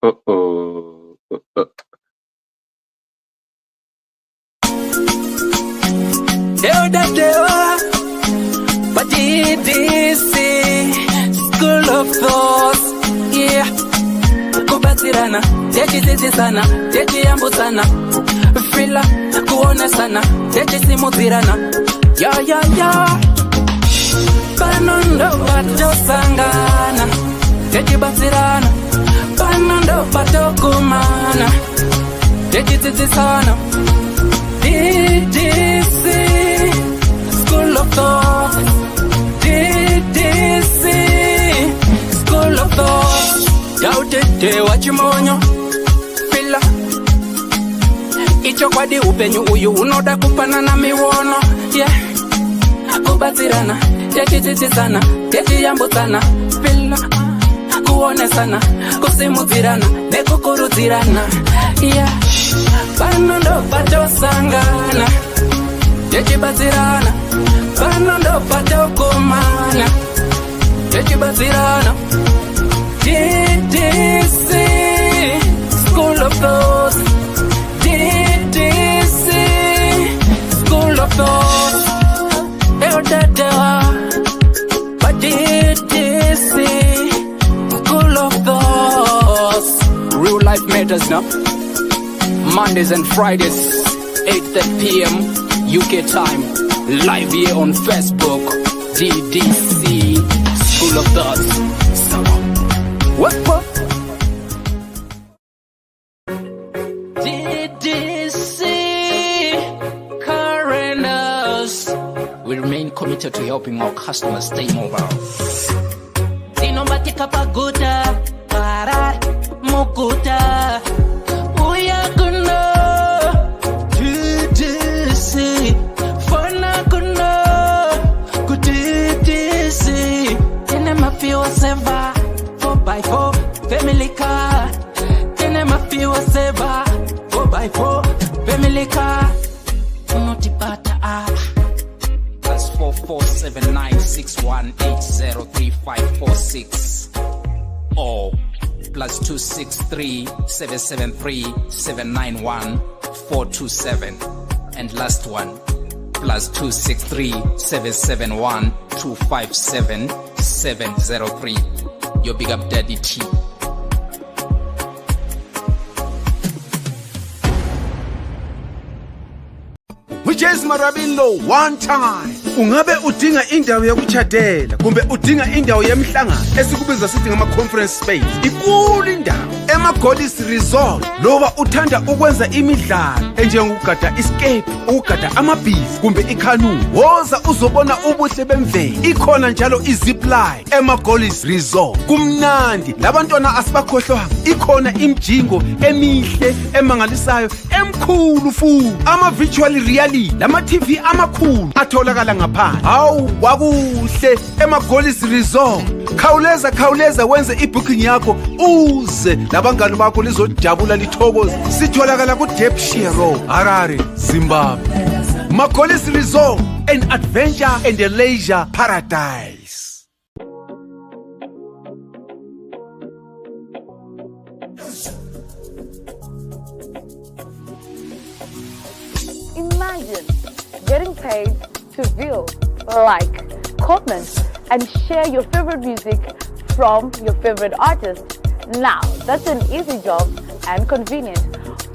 Uh-oh. Ddc Skool of Thoughts, yeah. Kubatirana, sana, yambutana, fila, kuona sana, simuzirana, ya. Panondo bato sangana, batirana, panondo bato kumana, sana. Ddc Skool of Thoughts, Ddc Skool of Thoughts. Yautete wachimonyo fila icho kwadi upenyu uyu unoda kupana na miwono, yeah. Kubatirana, sana, yambutana, fila, kuone sana, kusimuzirana, nekukurudzirana, yeah. Panondo bato sangana, batirana, panondo bato kumana, batirana. Ddc Skool of Thoughts, Ddc Skool of Thoughts. But Ddc Skool of Thoughts. Real life matters now. Mondays and Fridays, 8:30 p.m. UK time. Live here on Facebook. Ddc Skool of Thoughts. What? Ddc Currenters. We remain committed to helping our customers stay mobile. Sinobatika paguta, parar, mukuta. Uyakuna, Ddc. Fana kuna, ku Ddc. Tenema fiwa seva. 4x4 family car. Tenema fiwa seva 4x4 family car. Unotipata plus 447961803546 or plus 263773791 and last one plus 263771257 Your big up Daddy T. Which is Marabindo one time. Ungabe udinga indawo yokuchadela kumbe udinga indawo yemhlangano esikubiza sithi ngama conference space. Ikulu indawo Ddc Resort. Loba uthanda ukwenza imidlalo enjengokugada escape, ukugada amabhizi kumbe ikanu. Woza uzobona ubuhle bemvelo. Ikhona njalo izipline Ddc Resort. Kumnandi labantwana asibakhohlwa. Ikhona imjingo emihle emangalisayo emkhulu futhi. Ama virtual reality lama TV amakhulu atholakala ngaphandle. Hawu wakuhle Ddc Resort. Khawuleza wenze ibooking yakho uze labangani bakho lizojabula lithokoze. Sitholakala ku Ddc Road, Harare, Zimbabwe. Ddc Resort, an adventure and a leisure paradise. Imagine getting paid to view, like, comment, and share your favorite music from your favorite artist. Now, that's an easy job and convenient.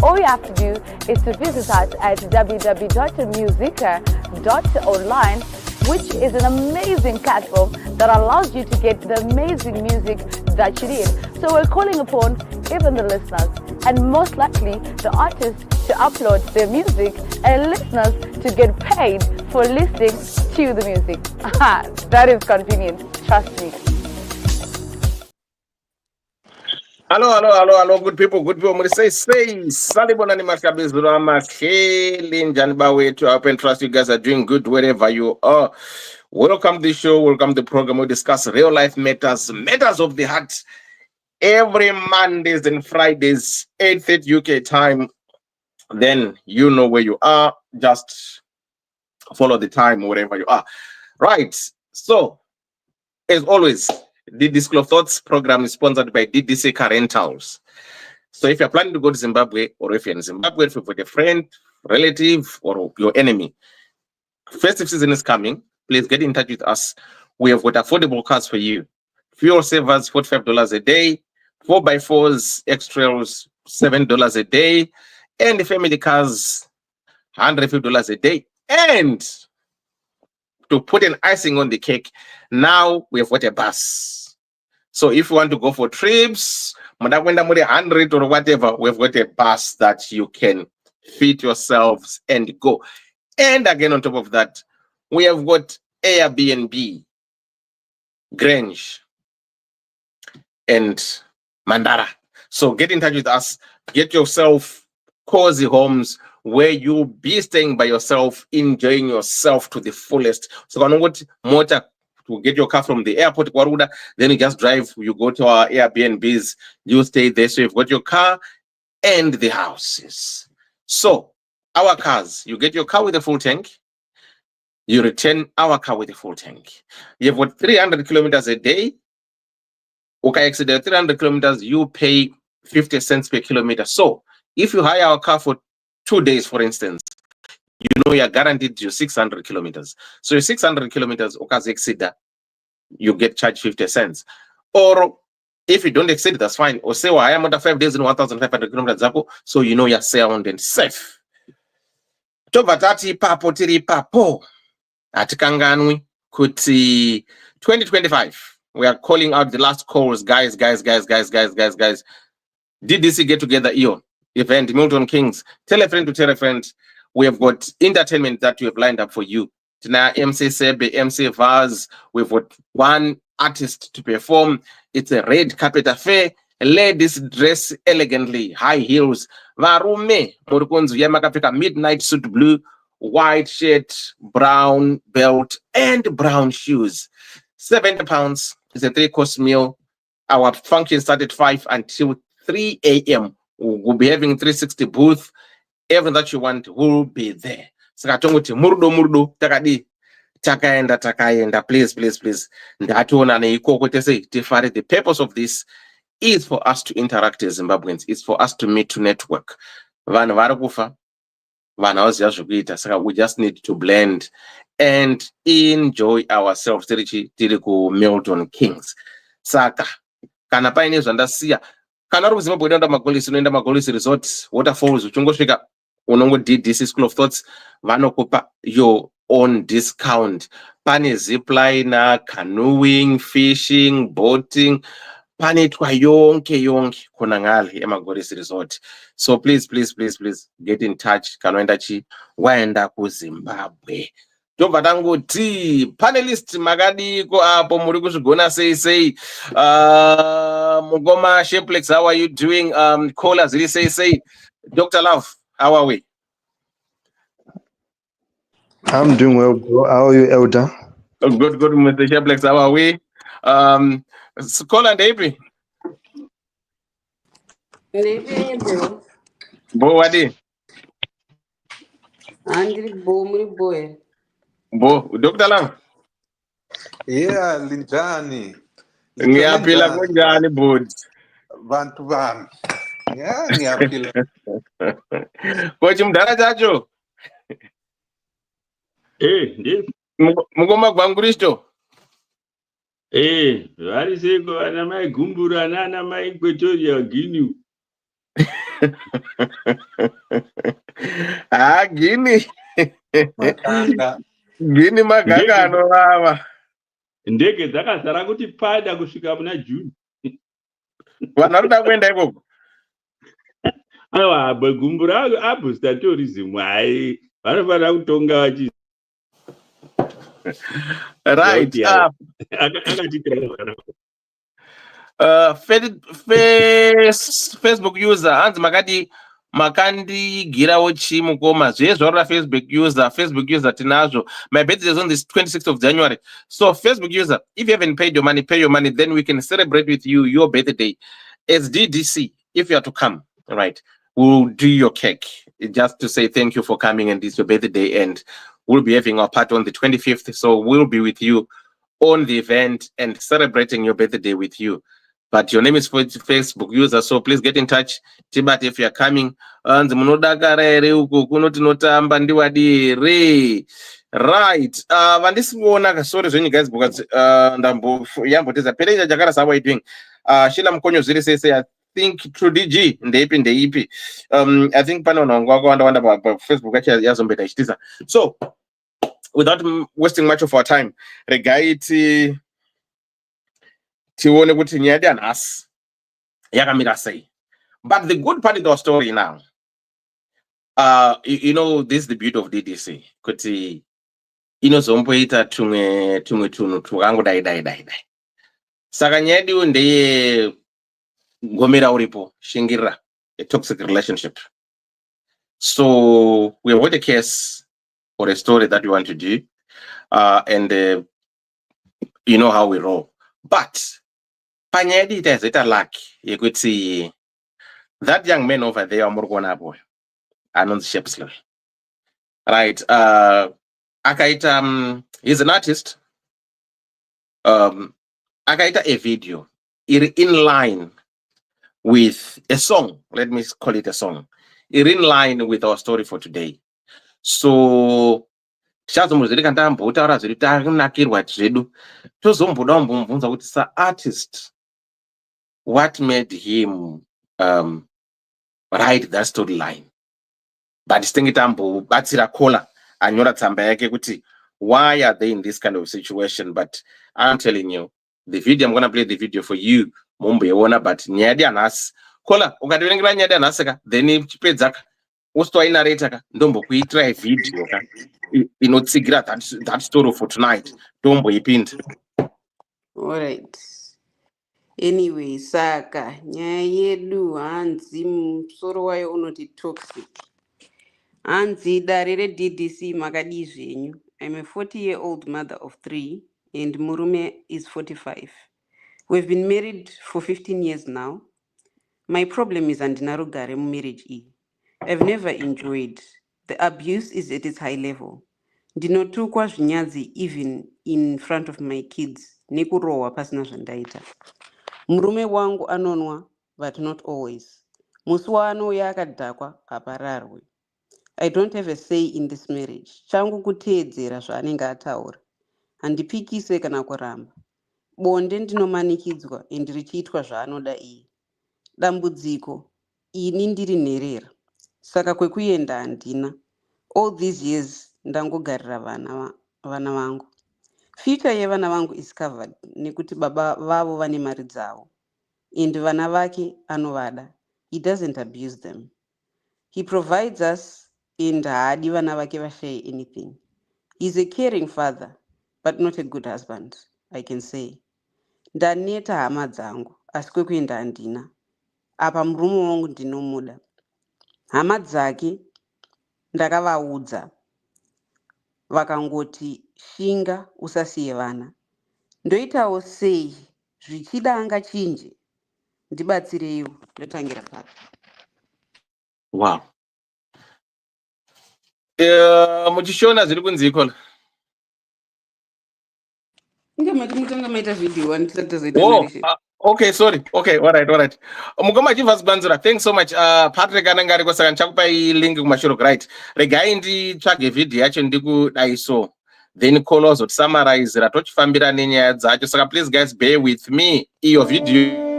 All you have to do is to visit us at www.musica.online, which is an amazing platform that allows you to get the amazing music that you need. So we're calling upon even the listeners and most likely the artists to upload their music and listeners to get paid for listening to the music. That is convenient, trust me. Hello, good people. I'm going to say, Salibonani Makabizura Makheli Njanibawe to help and trust you guys are doing good wherever you are. Welcome to the show, welcome to the program. We discuss real life matters of the heart every Mondays and Fridays, 8:30 UK time. Then you know where you are. Just follow the time wherever you are. Right. So, as always, the Ddc Skool of Thoughts program is sponsored by Ddc Rentals. So if you're planning to go to Zimbabwe, or if you're in Zimbabwe, if you've got a friend, relative, or your enemy, festive season is coming. Please get in touch with us. We have got affordable cars for you. Fuel savers, $45 a day. 4x4s, extras, $7 a day. And the family cars, $150 a day. And to put an icing on the cake, now we have got a bus. So if you want to go for trips, 100 or whatever, we've got a bus that you can fit yourselves and go. And again, on top of that, we have got Airbnb, Grange, and Mandara. So get in touch with us. Get yourself cozy homes where you'll be staying by yourself, enjoying yourself to the fullest. So I know what motor to get your car from the airport, then you just drive, you go to our Airbnbs, you stay there. So you've got your car and the houses. So our cars, you get your car with a full tank, you return our car with a full tank. You've got 300 kilometers a day. Okay, exceed 300 kilometers, you pay 50 cents per kilometer. So if you hire our car for 2 days, for instance, you know you're guaranteed your 600 kilometers. So your 600 kilometers, exceed that, you get charged 50 cents. Or if you don't exceed, that's fine. Or say, well, I am under 5 days in 1,500 kilometers, so you know you're sound and safe. Tovatati papo tiri papo. Atikanganwi kuti 2025. We are calling out the last calls, guys. DDC get together event, Milton Kings. Tell a friend to tell a friend. We have got entertainment that we have lined up for you. Tonight, MC Sebe, MC Vaz. We've got one artist to perform. It's a red carpet affair. Ladies dress elegantly, high heels. Varume, Murukunzu Yamakafrika, midnight suit blue, white shirt, brown belt, and brown shoes. 70 pounds. It's a 3-course meal. Our function starts at 5 until 3 a.m. We'll be having 360 booth. Everything that you want will be there. Sakatonguti murdo takadi takaenda. Please. Ndatona neiko kutese tifare. The purpose of this is for us to interact as Zimbabweans. It's for us to meet, to network. Vanhu vari kufa, vanhu havaziva zvekuita, saka we just need to blend and enjoy ourselves tiri ku Milton Kings. Saka kana paine zvandasiya, kana uri kuzimbabwe unoenda Magolisi, unoenda Magolisi Resort Waterfalls, uchingosvika unongo Ddc Skool of Thoughts, vanokupa your own discount. Pane zipliner, canoeing, fishing, boating, panoitwa yonke kona ngale eMagolisi Resort. So please get in touch. Kanoenda chi waenda kuZimbabwe. Tobva tangoti panelist makadiko apo muri kuzvigona sei. Mugoma Sheplex, how are you doing? Kola ziri sei. Dr. Love, how are we? I'm doing well, bro. How are you, Elder? Oh, good, Mr. Sheplex, how are we? Kola and April. Bo wadi? Andri bo muri boy. Bo, Dr. Love? Yeah, linjani. Ngiyaphila kunjani bud? Bantu bami. Yeah, ngiyaphila. Kochi mdala chacho? Ndi. Mugoma gwanguristo? Vari seko ana mai gumbura nana mai Equatorial Guinea. Guinea. Makanda. Guinea maganga anovava. Ndege dzakazara kuti pada kusvika muna June. Vanhu varikuda kuenda ikoko? Aiwa, gumbura abooster tourism hai. Vanofanira kutonga vachi. Right. Facebook user hanzi makandigirawo chi mukoma zvezvarora Facebook user tinazvo. My birthday is on this 26th of January. So Facebook user, if you haven't paid your money, pay your money, then we can celebrate with you your birthday. It's DDC. If you are to come, right, we'll do your cake just to say thank you for coming, and it's your birthday, and we'll be having our party on the 25th. So we'll be with you on the event and celebrating your birthday with you. but your name is Facebook user, so please get in touch. Tibat, if you are coming, and munodakara ere uko kuno tinotamba ndiwadi ere. Right. Vandisikuona sorry zvenyu guys because ndambo yamboteza pereja jakara sawa doing. Shila mkonyo ziri sese I think True DG ndeipi. I think pano nongo wanda pa Facebook acha yazombeta ichitiza. So without wasting much of our time, regaiti tione kuti nyadi anhasi yakamira sei. But the good part of the story now, you know, this is the beauty of DDC. Kuti inozomboita tumwe tunhu tukangodai. Saka nyadi ndeye gomera uripo shingirira a toxic relationship. So we have got a case or a story that we want to do, and you know how we roll. But panyadi there's a luck. You could see that young man over there, Morgana boy, Anons Shepsler. Right. Akaita, he's an artist. Akaita a video in line with a song. Let me call it a song. In line with our story for today. So chazomuziri kanda mbutaura zviri takunakirwa zvedu tozomboda kumbobvunza kuti sa artist, what made him write that storyline? But stingi tambobatsira kola anyora tsamba yake kuti why are they in this kind of situation? But I'm telling you, the video, I'm gonna play the video for you. Mumboiona, but nyadi anhasi kola ukativerengira nyadi anhasi ka then chipedzaka narrator ka ndombo kuitira video ka inotsigira that story for tonight tomboipinda. Alright. Anyway, saka nyaya yedu hanzi musoro wayo unoti toxic. Hanzi dare reDDC makadi zvenyu. I'm a 40-year-old mother of 3 and murume is 45. We've been married for 15 years now. My problem is andina rugare mu marriage iyi. I've never enjoyed. The abuse is at its high level. Ndinotukwa zvinyazi even in front of my kids. Nekurohwa pasina zvandaita. Murume wangu anonwa, but not always. Musi waanouya akadhakwa apararwe. I don't have a say in this marriage. Changu kuteedzera zvaanenge ataura. Handipikise kana kuramba. Bonde ndinomanikidzwa and richiitwa zvaanoda iye. Dambudziko, ini ndiri nherera. Saka kwekuenda handina. All these years ndangogarira vana vangu. Future yevana vangu is covered nekuti baba vavo vane mari dzavo. And vana vake anovada. He doesn't abuse them. He provides us and haadi vana vake vashaye anything. He's a caring father, but not a good husband, I can say. Ndaneta hama dzangu, asi kwekuenda handina. Apa murume wangu ndinomuda. Hama dzake ndakavaudza. Vakangoti shinga usasiye vana. Ndoitawo sei zvichida angachinje. Ndibatsireiwo ndotangira papa. Wow. Muchishona zviri kunzi ikona. Inga mutanga maita video and Okay, sorry. Okay, all right. Mukoma chivas banzura. Thanks so much. Patrick anangari kwa saka nchakupa link kumashiro right. Regai ndi tsvage video yacho ndikudaiso. Then call us to summarize ratochifambira nenyaya dzacho. Saka please guys bear with me. Iyo video.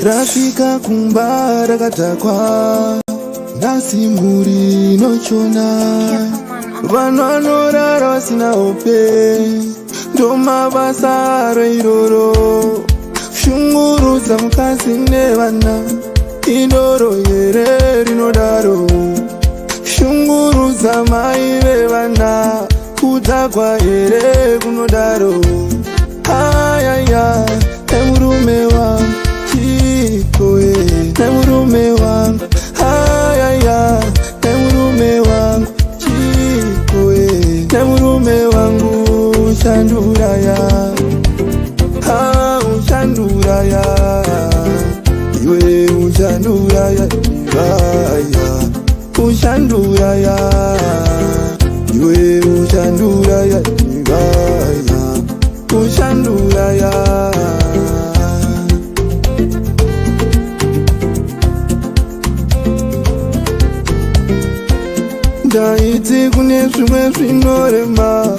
Rafika kumba rakadhakwa nasimuri nochona vanonorara vasina hope ndomabasa aro iroro shungurudza mukadzi nevana indoro here rinodaro shungurudza mai vevana kudzagwa here kunodaro ayaya emurume wangu chikoe nemurume wangu ayaya nemurume wangu chikoe nemurume wangu ushanduraya ushanduraya iwe ushanduraya ushanduraya iwe ushanduraya ushanduraya ndaiti kune zvimwe zvinorema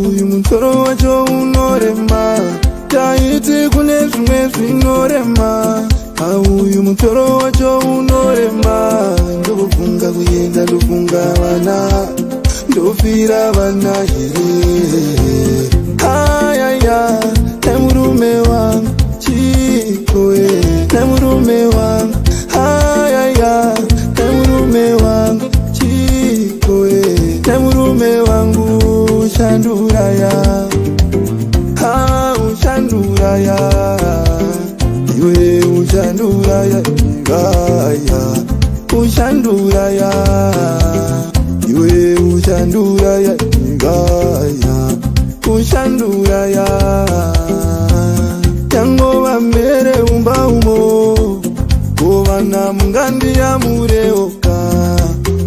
uyu musoro wacho unorema ndaiti kune zvimwe zvinorema uyu musoro wacho unorema ndofunga kuenda ndofunga vana ndofira vana here ayaya nemurume wangu chikoe nemurume wangu ayaya nemurume wangu chikoe nemurume wangu ushanduraya ushanduraya iwe ushanduraya ushanduraya iwe ushanduraya ushanduraya yangova mbere umba umo kuvana mungandiya mureoka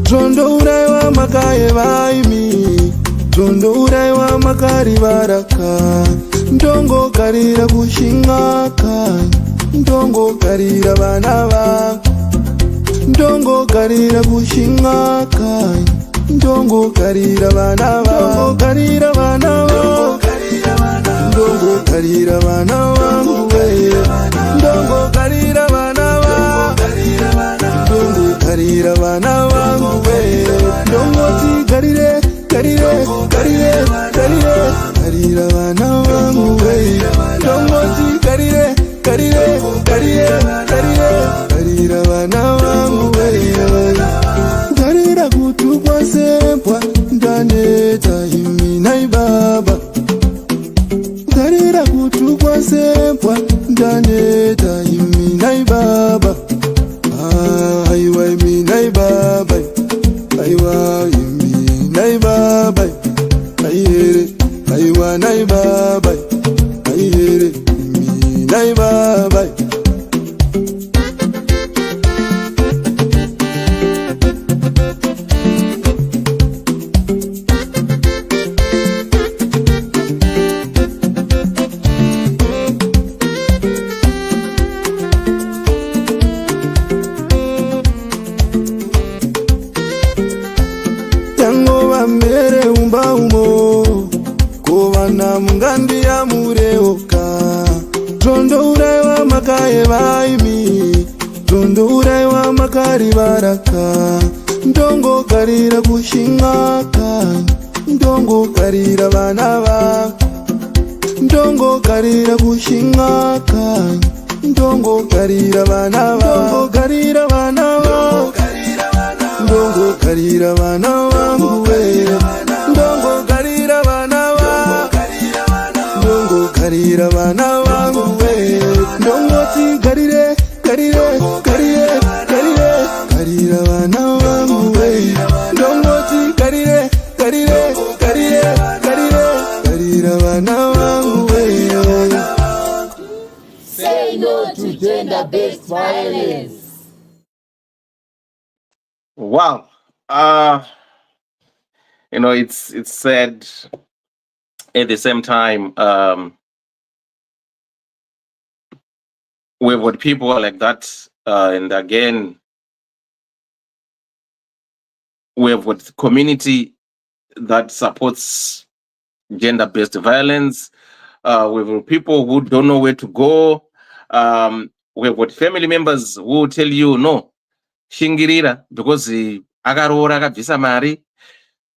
zvondouraiwa makaye vaimi zvondouraiwa makari varaka ndongogarira kushin'aka ndongogarira vana vangu ndongogarira kushin'aka ndongogarira vana vangu ndongogarira vana vangu ndongogarira vana vangu ndongogarira vana vangu ndongogarira vana vangu ndongoti garire garire garire garire garira vana vangu ndongoti garire garire garire garire garira vana vangu garira kutukwa sepwa ndaneta imi nai baba garira kutukwa sepwa ndaneta imi nai baba aiwa imi nai baba aiwa imi nai baba aihere aiwa nai baba aihere imi nai baba mbere umba umo kovana mungandiya mureoka zvondouraiwa makaye vaimi zvondouraiwa makari varaka ndongogarira kushin'aka ndongogarira vana vangu ndongogarira kushin'aka ndongogarira vana vangu ndongogarira vana vangu ndongogarira vana vangu ndongogarira vana vangu ndongogarira vana vangu ndongoti garire garire garire garire garira vana vangu ndongoti garire garire garire garire garira vana vangu. Say no to gender-based violence. Wow. It's said at the same time, we've got people like that, and again, we've got community that supports gender-based violence. We've got people who don't know where to go. We've got family members who will tell you, no, shingirira, because akarora akabvisa mari.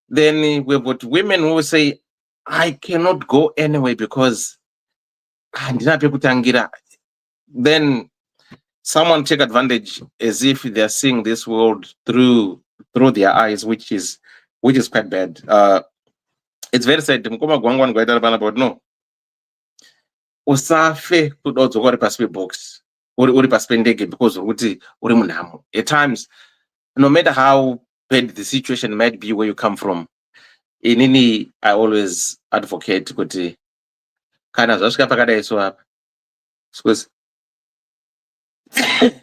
Then we've got women who will say, I cannot go anywhere because handina pekutangira. Then someone take advantage as if they're seeing this world through their eyes, which is quite bad. It's very sad. But no. Usafe kudodzoka uri pasi pebox uri pasi pendege because uri munhamo. At times, no matter how bad the situation might be where you come from, inini I always advocate kuti kana zvasvika pakadai so apa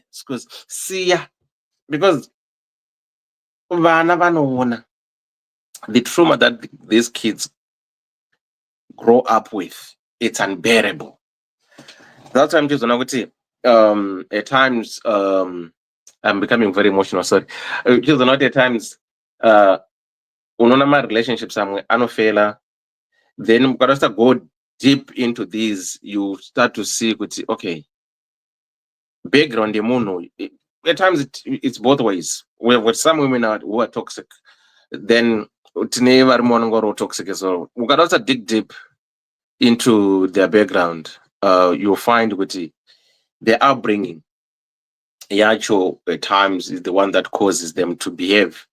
excuse siya, because vana vanoona the trauma that these kids grow up with, it's unbearable. That's why I'm just kuti at times I'm becoming very emotional, sorry. Just not at times unoona my relationships amwe anofela, then mukatosta go deep into these, you start to see kuti okay, background yemunhu, at times it's both ways. With some women who are toxic, then tine varume vanongori toxic as well. Ukatosta dig deep into their background, you'll find kuti their upbringing yacho at times is the one that causes them to behave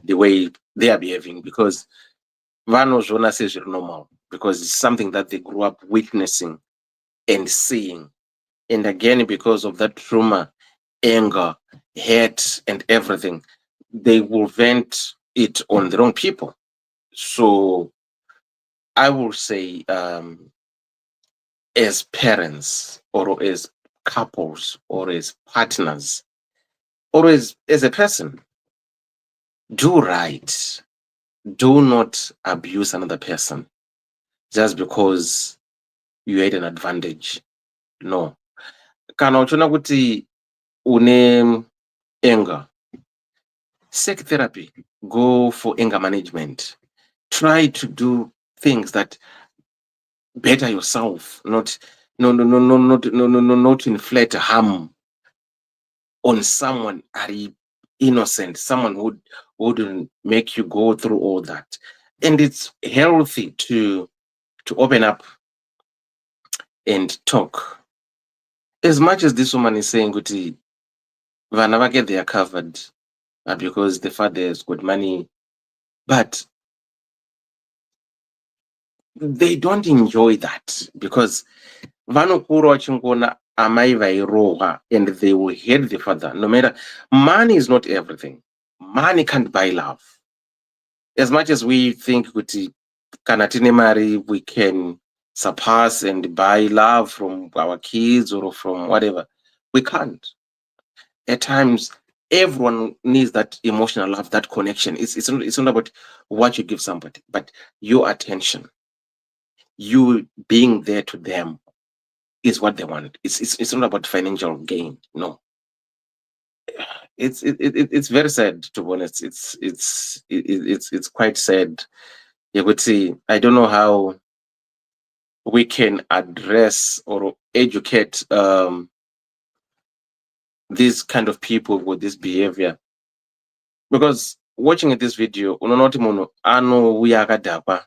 the way they are behaving, because vanozvona sezviri normal, because it's something that they grew up witnessing and seeing. And again, because of that trauma, anger, hate, and everything, they will vent it on the wrong people. So I will say, as parents or as couples or as partners or as a person, do right. Do not abuse another person just because you had an advantage. No. Kana uchiona kuti une anger, seek therapy. Go for anger management. Try to do things that better yourself, not inflict harm on someone are innocent, someone who wouldn't make you go through all that. And it's healthy to open up and talk. As much as this woman is saying kuti vana vake they are covered because the father has got money, but they don't enjoy that, because vanokura vachingona amai vairohwa and they will hate the father. No matter, money is not everything. Money can't buy love. As much as we think kuti kana tine mari we can surpass and buy love from our kids or from whatever, we can't. At times, everyone needs that emotional love, that connection. It's not about what you give somebody, but your attention, you being there to them is what they want. It's not about financial gain. No. It's very sad, to be honest. It's quite sad. You could see, I don't know how we can address or educate these kind of people with this behavior, because watching this video unoona kuti munhu anouya akadhakwa,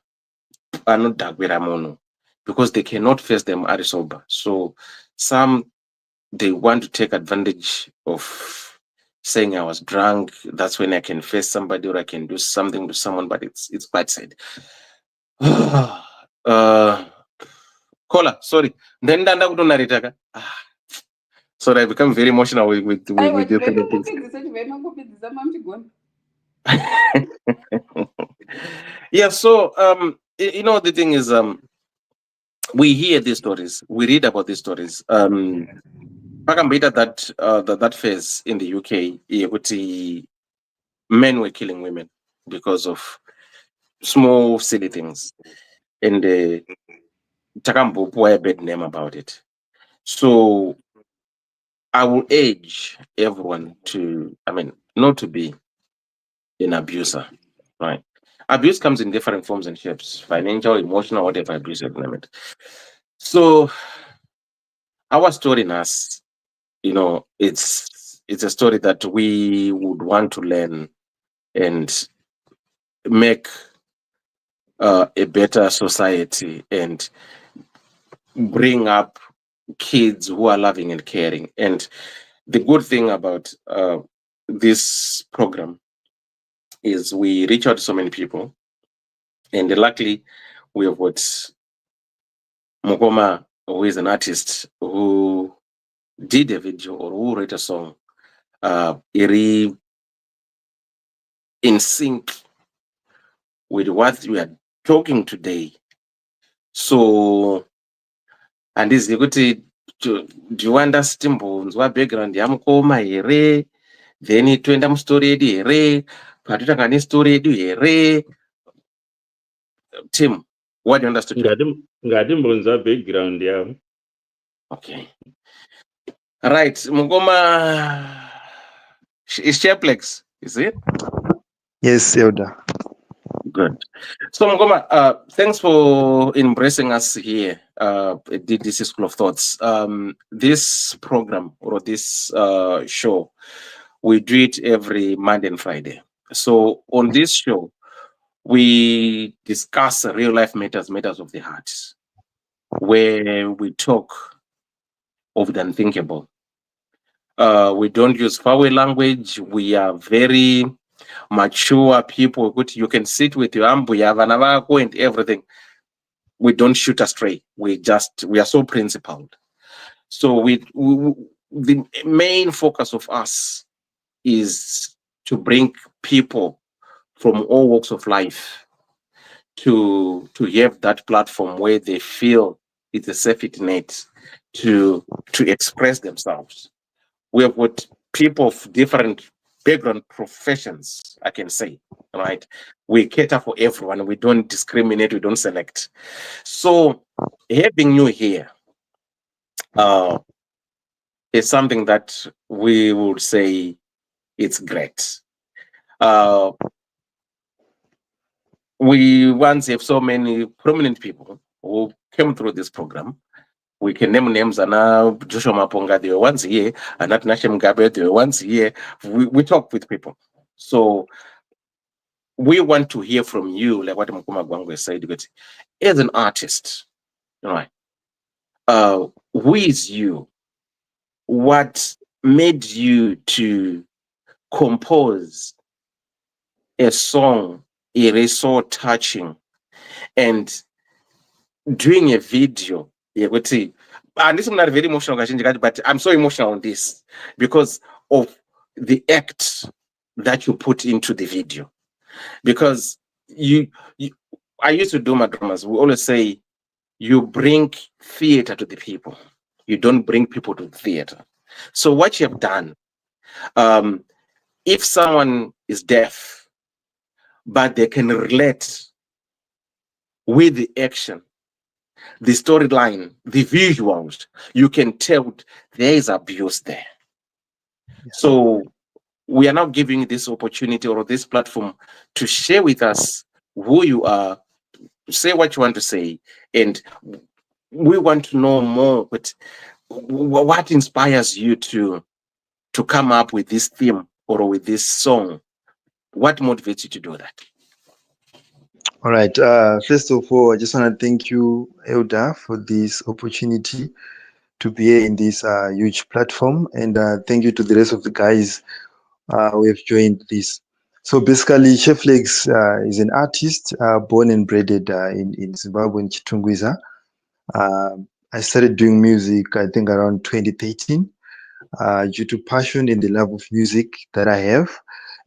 anodhakwira munhu because they cannot face them ari sober. So some, they want to take advantage of saying I was drunk, that's when I can face somebody or I can do something to someone, but it's quite sad. Kola, sorry. Then danda kutonaritaka. Sorry, I become very emotional with this kind of things. Yeah, so you know, the thing is, we hear these stories, we read about these stories. Pakambeita that phase in the UK, men were killing women because of small silly things, and takambopo a bad name about it. So I will urge everyone to, not to be an abuser, right? Abuse comes in different forms and shapes: financial, emotional, whatever abuse you name it. So our story in us, it's a story that we would want to learn and make a better society and bring up kids who are loving and caring. And the good thing about this program is we reach out to so many people, and luckily we have got Mokoma, who is an artist, who did a video or who wrote a song in sync with what we are talking today. So, and this kuti do you understand timbonzwa background yamukoma here, then toenda mustori yedu here, patotanga nestori yedu here. Tim, what do you understand? Ngatimbonzwa background yavo. Okay. Right, Mukoma is Chaplex, is it? Yes, Elder. Good. So Mukoma, thanks for embracing us here at Ddc Skool of Thoughts. This program or this show, we do it every Monday and Friday. So on this show, we discuss real life matters of the heart, where we talk of the unthinkable. We don't use foul language. We are very mature people. You can sit with your ambuya and everything. We don't shoot astray. We are so principled. So the main focus of us is to bring people from all walks of life to have that platform where they feel it's a safety net to express themselves. We have got people of different background professions, I can say, right? We cater for everyone. We don't discriminate. We don't select. So having you here is something that we would say it's great. We once have so many prominent people who came through this program. We can name names, and Joshua Maponga, they were once here, and Nashem Gabe, they were once here. We talk with people. So we want to hear from you, like what Mukuma Gwangwe said, but as an artist, right? Who is you? What made you to compose a song, it is so touching, and doing a video, and this is not very emotional, but I'm so emotional on this because of the act that you put into the video. Because I used to do my dramas. We always say you bring theater to the people. You don't bring people to the theater. So what you have done, if someone is deaf, but they can relate with the action, the storyline, the visuals, you can tell there is abuse there. Yes. So we are now giving this opportunity or this platform to share with us who you are, say what you want to say, and we want to know more. But what inspires you to come up with this theme or with this song? What motivates you to do that? All right. First of all, I just want to thank you, Elder, for this opportunity to be here in this huge platform, and thank you to the rest of the guys who have joined this. So basically, Chef Legs is an artist born and bred in Zimbabwe, in Chitungwiza. I started doing music, I think, around 2013, due to passion and the love of music that I have.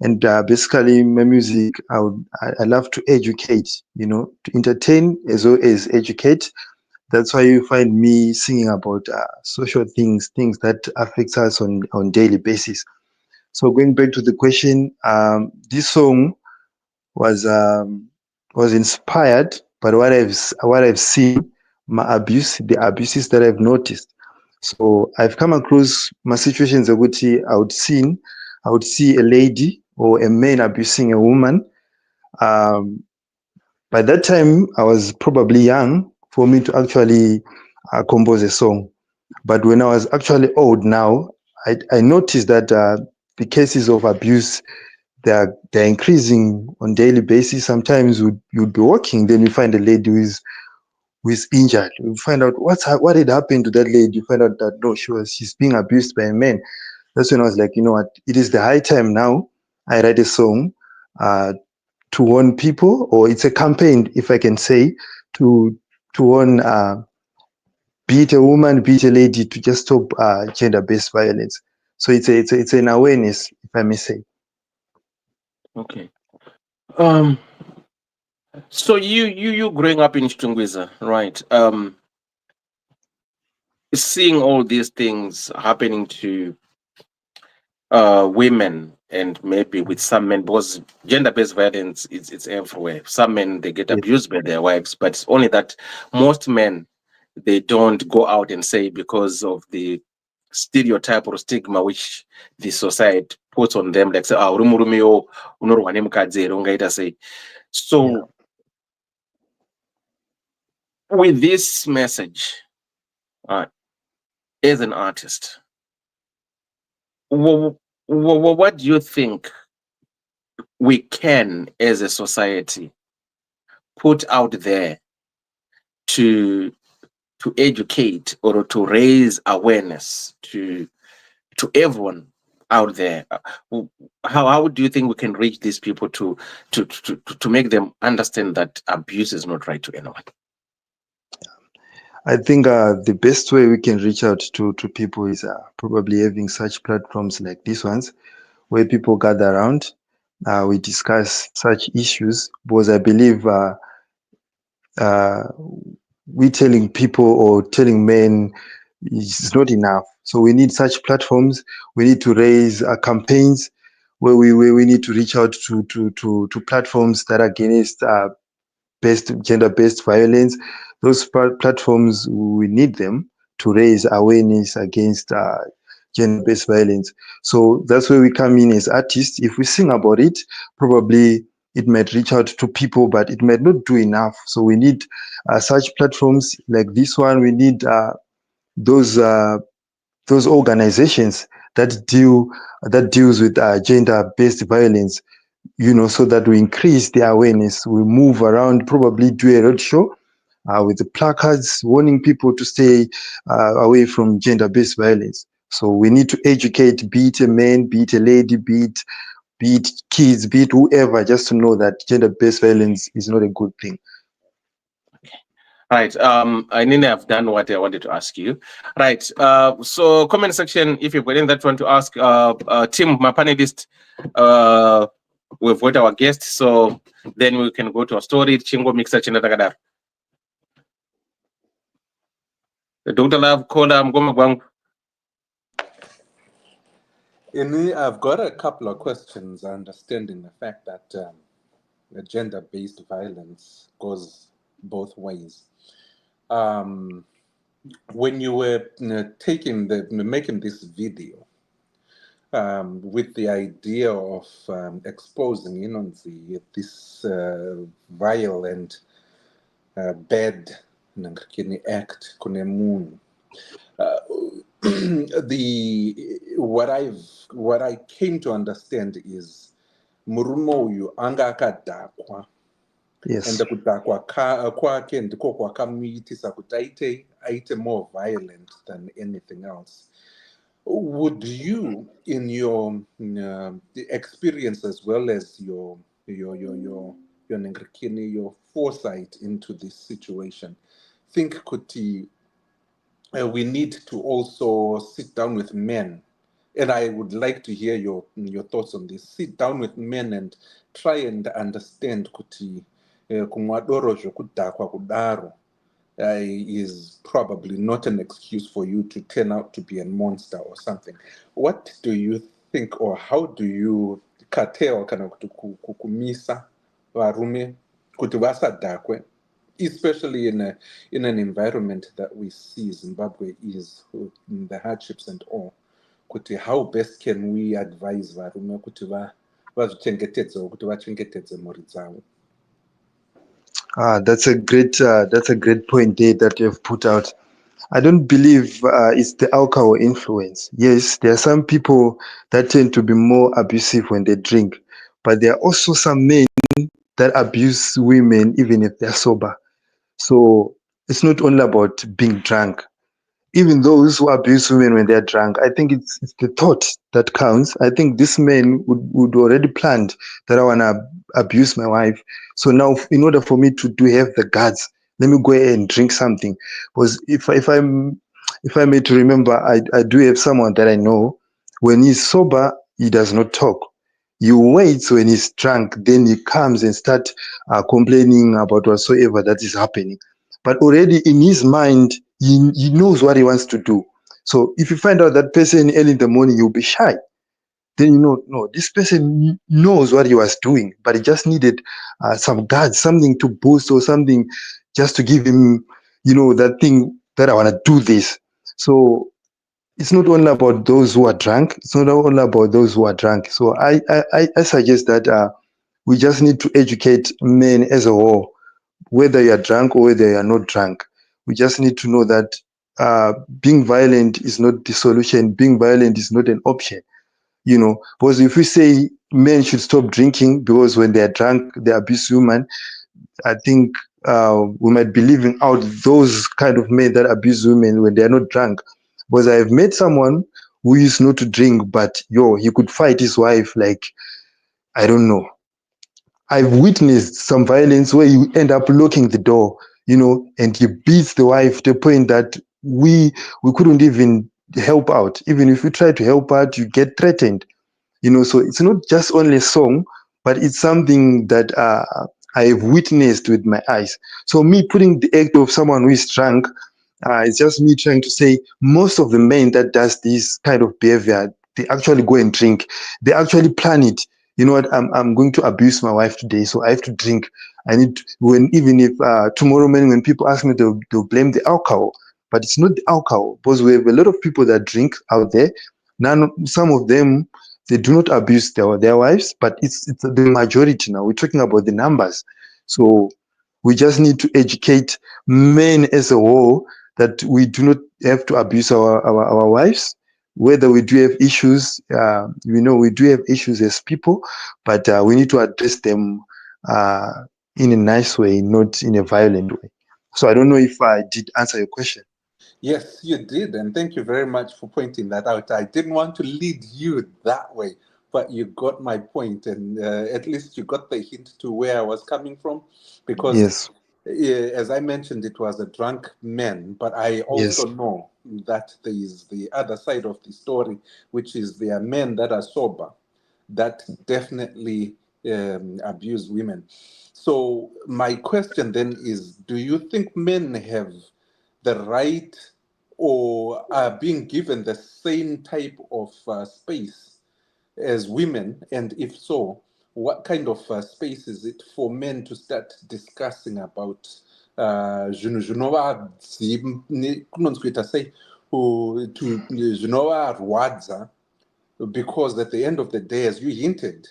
And basically, my music, I love to educate, to entertain as well as educate. That's why you find me singing about social things that affects us on daily basis. So going back to the question, this song was inspired by what I've seen, the abuses that I've noticed. So I've come across my situations of which I would see a lady or a man abusing a woman. By that time, I was probably young for me to actually compose a song. But when I was actually old now, I noticed that the cases of abuse, they're increasing on daily basis. Sometimes you'd be walking, then you find a lady who is injured. You find out what had happened to that lady. You find out that no, she's being abused by a man. That's when I was like, you know what? It is the high time now. I write a song to warn people, or it's a campaign, if I can say, to warn, be it a woman, be it a lady, to just stop gender-based violence. So it's an awareness, if I may say. Okay. So you growing up in Chitungwiza, right? Seeing all these things happening to women and maybe with some men, because gender-based violence is it's everywhere. Some men they get Yes. abused by their wives, but it's only that most men they don't go out and say because of the stereotype or stigma which the society puts on them, like say, ah, uri murume wo, unorwa nemukadzi here, ungaita sei. So with this message, uh, as an artist, what do you think we can, as a society, put out there to educate or to raise awareness to everyone out there? How do you think we can reach these people to make them understand that abuse is not right to anyone? I think the best way we can reach out to people is probably having such platforms like these ones, where people gather around, we discuss such issues, because I believe we telling people or telling men is not enough. So we need such platforms. We need to raise campaigns where we need to reach out to platforms that are against gender-based violence. Those platforms, we need them to raise awareness against gender-based violence. So that's where we come in as artists. If we sing about it, probably it might reach out to people, but it might not do enough. So we need such platforms like this one. We need those organizations that deals with gender-based violence, so that we increase the awareness. We move around, probably do a road show with the placards warning people to stay away from gender-based violence. So we need to educate, be it a man, be it a lady, be it kids, be it whoever, just to know that gender-based violence is not a good thing. Right. I nearly have done what I wanted to ask you. Right. So comment section, if you've got anything that you want to ask, Tim, my panelist, we've got our guest, so then we can go to our story. Chingo mixer chinatagadar. Dr. Love, Kola, Mgoma Gwang. I've got a couple of questions, understanding the fact that the gender-based violence goes both ways. When you were making this video with the idea of exposing this vile and bad act kunemun, what I came to understand is murume uyu anga akadhakwa. Yes. And kudhakwa kwake ndiko kwakamuitisa kuti aite more violent than anything else. Would you, in your experience as well as your foresight into this situation, think kuti we need to also sit down with men? And I would like to hear your thoughts on this. Sit down with men and try and understand kuti kumwadoro zvokudhakwa kudaro is probably not an excuse for you to turn out to be a monster or something. What do you think, or how do you curtail kana kuti kumisa varume kuti vasadhakwe, especially in an environment that we see Zimbabwe is, in the hardships and all? Kuti how best can we advise varume kuti vazvichengetedze kuti vachengetedze mhuri dzavo? That's a great point there that you have put out. I don't believe it's the alcohol influence. Yes, there are some people that tend to be more abusive when they drink, but there are also some men that abuse women even if they're sober. So it's not only about being drunk. Even those who abuse women when they're drunk, I think it's the thought that counts. I think this man would already planned that I want to abuse my wife. So now, in order for me to have the guts, let me go ahead and drink something. Because if I may to remember, I do have someone that I know. When he's sober, he does not talk. You wait when he's drunk, then he comes and start complaining about whatsoever that is happening. But already in his mind, he knows what he wants to do. So if you find out that person early in the morning, you'll be shy. Then you know, no, this person knows what he was doing, but he just needed some guards, something to boost or something just to give him, that thing that I want to do this. So it's not only about those who are drunk. It's not only about those who are drunk. So I suggest that we just need to educate men as a whole, whether you are drunk or whether you are not drunk. We just need to know that being violent is not the solution. Being violent is not an option. Because if we say men should stop drinking because when they are drunk, they abuse women, I think we might be leaving out those kind of men that abuse women when they are not drunk. Because I've met someone who used not to drink, but he could fight his wife like, I don't know. I've witnessed some violence where you end up locking the door, and he beats the wife to the point that we couldn't even help out. Even if we try to help out, you get threatened. So it's not just only a song, but it's something that I've witnessed with my eyes. So me putting the act of someone who is drunk, it's just me trying to say most of the men that does this kind of behavior, they actually go and drink. They actually plan it. You know what? I'm going to abuse my wife today, so I have to drink. I need even if tomorrow morning when people ask me, they'll blame the alcohol, but it's not the alcohol, because we have a lot of people that drink out there. Some of them, they do not abuse their wives, but it's the majority now. We're talking about the numbers. So we just need to educate men as a whole that we do not have to abuse our wives. Whether we do have issues, we do have issues as people, but we need to address them in a nice way, not in a violent way. So I don't know if I did answer your question. Yes, you did, and thank you very much for pointing that out. I didn't want to lead you that way, but you got my point, and at least you got the hint to where I was coming from, because Yes. as I mentioned, it was a drunk man, but I also Yes. know that there is the other side of the story, which is there are men that are sober that definitely abuse women. So my question then is, do you think men have the right or are being given the same type of space as women? And if so, what kind of space is it for men to start discussing about zvinorwadza, because at the end of the day, as you hinted,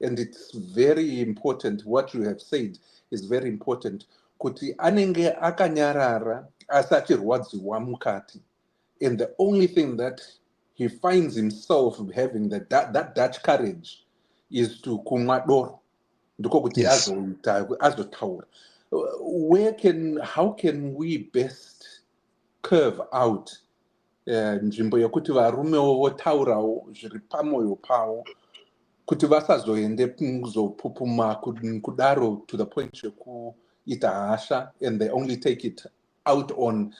and it's very important, what you have said is very important, kuti anenge akanyarara asi achirwadziwa mukati, and the only thing that he finds himself having that Dutch courage is to kumwa doro, ndiko kuti Yes. azotaura. How can we best curve out nzvimbo yekuti varumewo votaurawo zviri pamwoyo pavo, kuti vasazoende kuzopupuma kudaro to the point yekuita hasha, and they only take it out on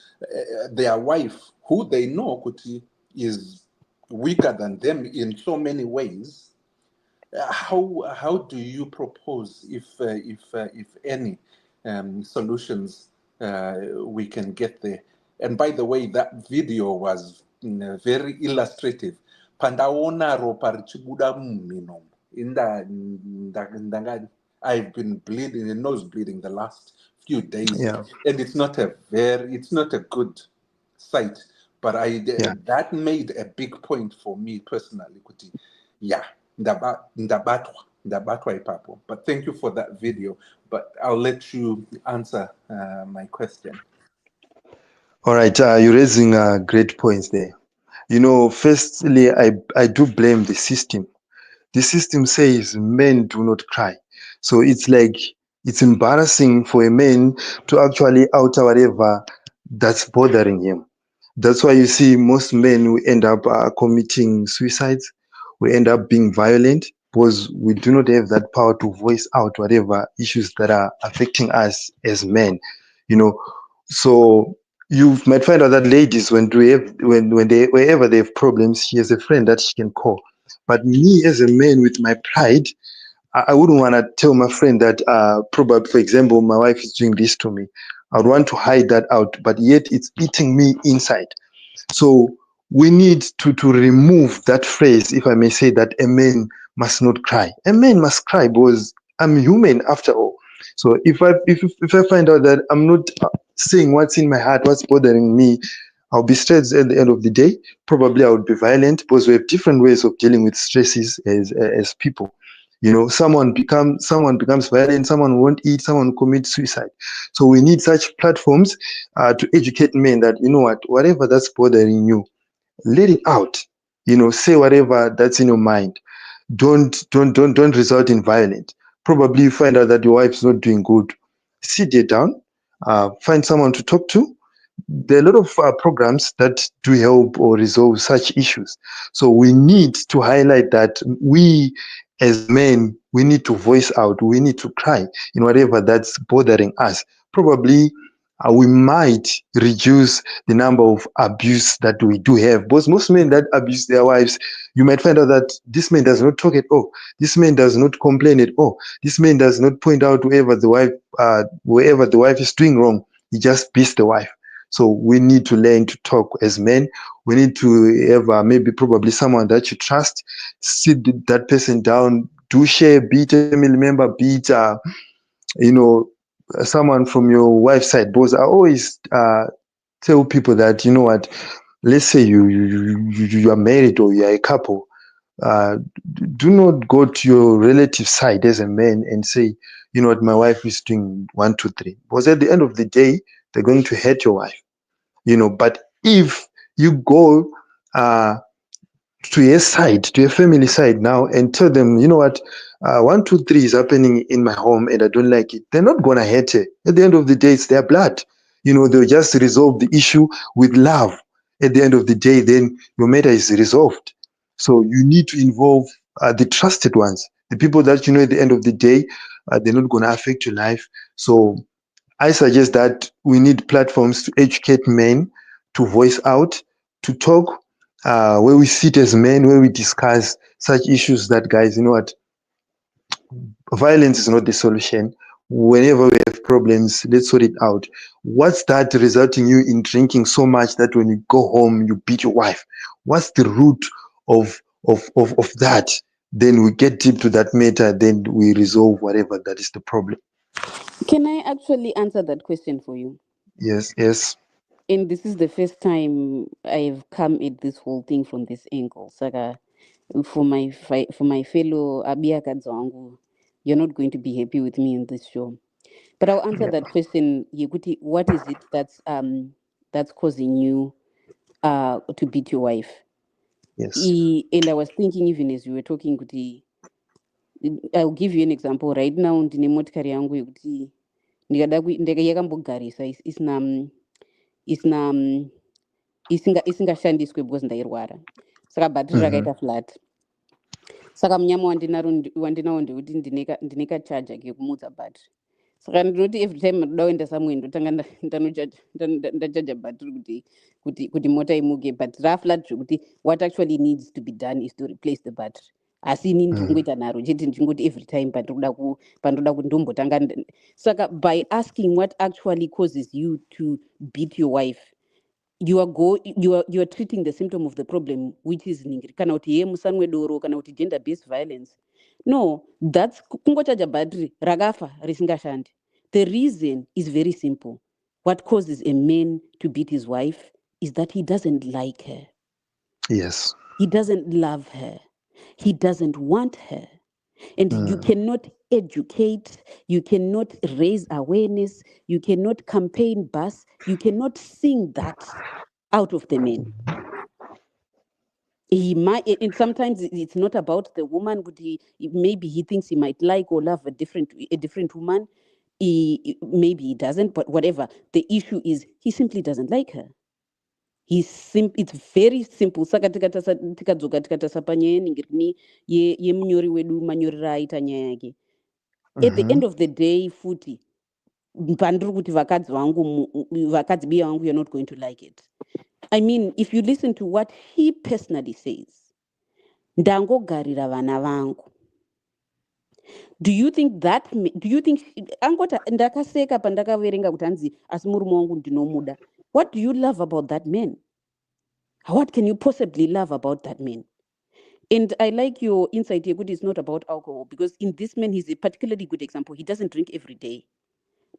their wife, who they know kuti is weaker than them in so many ways. How do you propose, if any, solutions we can get there? And by the way, that video was very illustrative. Pandaona ropa richibuda mumino. I've been bleeding, nose bleeding the last few days, Yeah. and it's not a good sight. But Yeah. that made a big point for me personally. Kuti, yeah, ndabatwa ipapo. But thank you for that video. But I'll let you answer my question. All right. You're raising great points there. Firstly, I do blame the system. The system says men do not cry. So it's like, it's embarrassing for a man to actually utter whatever that's bothering him. That's why you see most men who end up committing suicides, we end up being violent, because we do not have that power to voice out whatever issues that are affecting us as men. So you might find out that ladies, whenever they have problems, she has a friend that she can call. But me as a man with my pride, I wouldn't want to tell my friend that probably, for example, my wife is doing this to me. I would want to hide that out, but yet it's eating me inside. So we need to remove that phrase, if I may say, that a man must not cry. A man must cry because I'm human after all. So if I find out that I'm not saying what's in my heart, what's bothering me, I'll be stressed at the end of the day. Probably I would be violent because we have different ways of dealing with stresses as people. You know, someone becomes violent, someone won't eat, someone commits suicide. So we need such platforms to educate men that, you know what, whatever that's bothering you, let it out. You know, say whatever that's in your mind. Don't result in violence. Probably you find out that your wife's not doing good. Sit her down, find someone to talk to. There are a lot of programs that do help or resolve such issues. So we need to highlight that we as men, we need to voice out, we need to cry in whatever that's bothering us. Probably we might reduce the number of abuse that we do have. Because most men that abuse their wives, you might find out that this man does not talk at all. This man does not complain at all. This man does not point out wherever the wife is doing wrong. He just beats the wife. So we need to learn to talk as men. We need to have maybe probably someone that you trust. Sit that person down. Do share, beat a family member, beat someone from your wife's side. Because I always tell people that, you know what, let's say you are married or you are a couple. Do not go to your relative side as a man and say, you know what, my wife is doing 1, 2, 3. Because at the end of the day, they're going to hurt your wife. You know, but if you go to your side, to your family side now, and tell them, you know what, 1, 2, 3 is happening in my home and I don't like it, they're not gonna hate it. At the end of the day, it's their blood. You know, they'll just resolve the issue with love. At the end of the day, then your matter is resolved. So you need to involve the trusted ones, the people that you know at the end of the day, they're not gonna affect your life. So I suggest that we need platforms to educate men, to voice out, to talk, where we sit as men, where we discuss such issues that, guys, you know what, violence is not the solution. Whenever we have problems, let's sort it out. What's that resulting you in drinking so much that when you go home, you beat your wife? What's the root of that? Then we get deep to that matter, then we resolve whatever that is the problem. Can I actually answer that question for you? Yes. And this is the first time I've come at this whole thing from this angle. Saka, for my fellow Abiaka Zangu, you're not going to be happy with me in this show. But I'll answer that question, Yekuti. What is it that's causing you to beat your wife? Yes. And I was thinking, even as you were talking, Kuti, I'll give you an example. Right now, ndine motikari yangu yekuti yakambogarisa isingashandiswe because ndairwara. Saka bhatiri rakaita flat. Saka munyama wandinawo ndekuti ndine kachaja kekumutsa bhatiri. Saka ndinoti every time ndoda kuenda somewhere ndotanga ndachaja bhatiri kuti mota imuke, but raflat zvekuti what actually needs to be done is to replace the battery. Asi inini ndikungoita naro chete ndichingoti every time pandoda kuti ndombotanga. Saka by asking what actually causes you to beat your wife, you are treating the symptom of the problem, which is kana kuti ye musanwe doro kana kuti gender based violence. No, that's kungochaja battery rakafa risingashandi. The reason is very simple. What causes a man to beat his wife is that he doesn't like her. Yes. He doesn't love her. He doesn't want her. And you cannot educate, you cannot raise awareness, you cannot campaign bus, you cannot sing that out of the man. He might, and sometimes it's not about the woman, but maybe he thinks he might like or love a different woman. Maybe he doesn't, but whatever. The issue is he simply doesn't like her. It's very simple. Saka tikadzoka tikatasa panyaya yeningirni yemunyori wedu manyorera aita nyaya yake. At the end of the day, futi pandiri kuti vakadzi biya vangu, you're not going to like it. I mean, if you listen to what he personally says, ndangogarira vana vangu. Do you think angota ndakaseka pandakaverenga kuti hanzi asi murume wangu ndinomuda. What do you love about that man? What can you possibly love about that man? And I like your insight here, it's not about alcohol, because in this man, he's a particularly good example. He doesn't drink every day,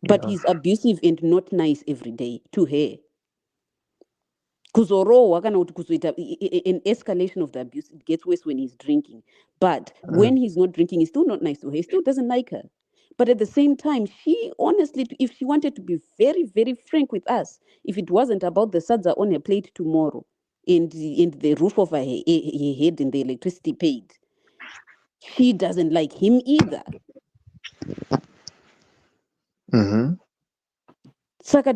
but he's abusive and not nice every day to her. Kuzorowa kana kuti kuzoita an escalation of the abuse, it gets worse when he's drinking. But when he's not drinking, he's still not nice to her. He still doesn't like her. But at the same time, she honestly, if she wanted to be very, very frank with us, if it wasn't about the sadza on her plate tomorrow and the roof over her head and the electricity paid, she doesn't like him either. Saka,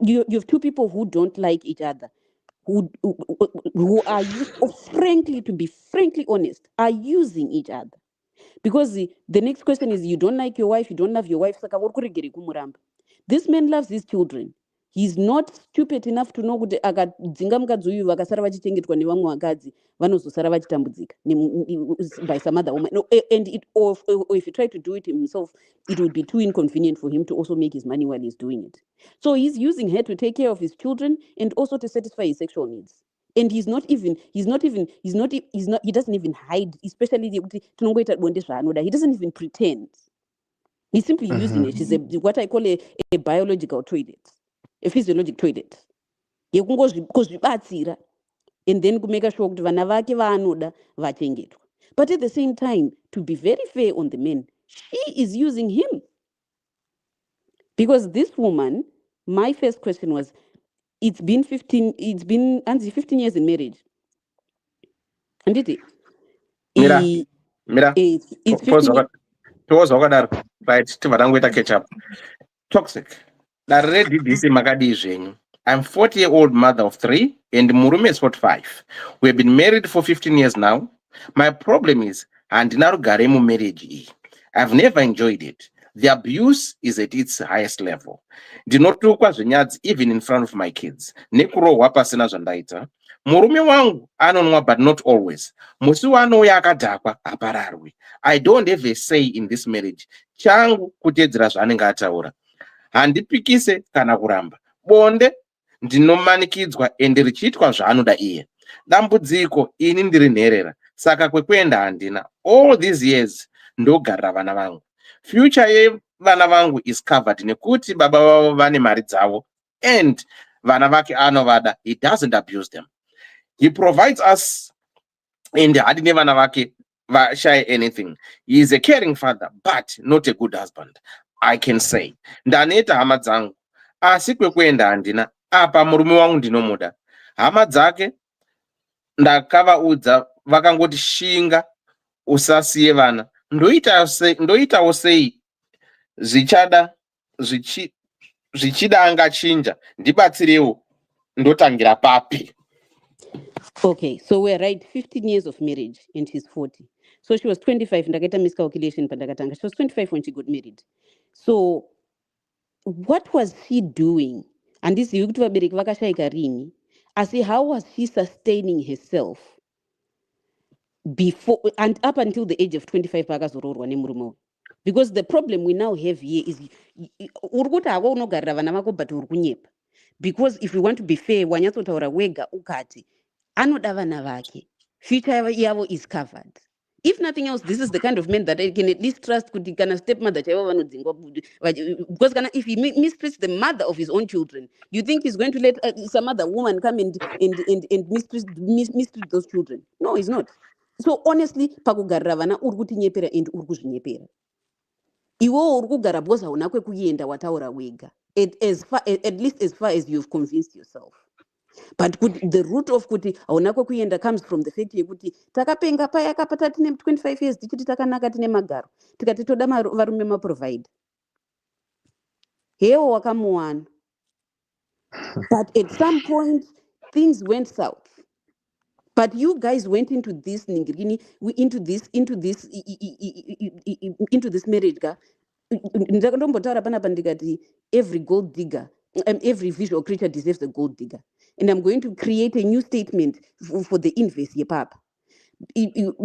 you have two people who don't like each other, who are frankly, to be frankly honest, are using each other. Because the next question is, you don't like your wife, you don't love your wife. Saka wakurigeri kumuramba. This man loves his children. He's not stupid enough to know kuti akadzinga mukadzi uyu vakasara vachichengetwa nevamwe vakadzi vanozosara vachitambudzika by some other woman. No, and or if he tried to do it himself, it would be too inconvenient for him to also make his money while he's doing it. So he's using her to take care of his children and also to satisfy his sexual needs. And he doesn't even hide, especially he doesn't even pretend. He's simply using it. She's what I call a biological toilet, a physiologic toilet. And then make sure kuti vana vake vaanoda vachengetwa. But at the same time, to be very fair on the men, she is using him. Because this woman, my first question was, it's been 15 years in marriage. And it Mira. It's 15 years. Right, catch up. Toxic. I'm 40-year-old mother of 3 and Murume is 45. We've been married for 15 years now. My problem is, andinarugaremu marriage. I've never enjoyed it. The abuse is at its highest level. Ndinotukwa zvinyadzi even in front of my kids. Nekurohwa pasina zvandaita. Murume wangu anonwa, but not always. Musi wanouya akadhakwa apararwi. I don't have a say in this marriage. Changu kutedzera zvaanenge ataura. Handipikise kana kuramba. Bonde ndinomanikidzwa ende richiitwa zvaanoda iye. Dambudziko ini ndiri nherera. Saka kwekuenda handina. All these years ndogarira vana vangu. Future yevana vangu is covered nekuti baba vavo vane mari dzavo, and vana vake anovada. He doesn't abuse them. He provides us, and hadine vana vake vashaye anything. He is a caring father, but not a good husband. I can say. Ndaneta hama dzangu. Asi kwekuenda handina. Apa murume wangu ndinomuda. Hama dzake ndakavaudza vakangoti shinga usasiye vana. Ndoitawo sei zvichida angachinja, ndibatsirewo ndotangira papi. Okay, so we're right, 15 years of marriage and she's 40. So she was 25, ndakaita miscalculation pandakatanga. She was 25 when she got married. So what was she doing? And this yukuti vabereki vakashayika rini. Asi how was she sustaining herself before and up until the age of 25 pakazororwa nemurume? Because the problem we now have here is urikuti hawa unogarira vana vako but urikunyepa. Because if we want to be fair, wanyatsotaura wega ukati anoda vana vake, future yavo is covered. If nothing else, this is the kind of man that I can at least trust kuti kana stepmother chaivo vanodzingwa. Because if he mistreats the mother of his own children, do you think he's going to let some other woman come and mistreat those children? No, he's not. So honestly, pakugarira vana urikutinyepera and urikuzvinyepera. Iwo urikugara because hauna kwekuenda wataura wega. At least as far as you've convinced yourself. But the root of kuti hauna kwekuenda comes from the fact yekuti takapenga paya kapata tine 25 years tichiti takanaka tine magaro. Tikati toda varume maprovide. Hewo wakamuwana. But at some point, things went south. But you guys went into this ningrini, into this marriage. Every gold digger, every visual creature deserves a gold digger. And I'm going to create a new statement for the inverse, papa.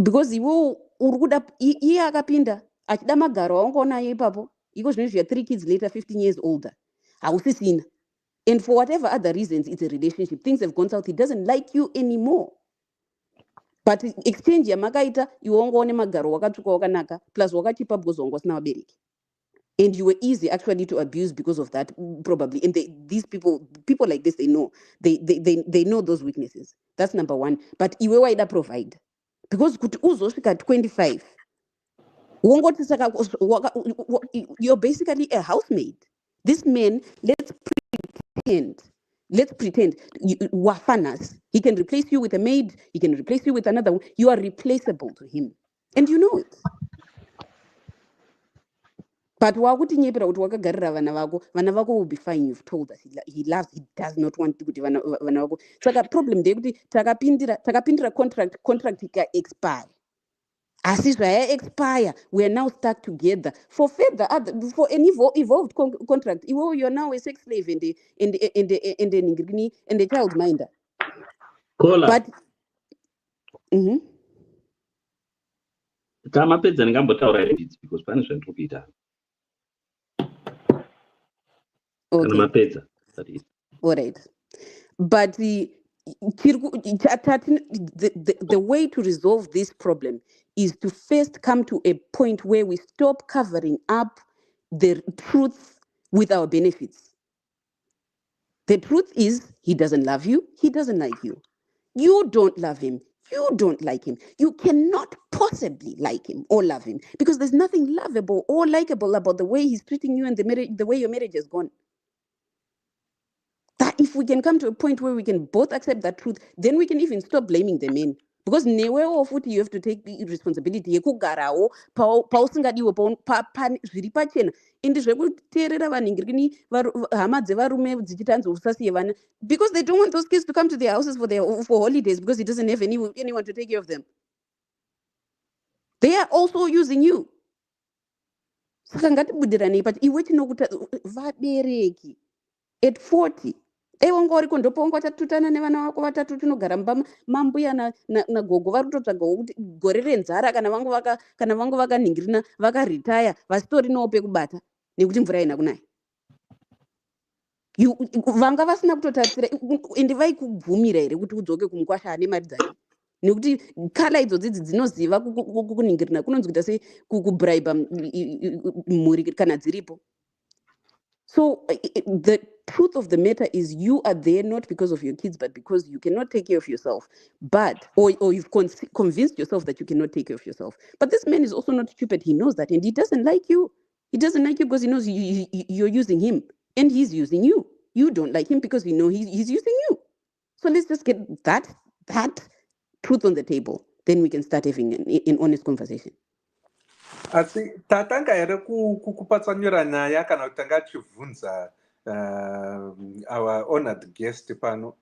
because iwo urikuda iye akapinda achida magaro aungaona ipapo iko zvinezvi 3 kids later 15 years older hausisina. And for whatever other reasons, it's a relationship. Things have gone south. He doesn't like you anymore. But exchange yamakaita iwe ungaone magaro wakatsvuka wakanaka plus wakachipa because wanga usina vabereki. And you were easy actually to abuse because of that, probably. And these people like this, they know. They know those weaknesses. That's number one. But iwe waida provide. Because kuti uzosvika 25. Wongoti saka you're basically a housemaid. This man, let's pretend wafanas. He can replace you with a maid. He can replace you with another one. You are replaceable to him. And you know it. But wakuti nyepera kuti wakagarira vana vako will be fine. You've told us he loves, he does not want kuti vana vako. Saka problem ndekuti takapindira contract ika expire. Asi zvaya expire, we are now stuck together for further for an evolved contract. You're now a sex slave and a child minder. Kola. But kama pedza ndingambotaura edits because pane zvandiri kuita. Kana mapedza. All right. But the way to resolve this problem is to first come to a point where we stop covering up the truth with our benefits. The truth is, he doesn't love you. He doesn't like you. You don't love him. You don't like him. You cannot possibly like him or love him because there's nothing lovable or likable about the way he's treating you and the way your marriage has gone. That if we can come to a point where we can both accept that truth, then we can even stop blaming the men. Because newe of you have to take the responsibility. Yekugarawo pausingadiwe zviri pachena. Indi zvekuteerera vanhingirikini hama dzevarume dzichitanzi usasiye vana because they don't want those kids to come to their houses for holidays because he doesn't have anyone to take care of them. They are also using you. Saka ngatibudiranei but iwe chinokuta vabereki at 40 ewe ngoriko ndoponga tatutana nevana vako vatatu tinogara mambuya nagogo vari kutotsvagawo kuti gore renzara kana vangu vakanhingirina vakaretire vasitorinawo pekubata nekuti mvura ina kunaya vanga vasina kutotarisira ende vaikubvumira here kuti udzoke kumukwasha ane mari dzake nekuti kala idzodzi dzinoziva kunhingirina kunonzi kuita sei kubraiba mhuri kana dziripo. So the truth of the matter is you are there not because of your kids, but because you cannot take care of yourself. Or you've convinced yourself that you cannot take care of yourself. But this man is also not stupid. He knows that. And he doesn't like you. He doesn't like you because he knows you're using him. And he's using you. You don't like him because you know he's using you. So let's just get that truth on the table. Then we can start having an honest conversation. Asi tatanga here kukupatsanura nyaya kana kuti tanga tichibvunza our honored guest pano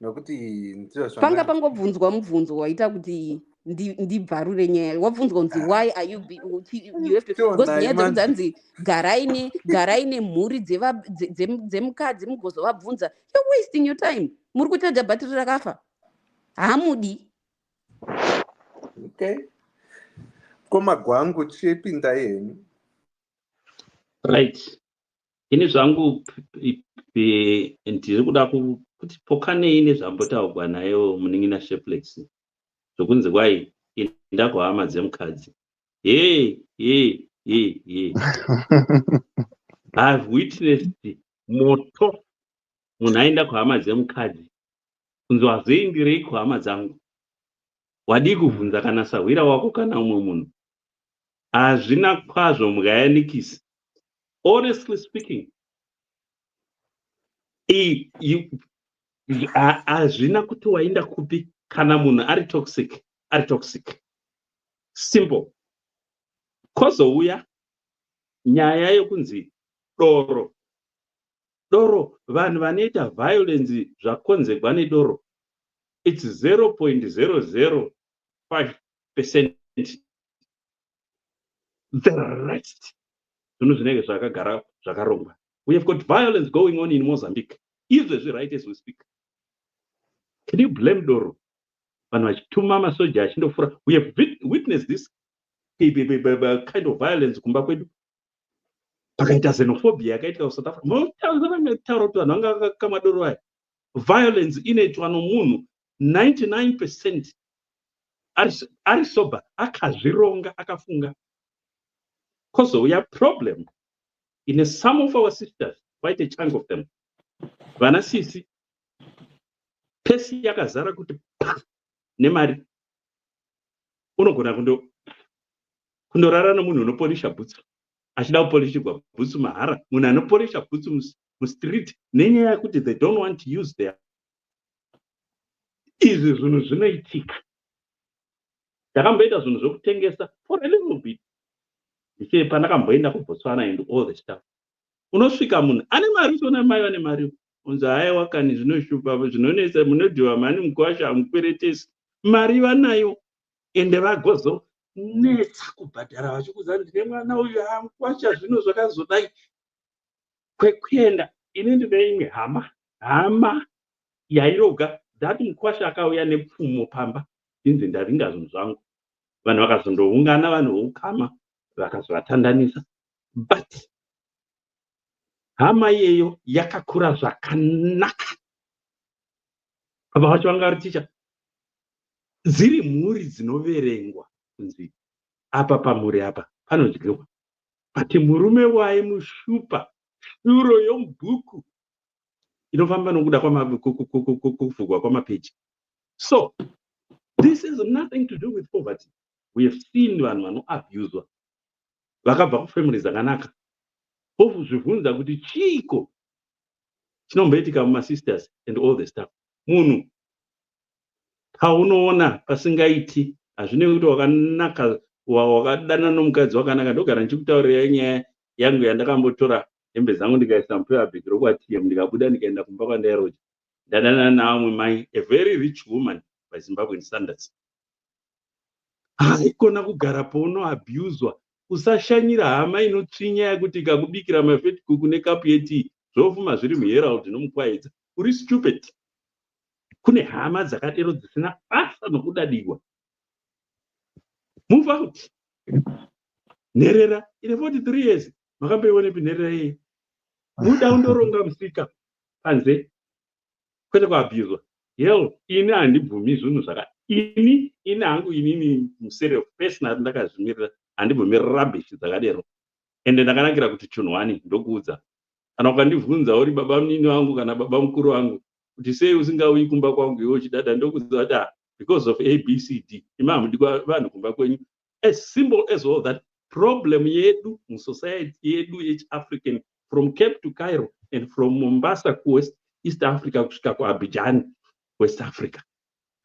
nokuti ndizvo panga pangobvunzwa mubvunzo waita kuti ndibvarure nyaya wabvunzwa kunzi why are you have to because nyaya dzekudzanzi garai nemhuri dzemukadzi mugozovabvunza you're wasting your time muri kuita bhatiri rakafa hamudi. Okay. Koma gwangu chepinda yenu. Right. Ini zvangu ndiri kuda kuti pokanei nezvambotaurwa nayo muningina Sheplex. Zvokunzi kwai enda kuhama dzemukadzi. I've witnessed moto munhu aenda kuhama dzemukadzi. Kunzi wazoendirei kuhama dzangu. Wadi kuvhunza kana sahwira wako kana umwe munhu. Hazvina kwazvo mukayanikisa. Honestly speaking, hazvina kuti waenda kupi kana munhu ari toxic. Simple. Kozouya nyaya yokunzi doro vanhu vanoita violence zvakonzerwa nedoro it's 0.005%. The rest zvinenge zvakagara zvakarongwa. We have got violence going on in Mozambique. Is this right as we speak? Can you blame Doro? vanhu vachituma masoja achindofura. We have witnessed this kind of violence kumba kwedu. Pakaita xenophobia yakaitika kuSouth Africa. Taura kuti vanhu vanga vakakamwa doro aya. Violence inoitwa nomunhu 99% ari sober, akazvironga, akafunga. Kozouya problem in some of our sisters, quite a chunk of them. Vana sisi pesi yakazara kuti nemari unogona kundorara nomunhu unopolisha bhutsu achida kupolishirwa bhutsu mahara, munhu anopolisha bhutsu mustreet nenyaya yekuti they don't want to use their. Izvi zvinhu zvinoitika. Ndakamboita zvinhu zvokutengesa for a little bit. Iche pandakamboenda kuBotswana and all the stuff. Unosvika munhu ane mari, uchiona mai vane mari, unzi haiwa kani zvinoshupa, zvinonesa, munodhiwa mani mukwasha, mukweretesi. Mari vanayo ende vagozonetsa kubhadhara vachikuudza ndine mwana uyu mukwasha zvino zvakazodai. Kwekuenda ini ndine imwe hama yairoga dhati mukwasha akauya nepfumo pamba, inzi ndaringa zvinhu zvangu. Vanhu vakazondoungana, vanhu voukama vakazovatandanisa. But hama iyeyo yakakura zvakanaka. Baba vacho vanga vari ticha. Dziri mhuri dzinoverengwa kunzi apa pamhuri apa panodyiwa. But murume waimushupa, shuro yomubhuku inofamba nokuda kuvhurwa kwamapeji. So this has nothing to do with poverty. We have seen vanhu vanoabhuzwa vakabva kufamily dzakanaka. Zvibvunza kuti chiko chinomboitika mumasisters and all the stuff. Munhu paunoona pasingaiti, hazvinei kuti wakanaka, wakadana nomukadzi wakanaka. Ndogara ndichikutaurira nyaya yangu yandakambotora hembe dzangu ndikaisa mupeva bhegi rokwatiye ndikabuda ndikaenda kumba kwandairoja. Ndadana naamwe mai, a very rich woman by Zimbabwean standards. Haikona kugara paunoabhuzwa. Usashanyira hama inotsvinya yekuti ikakubikira mafeti kuku nekapu yetii zvofuma zviri muherald zvinomukwaidza. Uri stupid. Kune hama dzakadero dzisina basa nokudadiwa. Move out. Nherera ine 43 years. Makambeiwonepi nherera iyi? Muda undoronga musika panze kwete kuabhuzwa. Hell, ini handibvumi zvinhu zvaka. Ini hangu inini musere personal ndakazvimirira. Handibvumi rubbish dzakadero. Ende ndakanakira kuti chunhwani ndokuudza. Kana ukandibvunza uri baba munini wangu kana baba mukuru wangu kuti sei usingauyi kumba kwangu iwe uchidada, ndokuudza kuti because of ABCD. Imamudi vanhu kumba kwenyu. As simple as all that. Problem yedu musociety yedu African, from Cape to Cairo and from Mombasa to East Africa kusvika kuAbidjan West Africa.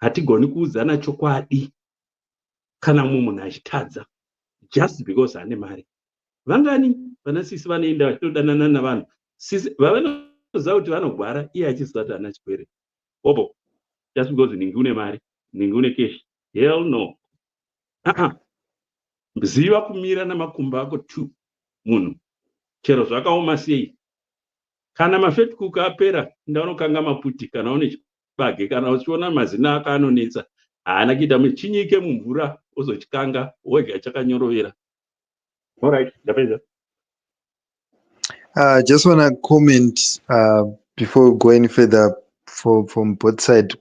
Hatigoni kuudzana chokwadi kana munhu achitadza just because ane mari. Vangani vana sisi vanoenda vachitodanana navanhu sisi vanoziva kuti vanogwara iye achizati ana chikwere. Opo just because ningi une mari, ningi une cash. Hell no. Ziva kumira namakumba ako tu munhu. Chero zvakaoma sei. Kana mafeti kuku apera ndaunokanga maputi kana une chibage kana uchiona mazina aka anonetsa. Haana kuita muchinyike mumvura ozochikanga wega chakanyorovera. All right, ndapedza. Just want to comment before we go any further from both sides.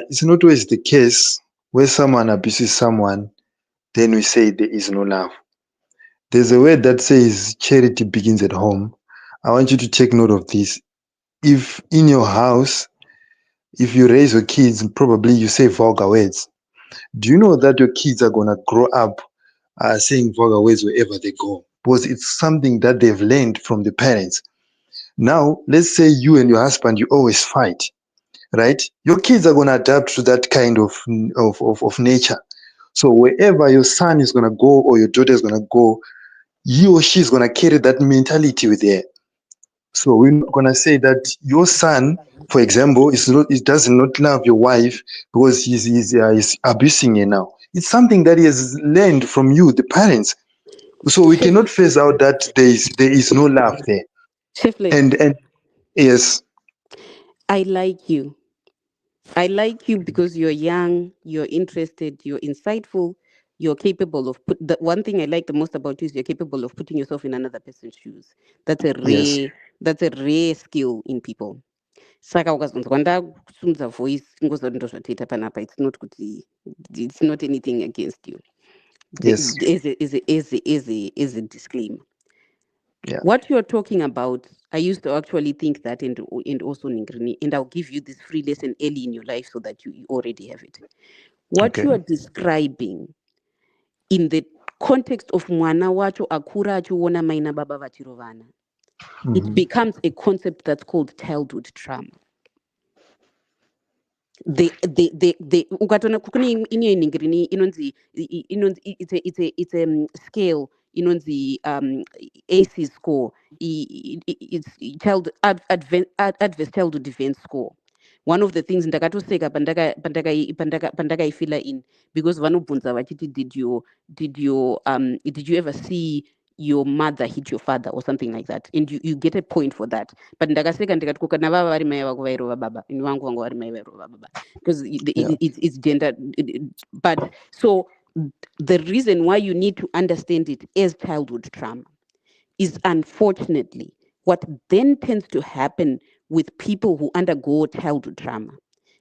It's not always the case where someone abuses someone, then we say there is no love. There's a word that says charity begins at home. I want you to take note of this. If in your house, if you raise your kids, probably you say vulgar words. Do you know that your kids are going to grow up saying vulgar words wherever they go? Because it's something that they've learned from the parents. Now, let's say you and your husband, you always fight, right? Your kids are going to adapt to that kind of nature. So wherever your son is going to go or your daughter is going to go, he or she is going to carry that mentality with her. So we're not going to say that your son, for example, he does not love your wife because he's abusing her now. It's something that he has learned from you, the parents. So we cannot phase out that there is no love there. Chiflin, And yes. I like you. I like you because you're young, you're interested, you're insightful, you're capable of the one thing I like the most about you is you're capable of putting yourself in another person's shoes. That's a Yes. rare skill in people. Saka ukazonzwa ndakusumudza voice ingozoti ndozvatoita panapa, it's not anything against you. Yes. Is a disclaimer. Yeah. What you're talking about, I used to actually think that, and also Ningrini, and I'll give you this free lesson early in your life so that you already have it. What Okay. you are describing in the context of mwana wacho akura achiona mai nababa vachirovana, it becomes a concept that's called childhood trauma. Ukatona kune imwe Ningrini inonzi it's a scale inonzi ACE score, it's child adverse childhood event score. One of the things ndakatoseka pandakaifila in, because vanobvunza vachiti did you ever see your mother hit your father or something like that, and you get a point for that. But ndakaseka ndikati kana vava vari mai vako vairova baba, ini vangu vangu vari mai vairova baba, because it's gender. But so the reason why you need to understand it as childhood trauma is, unfortunately, what then tends to happen with people who undergo childhood trauma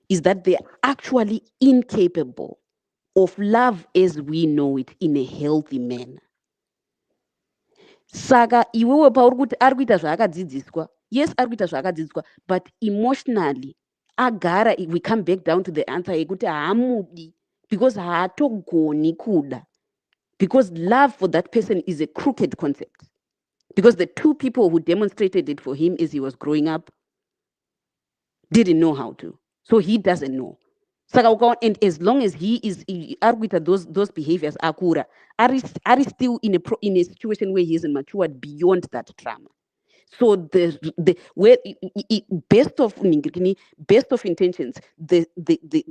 is that they're actually incapable of love as we know it in a healthy manner. Saka iwewe pauri kuti ari kuita zvaakadzidziswa, yes ari kuita zvaakadzidziswa, but emotionally agara, we come back down to the answer yekuti haamudi because haatogoni kuda, because love for that person is a crooked concept, because the two people who demonstrated it for him as he was growing up didn't know how to, so he doesn't know. Saka, and as long as he is arguing those behaviors akura, are still in a situation where he isn't matured beyond that trauma. So the where best of intentions, the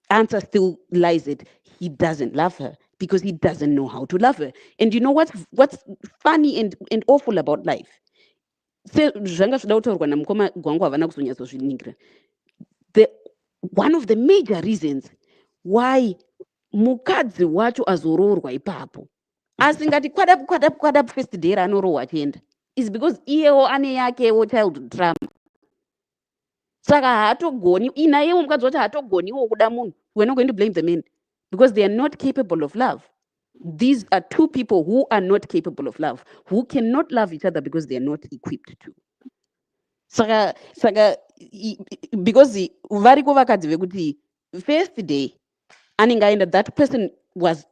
answer still lies at he doesn't love her because he doesn't know how to love her. And you know what's funny and awful about life? One of the major reasons why mukadzi wacho azoroorwa ipapo asingati kwadapu first day ranorohwa achienda is because iyewo ane yakewo childhood trauma. Saka haatogoni, inayewo mukadzi wacho haatogoniwo kuda munhu. We're not going to blame the men because they are not capable of love. These are two people who are not capable of love, who cannot love each other because they are not equipped to. Saka because variko vakadzi vekuti first day anenge aenda, that person was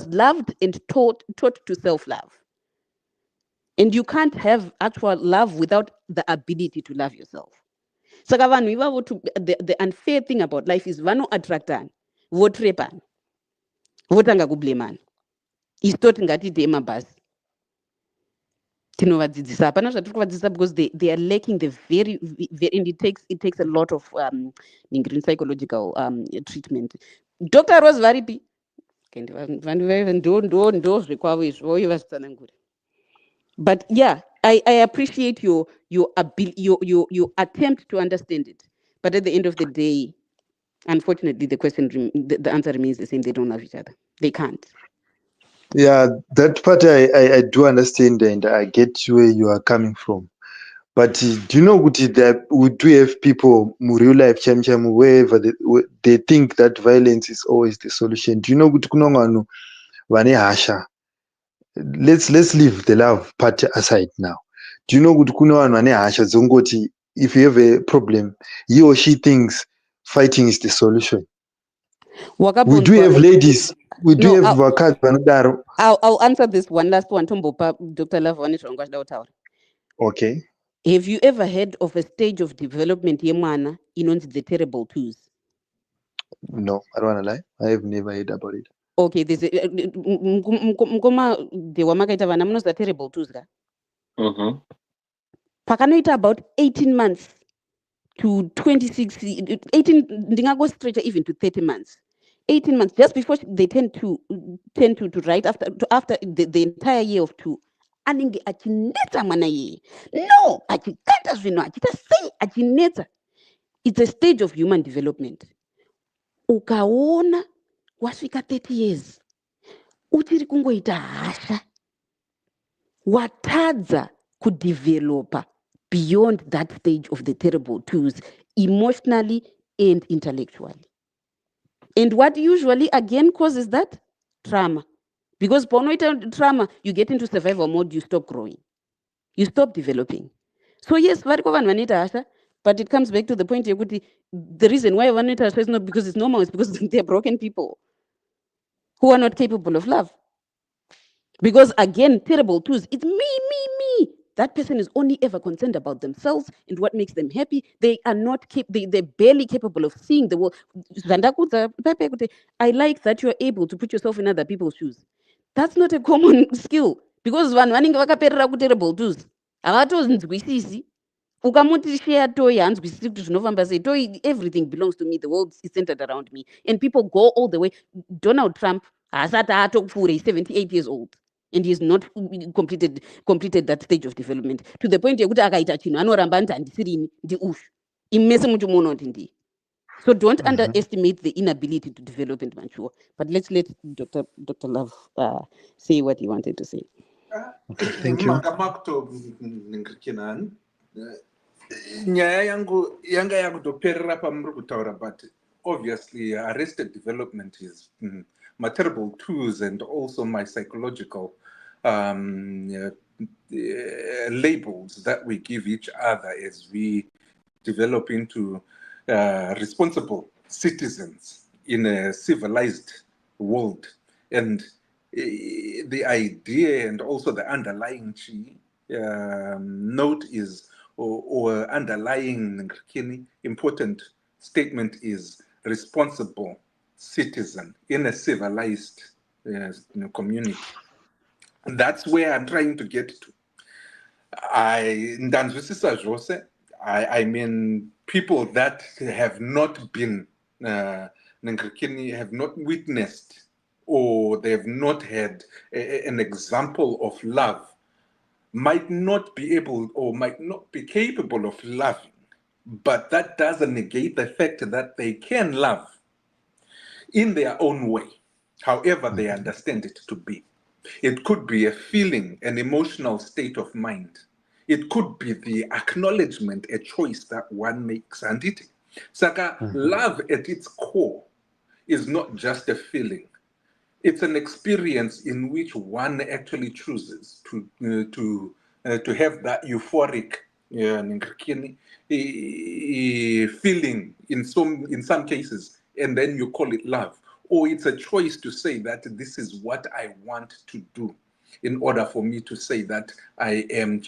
loved and taught to self-love. And you can't have actual love without the ability to love yourself. Saka vanhu ivavo, the unfair thing about life is vanoattractana, votrepana, votanga kublemana. Isitoti ngatiite mabhazi tinovadzidzisa, hapana zvatiri kuvadzidzisa because they are lacking the very, and it takes a lot of psychological treatment. Dr. Rose varipi vanhu vaive ndo zvekwavo izvo vazvitsanangura. But yeah, I appreciate your attempt to understand it. But at the end of the day, unfortunately, the answer remains the same. They don't love each other. They can't. Yeah, that part I do understand and I get where you are coming from. But do you know that we do have people in real life wherever they think that violence is always the solution. Do you know kuno vanhu vane hasha? Let's leave the love part aside now. Do you know kuno vanhu vane hasha dzongoti if you have a problem, he or she thinks fighting is the solution. We do have ladies. We do have vakadzi vanodaro. I'll answer this one last one. Tombopa Dr. Love. Okay. Have you ever heard of a stage of development yemwana inonzi the terrible twos? No, I don't want to lie. I have never heard about it. Okay, there's mkoma the wamakaita vana munozi the terrible twos ka. Pakanoita about 18 months to 26, 18 ndingago stretch even to 30 months. 18 months just before they tend to right after the entire year of 2. Anenge achinetsa mwana ye. No, achikanta zvino achita sei achinetsa. It's a stage of human development. Ukaona wasvika 30 years uchiri kungoita hasha, watadza kudevelopa beyond that stage of the terrible twos, emotionally and intellectually. And what usually again causes that? Trauma. Because paunoita trauma, you get into survival mode, you stop growing, you stop developing. So yes, variko vanhu vanoita hasha, but it comes back to the point yekuti the reason why vanoita hasha is not because it's normal, it's because they're broken people who are not capable of love. Because again, terrible twos, it's me. That person is only ever concerned about themselves and what makes them happy. They are not they're barely capable of seeing the world. I like that you're able to put yourself in other people's shoes. That's not a common skill, because vanhu vanenge vakaperera kuterrible twos havatonzwisisi. Ukamuti share toy hanzwisisi kuti zvinofamba sei. Toy, everything belongs to me, the world is centered around me, and people go all the way. Donald Trump haasati atokupfuura, he's 78 years old and he's not completed that stage of development to the point yekuti akaita chinhu anoramba anzi handisirimi ndiushu imi mese muchimuona kuti ndii. So don't underestimate the inability to develop and mature. But let's let Dr. Love say what he wanted to say. Thank you. Nyaya yangu yanga yakutoperera pamuri kutaura, but obviously arrested development is my terrible tools and also my psychological labels that we give each other as we develop into responsible citizens in a civilized world. And the idea and also the underlying note is, or underlying important statement is responsible citizen in a civilized community. And that's where I'm trying to get to. I mean, people that have not been, have not witnessed, or they have not had an example of love, might not be able or might not be capable of loving, but that doesn't negate the fact that they can love in their own way, however they understand it to be. It could be a feeling, an emotional state of mind. It could be the acknowledgement, a choice that one makes. And it, Saka, love at its core is not just a feeling. It's an experience in which one actually chooses to have that euphoric feeling in some cases, and then you call it love. Or it's a choice to say that this is what I want to do in order for me to say that I am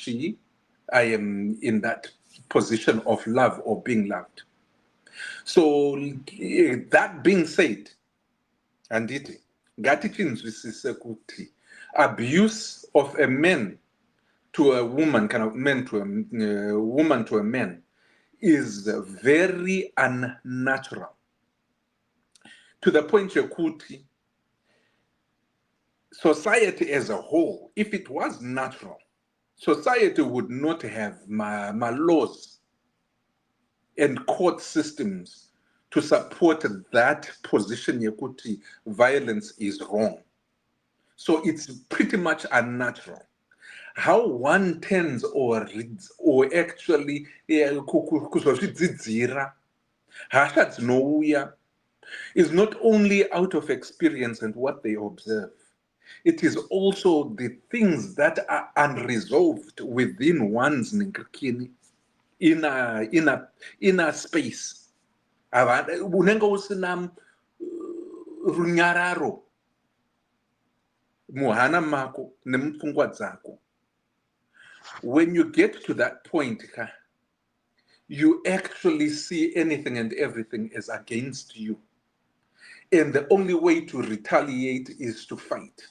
in that position of love or being loved. So that being said, anditi ngatichinzwisise kuti abuse of a man to a woman, kind of man to a woman to a man, is very unnatural. To the point yekuti society as a whole, if it was natural, society would not have my laws and court systems to support that position yekuti violence is wrong. So it's pretty much unnatural. How one tends or reads or actually kuzozvidzidzira hasha dzinouya is not only out of experience and what they observe. It is also the things that are unresolved within one's ninkirkini in a space. Unenge usina runyararo muhana mako nemupfungwa dzako. When you get to that point, you actually see anything and everything as against you. And the only way to retaliate is to fight.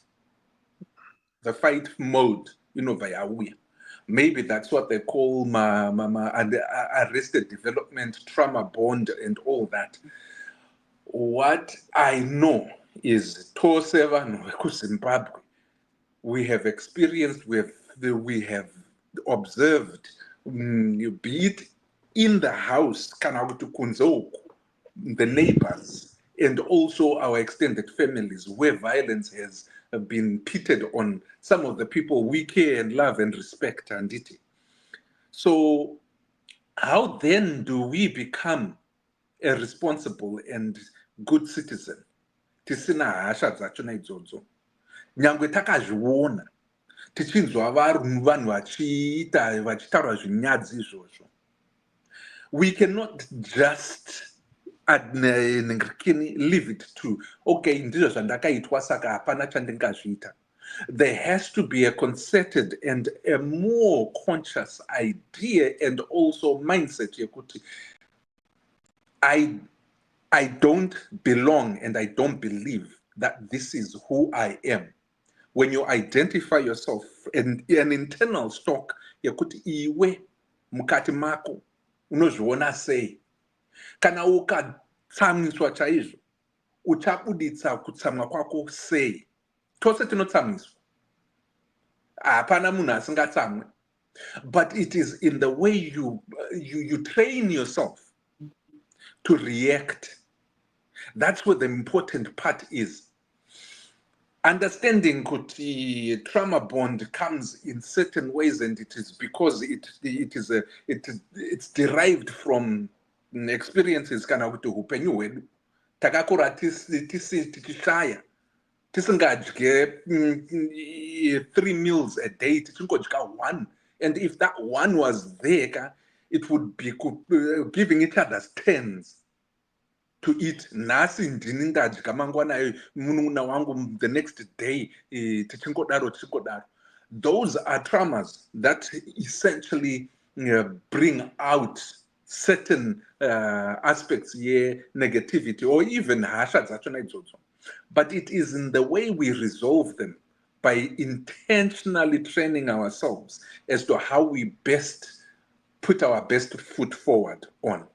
The fight mode, via we. Maybe that's what they call arrested development, trauma bond, and all that. What I know is Zimbabwe. We have experienced, we have observed, be it in the house, kana kuti kunze uku, the neighbors, and also our extended families, where violence has been pitted on some of the people we care and love and respect, anditi. So how then do we become a responsible and good citizen? Tisina hasha dzachona idzodzo. Nyangwe takazviona, tichinzwa vanhu vachitaura zvinyadzi izvozvo. We cannot just leave it to, okay, ndizvo zvandakaitwa saka hapana chandingazviita. There has to be a concerted and a more conscious idea and also mindset yekuti I don't belong and I don't believe that this is who I am. When you identify yourself in an internal stock yekuti iwe mukati mako unozviona sei, kana ukatsamwiswa chaizvo uchabuditsa kutsamwa kwako sei. Tose tinotsamwiswa, hapana munhu asingatsamwe, but it is in the way you train yourself to react. That's where the important part is. Understanding kuti trauma bond comes in certain ways, and it is because it's derived from experiences kana kuti upenyu hwedu takakura tichishaya, tisingadye 3 meals a day, tichingodya 1, and if that 1 was there, it would be giving each other's 10s to eat. Nasi ndini ngadya mangwana, munun'una wangu the next day, tichingodaro. Those are traumas that essentially bring out certain aspects, negativity, or even hasha dzachona idzodzo. But it is in the way we resolve them, by intentionally training ourselves as to how we best put our best foot forward on.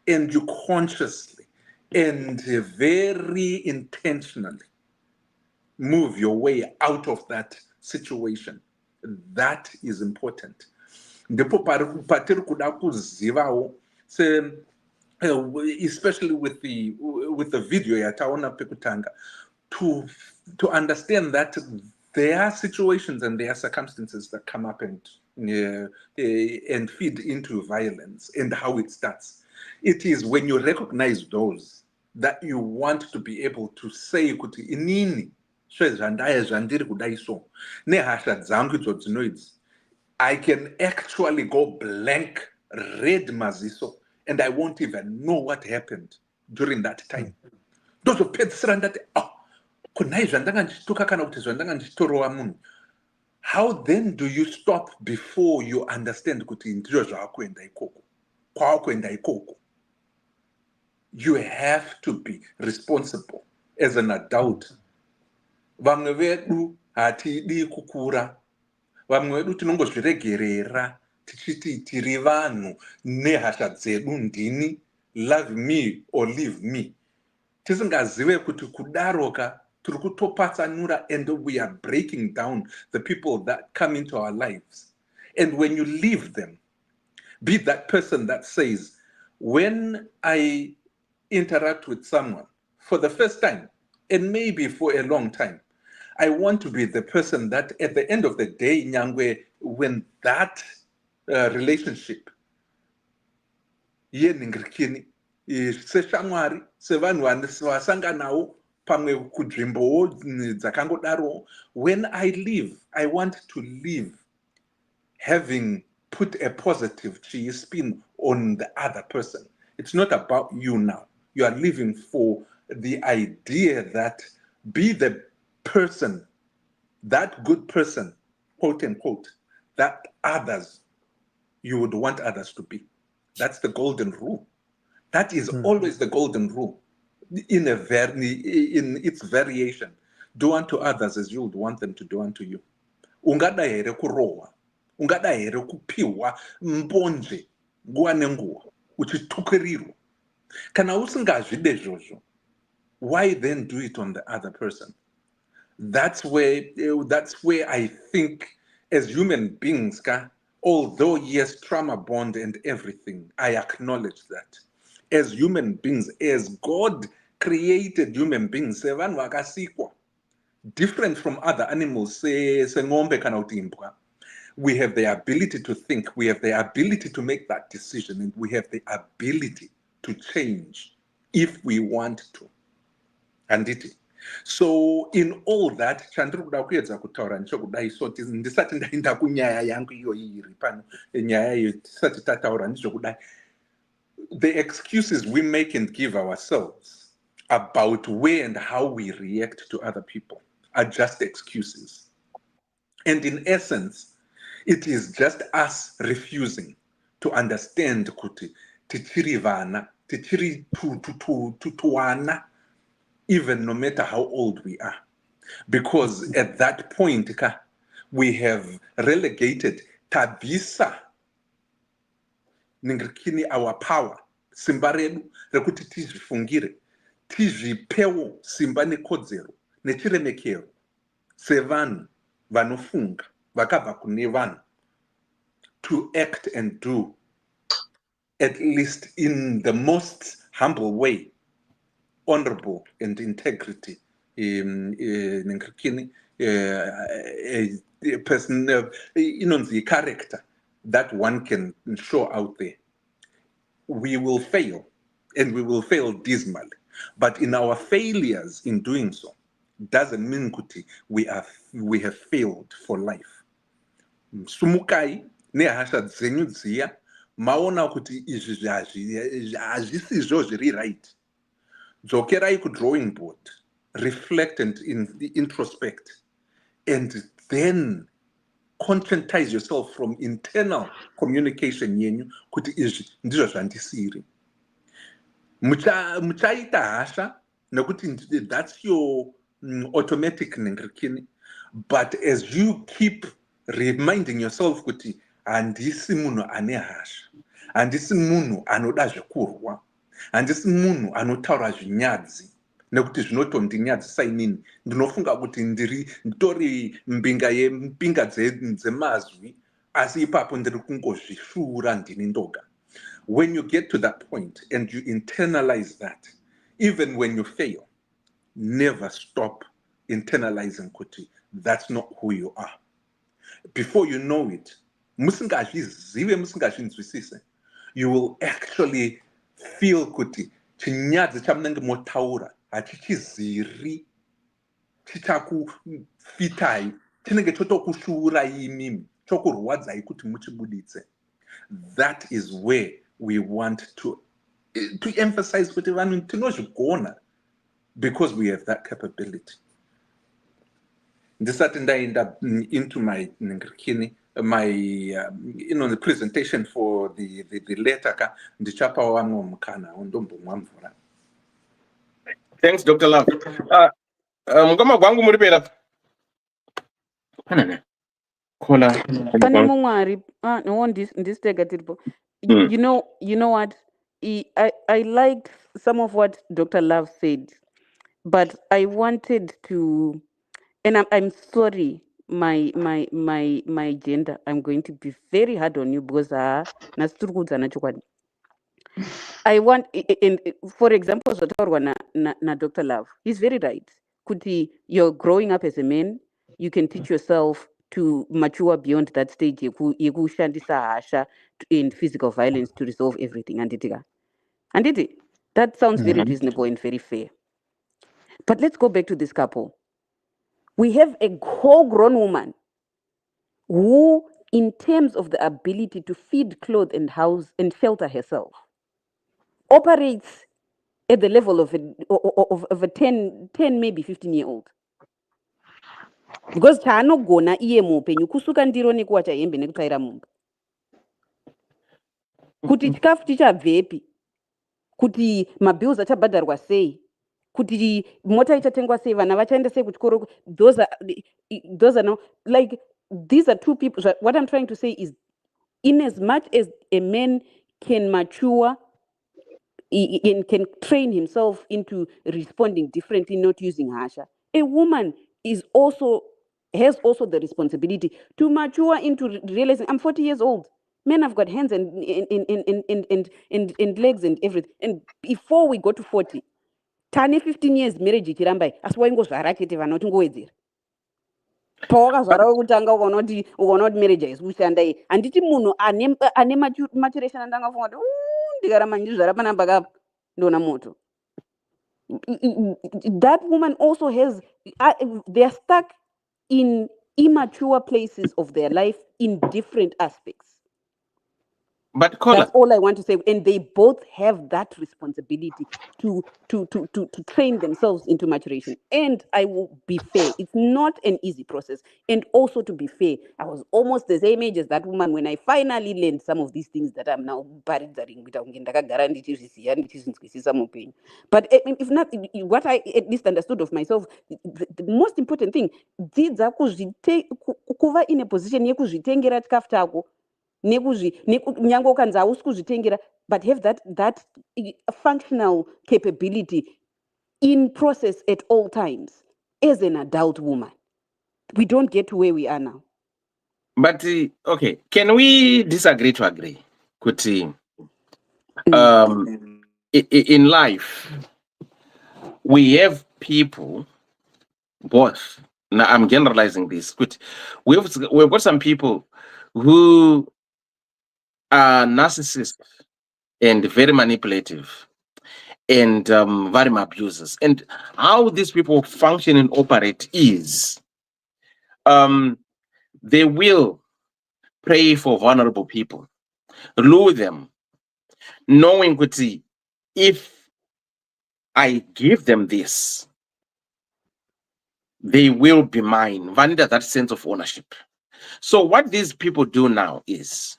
And you consciously and very intentionally move your way out of that situation. That is important. Ndipo patiri kuda kuzivawo, especially with the video yataona pekutanga, to understand that there are situations and there are circumstances that come up and feed into violence and how it starts. It is when you recognize those that you want to be able to say kuti inini zvandaya zvandiri kudai so nehasha dzangu idzo dzinoidzi, I can actually go blank, red maziso, and I won't even know what happened during that time. Ndozopedzisira ndati kunai zvandanga ndichituka kana kuti zvandanga ndichitorova munhu. How then do you stop before you understand kuti ndizvo zvaakuenda ikoko, kwaakuenda ikoko? You have to be responsible as an adult. Vamwe vedu hatidi kukura, vamwe vedu tinongozviregerera tichiti tiri vanhu nehasha dzedu ndini, love me or leave me, tisingazive kuti kudaroka tiri kutopatsanura, and we are breaking down the people that come into our lives. And when you leave them, be that person that says, when I interact with someone for the first time, and maybe for a long time, I want to be the person that at the end of the day, Nyangwe, when that relationship, yeningirikini, seshamwari, sevanhu vasanganawo, pamwe kunzvimbowo dzakangodaro, when I leave, I want to leave having put a positive spin on the other person. It's not about you now. You are living for the idea that be the person, that good person, quote unquote, that others, you would want others to be. That's the golden rule. That is always the golden rule in its variation. Do unto others as you would want them to do unto you. Ungada here kurowa, ungada here kupiwa mbonje nguwa nenguwa uchitukirirwa. Kana usingazvide izvozvo, why then do it on the other person? That's where I think as human beings, although yes, trauma bond and everything, I acknowledge that. As human beings, as God created human beings, sevanhu vakasikwa, different from other animals, seng'ombe kana kuti imbwa, we have the ability to think, we have the ability to make that decision, and we have the ability to change if we want to. Handiti. So in all that, chandiri kuda kuedza kutaura ndechokudai, so ndisati ndaenda kunyaya yangu iyoyi iri pano, nyaya iyo tisati tataura ndizvokudai. The excuses we make and give ourselves about where and how we react to other people are just excuses. And in essence, it is just us refusing to understand kuti tichiri vana, tichiri tuwana, even no matter how old we are. Because at that point, we have relegated tabisa ningirikini our power, simba redu rekuti tizvifungire, tizvipewo simba nekodzero nechiremekero sevanhu vanofunga vakabva kune vanhu, to act and do, at least in the most humble way, honorable and integrity, ningirikini a person, the character that one can show out there. We will fail, and we will fail dismally. But in our failures in doing so, doesn't mean kuti we have failed for life. Sumukai nehasha dzenyu dziya maona kuti izvi hazvisizvo zviri right. Dzokerai kudrawing board, reflect and introspect, and then conscientize yourself from internal communication yenyu kuti izvi ndizvo zvandisiri. Muchaita hasha nekuti that's your automatic ningirikini, but as you keep reminding yourself kuti handisi munhu ane hasha, handisi munhu anoda zvekurwa, handisi munhu anotaura zvinyadzi, nekuti zvinotondinyadzisa inini, ndinofunga kuti nditori mbinga dzemazwi, asi ipapo ndiri kungozvishuura ndini ndoga. When you get to that point and you internalize that, even when you fail, never stop internalizing kuti that's not who you are. Before you know it, you will actually feel kuti chinyadzi chamunenge motaura hachichiziri chichakufitai, chinenge chotokushuurai imimi, chokurwadzai kuti muchibuditse. That is where we want to emphasize kuti vanhu tinozvigona, because we have that capability. Ndisati ndaenda into my the presentation for the letter ka ndichapa wamwe mukana undombomwa mvura. Thanks, Dr. Love. Mukama gwangu muripera. Panana. Kola. Pane mumwari, no ndisitega tiripo. You know what? I liked some of what Dr. Love said, but I wanted to, and I'm sorry, my gender. I'm going to be very hard on you because I want, for example, na Dr. Love, he's very right. Kuti, you're growing up as a man, you can teach yourself to mature beyond that stage in physical violence to resolve everything. And that sounds very reasonable and very fair. But let's go back to this couple. We have a whole grown woman who, in terms of the ability to feed, clothe, and house and shelter herself, operates at the level of a 10, maybe 15-year-old. Because chaanogona iye muupenyu kusuka ndiro nekuwacha hembe nekutaira mumba. Kuti chikafu chichabvepi, kuti mabills achabhadharwa sei, kuti mota ichatengwa sei, vana vachaenda sei kuchikoro. Those are no, like, these are two people. What I'm trying to say is, in as much as a man can mature, he can train himself into responding differently, not using harsher, a woman is also has also the responsibility to mature into realizing, I'm 40 years old. Men have got hands and legs and everything. And before we go to 40, 15 years marriage ichirambai, asi waingozvara chete vana kuti ngowedzera. Pawakazvara wekutanga ukaona kuti marriage haisi handiti munhu ane maturation andangafunga kuti ndikaramba ndizvara panapa kapa ndona moto. That woman also has, they're stuck in immature places of their life in different aspects. But that's all I want to say. And they both have that responsibility to train themselves into maturation. And I will be fair, it's not an easy process. And also to be fair, I was almost the same age as that woman when I finally learned some of these things that I'm now paridzaring. But if not, what I at least understood of myself, the most important thing, kuva in a position yekuzvitengera chikafu chako, nyango ukanzi hausi kuzvitengera, but have that functional capability in process at all times as an adult woman. We don't get to where we are now. But okay, can we disagree to agree? Kuti, in life, we have people, both. Now I'm generalizing this. We've got some people who are narcissists and very manipulative and very abusers. And how these people function and operate is they will pray for vulnerable people, lure them, knowing that if I give them this, they will be mine. Vanida, that sense of ownership. So what these people do now is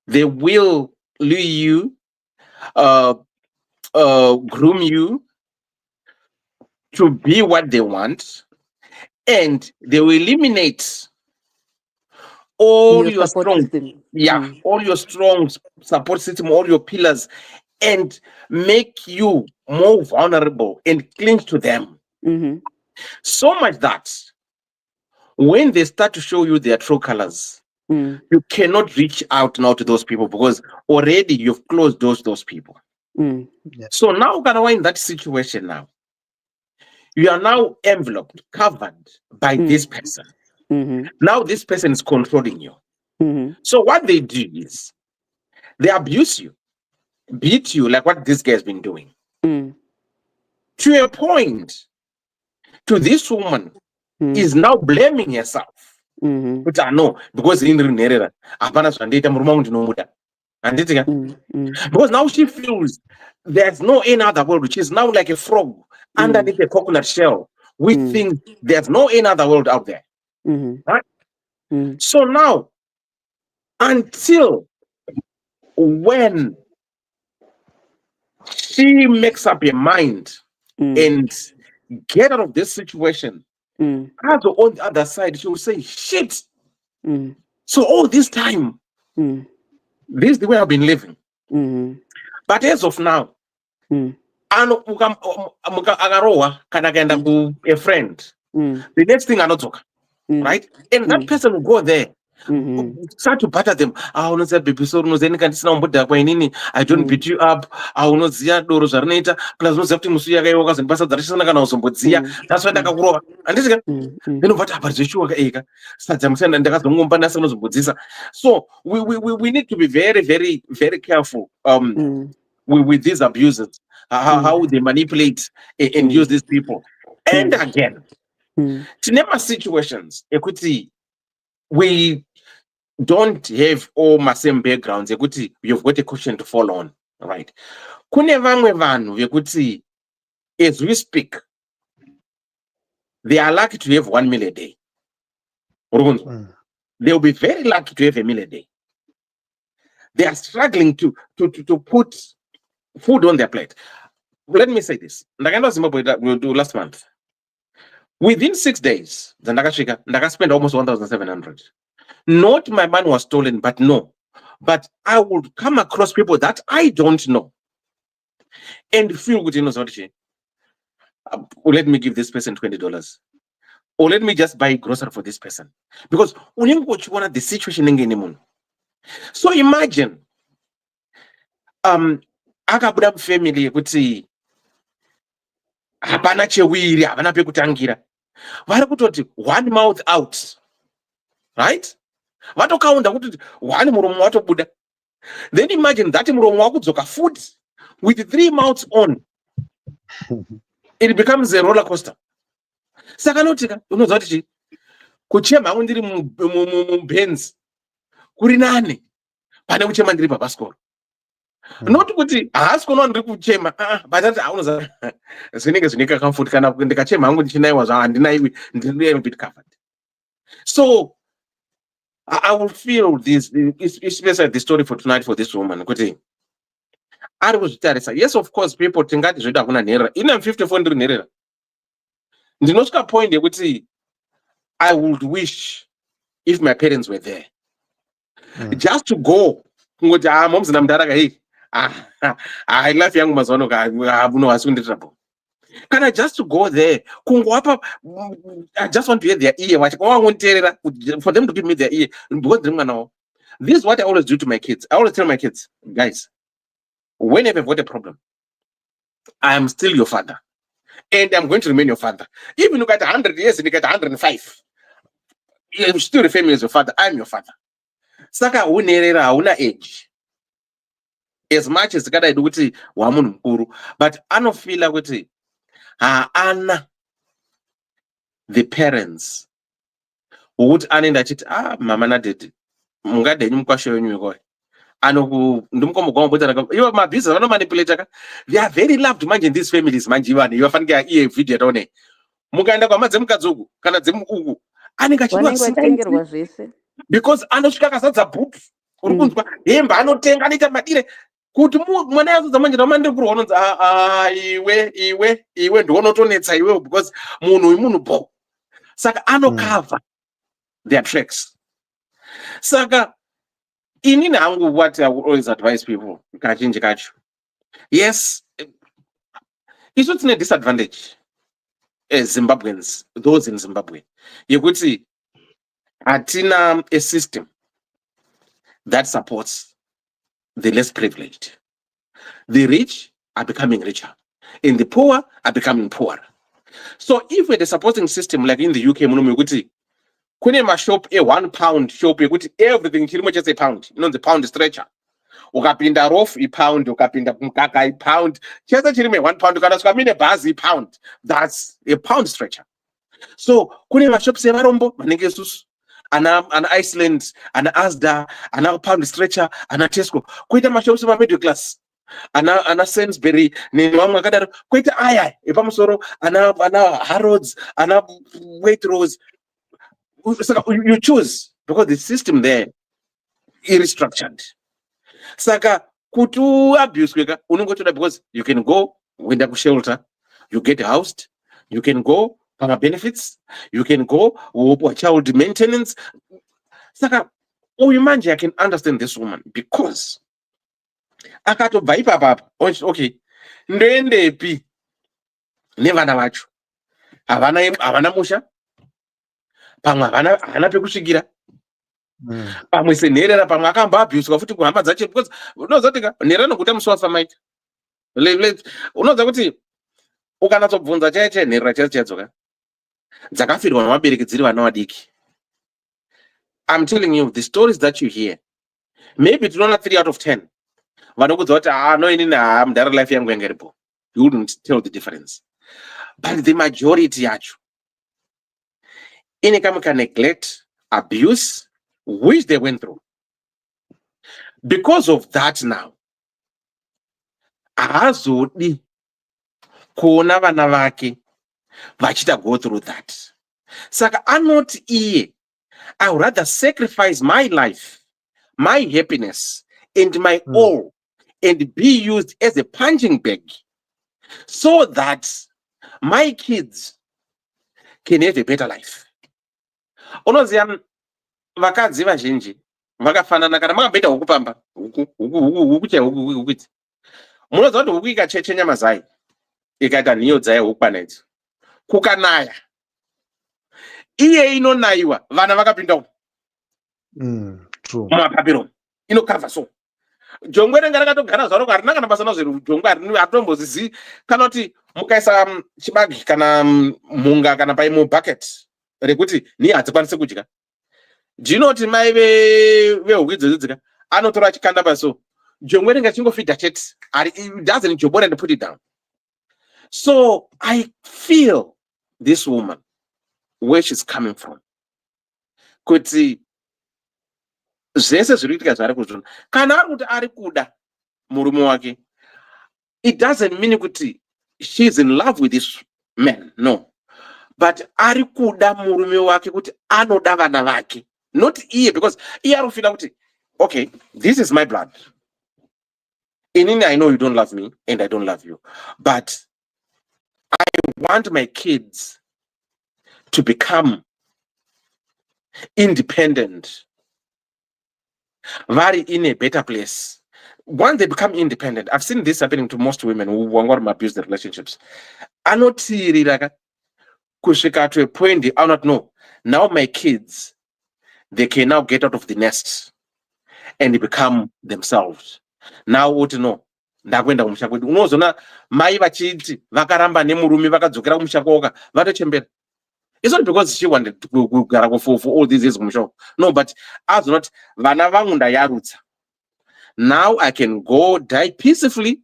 they will lure you, groom you to be what they want, and they will eliminate all your strong, all your strong support system, all your pillars, and make you more vulnerable and cling to them. So much that when they start to show you their true colors, you cannot reach out now to those people because already you've closed those people. So now in that situation now, you are now enveloped, covered by this person. Now this person is controlling you. So what they do is they abuse you, beat you like what this guy has been doing. To a point, to this woman is now blaming herself. But I know because in the because now she feels there's no any other world, which is now like a frog underneath a coconut shell. We think there's no any other world out there. Right? So now, until when she makes up her mind and get out of this situation, on the other side, she will say, shit. So all this time, this is the way I've been living. But as of now, agaroa kanagenda a friend. The next thing I not talk, right? And that person will go there. Start to batter them. I don't beat you up. I will not see Doro Zarneta. Plus, no safety Musia Gayogas and Bassa Darishana also, but that's why I grow. And this again, you know what about the Shua Ega? Sajamsen and the Mumpanasanos Buddhisa. So we need to be very, very, very careful with these abusers, how they manipulate and use these people. And again, to name situations, equity, we don't have all my same backgrounds. You've got a question to fall on, right? As we speak, they are lucky to have 1 meal a day. They'll be very lucky to have a meal a day. They are struggling to put food on their plate. Let me say this. We'll do last month. Within 6 days, the Naga spent almost 1,700. Not my money was stolen, but no. But I would come across people that I don't know and feel good. Let me give this person $20. or let me just buy grocery for this person, because unenge uchiona the situation inenge ine munhu. So imagine akabuda mufamily yekuti hapana chewiri, havana pekutangira, vari kutoti one mouth out, right? Vatokaunda kuti one muromo watobuda. Then imagine that muromo wakudzoka futi with 3 mouths on. It becomes a roller coaster. Saka notika unozwa kuti kuchema hangu ndiri mubenzi kuri nane pane kuchema ndiri papasikoro. Not kuti haasi kuona ndiri kuchema, but ati unoziva zvinenge zvine kakamfuti kana ndikachema hangu ndichinaiwa handinaiwi ndiri a bit covered. So I will feel this, especially the story for tonight for this woman. Kuti ari kuzvitarisa, yes, of course, people tingati zvedu hakuna nherera, ina 54 ndiri nherera. Ndinosvika point yekuti I would wish if my parents were there, just to go kungoti momzi namudaraka hey, life yangu mazuva ano hasi kunditrabo. Can I just to go there? I just want to hear their ear. For them to give me their ear. This is what I always do to my kids. I always tell my kids, guys, whenever you've got a problem, I am still your father. And I'm going to remain your father. Even if you get 100 years and you get 105, you still refer me as your father. I'm your father. Saka unerera una age. As much as I do it, wamun mkuru, but I don't feel like it. Anna, the parents would anenda chit mama na did mungade nyumkwashe wenyu go anoku ndumkomugoma botana iwa mabusiness vano manipulate. They are very loved manje in these families manje vani yafanike iye video tone mukaenda kwa madze mukadzoku kana dze mukuku anenge achitengerwa zvese because anosvika kazadza bhutu uri kunzwa hemba anotenga anoita madire kuti mwana yazodza manje ndamandiri kurwa unonzi iwe ndoonotonetsa iwewe because munhu uyu munhu bo. Saka anokava their tracks. Saka inini hangu what I would always advise people kazhinji kacho, yes, isu tine disadvantage as Zimbabweans, those in Zimbabwe, yekuti hatina a system that supports the less privileged. The rich are becoming richer and the poor are becoming poorer. So if we're the supporting system like in the UK, kune mashop £1 shop yekuti everything chirimo chese pound, the pound stretcher. Ukapinda rof pound, ukapinda mkaka pound, chese chirimo £1, kana sukamine bhazi pound. That's a pound stretcher. So kune mashops evarombo manenge susu. Ana Iceland, ana Asda, ana pound stretcher, ana Tesco. Kuita mashops ma middle class. Ana Sainsbury, ni wamwe akadaro. Kuita aya epamusoro ana Harrods, ana Waitrose. So you choose because the system there is structured. Saka kutu abuse kweka unongotoda because you can go wenda ku shelter, you get housed, you can go para benefits, you can go for child maintenance. Saka manje I can understand this woman because akatobva ipapa okay ndoendepi nevana vacho havana musha, pamwe havana pekusvikira, pamwe senherera, pamwe akamboabhuswa futi kuhamba dzacho because unoziva kuti nherera nokuita musi wafamaita. Unoziva kuti ukanatsobvunza chaiche nherera chese chadzoka dzakafirwa navabereki dziri vana vadiki. I'm telling you, the stories that you hear, maybe tinoona 3 out of 10 vanokudza kuti no inini mudhara life yangu yanga iripo. You wouldn't tell the difference. But the majority yacho inekamika neglect, abuse, which they went through. Because of that now, haazodi kuona vana vake vachita go through that. Saka anoti iye, I would rather sacrifice my life, my happiness, and my all, and be used as a punching bag so that my kids can have a better life. Unoziva vakadzi vazhinji vakafanana kana makabeta huku pamba huku kuti munoziva kuti huku ikacheche nyama dzayo ikaita nhiyo dzayo huku panaidzi kukanaya iye inonaiwa vana vakapinda umo True. mumapapiro inokavha so jongwe renga rakatogara zvaro harina kana basa nazvo jongwe hatinombozizi kana kuti mukaisa chibagi kana mhunga kana pai mubhaket rekuti ni hadzikwanisi kudya ndinoti mai vehuku idzodzo dzika anotora chikanda paso jongwe renga chingofidha chete doesn't jobora and put it down. So I feel this woman where she's coming from kuti zvese zviri kuitika zvari kuzvona kana ari kuti ari kuda murume wake, it doesn't mean kuti she's in love with this man, no, but ari kuda murume wake kuti anoda vana vake, not iye, because iye ari kufila kuti okay, this is my blood, inini I know you don't love me and I don't love you, but I want my kids to become independent, very in a better place. Once they become independent, I've seen this happening to most women who want to abuse their relationships. I not kusvika to a point they are not know. Now my kids, they can now get out of the nest and they become themselves. Now what to know? Ndakwenda kumusha kwedu unozona mai vachiti vakaramba nemurume vakadzokera kumusha kwaka vatochembera. It's not because she wanted to go for all these years kumusha. No, but as not vana vangu ndayarutsa. Now I can go die peacefully.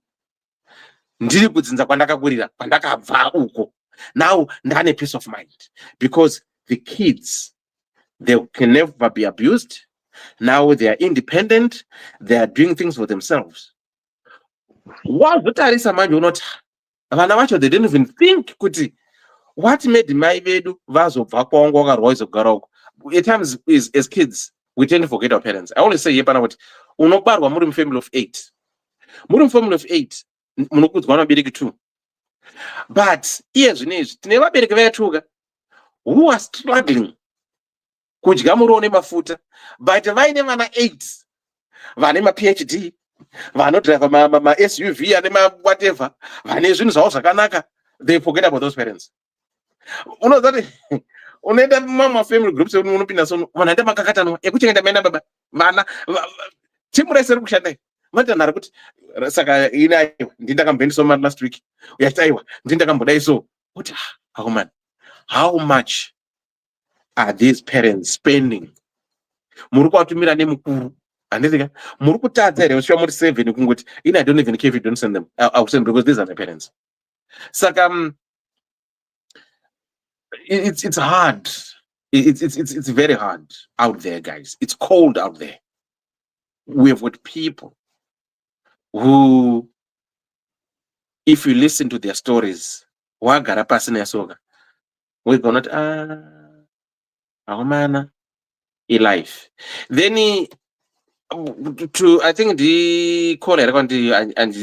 Ndiri kudzinza kwandakakurira kwandakabva uko. Now ndane peace of mind because the kids, they can never be abused. Now they are independent. They are doing things for themselves. What not vana vacho, they didn't even think kuti what made my vedu vazobva kwangu vakarwa izogara uko. At times is as kids we tend to forget our parents. I always say yepana kuti unobarwa muri family of 8. Muri family of 8 munokudzwa vabereki 2. But iye zvinezvi tine vabereki vetuka who are struggling kudya muriwo nemafuta, but vaine vana 8 vane ma PhD, vanodrive ma SUV ane ma whatever, vane zvinhu zvavo zvakanaka. They forget about those parents. Unoziva kuti unoenda mama family groups unopinda so vanhu anda makakatano ekuchengeta maina baba vana timu rese riri kushanda vati nhari kuti saka ine aiwa ndindakamboendiso mari last week uyachiti aiwa ndindakambodai so kuti how man, how much are these parents spending? Muri kuvatumira nemukuru handithika muri kutadza here usvika muri 7 kungoti I don't even care if you don't send them. I'll send because these are my parents. Saka it's hard. It's very hard out there, guys. It's cold out there. We have got people who, if you listen to their stories, wagara pasina yasoga, we're gonna mana life. Then to I think the call and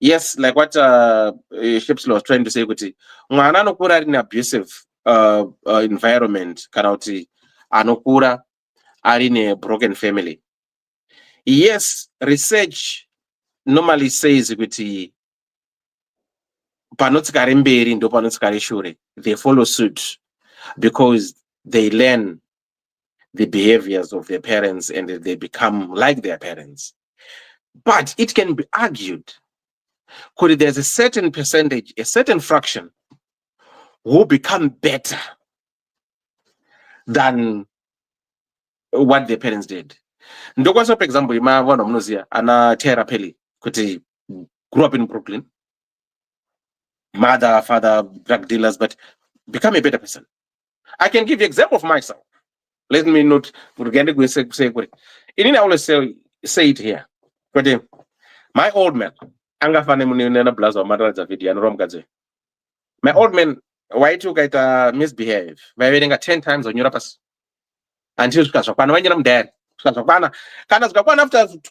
yes, like what Shepslo was trying to say, kuti mwana anokura in abusive environment, kana kuti anokura are in a broken family. Yes, research normally says kuti panotsikare mberi ndo panotsikare shure. They follow suit because they learn the behaviors of their parents and they become like their parents. But it can be argued, could there's a certain percentage, a certain fraction who become better than what their parents did. Ndokwaso, for example, ima vana mnozia ana Tera Peli kuti grew up in Brooklyn, mother, father, drug dealers, but become a better person. I can give you an example of myself. Let me not forget to say it. I always say it here. But my old man, my old man, why took it misbehave? By wearing 10 times on your pass until when dad. After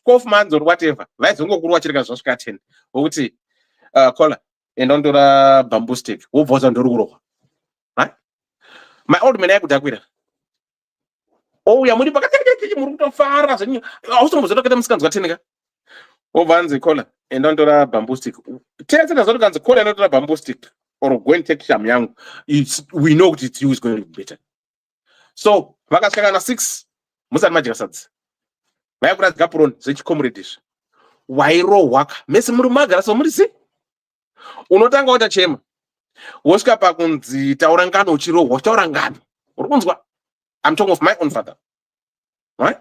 12 months or whatever, let's go watch it as a 10. Uti collar and on the bamboo stick. Who was on the rule? Right? My old man, I could agree. Oh, yeah, muri pakati muri fara zvinyi also muzodokata musikanzwa teneka obva anzi kola enda ndora bamboo stick tese nazotokanzi kola enda ndora bamboo stick or go and take Shamyang, we know that you is going to be better. So, vakasvika 6 musati majasadzi vaikura gapuroni zvechikomuredish wairohwaka mese muri magara somuri sei unotanga utachema wosvika pakunzi taura ngano uchirohwa utaura ngano uri kunzwa. I'm talking of my own father, right?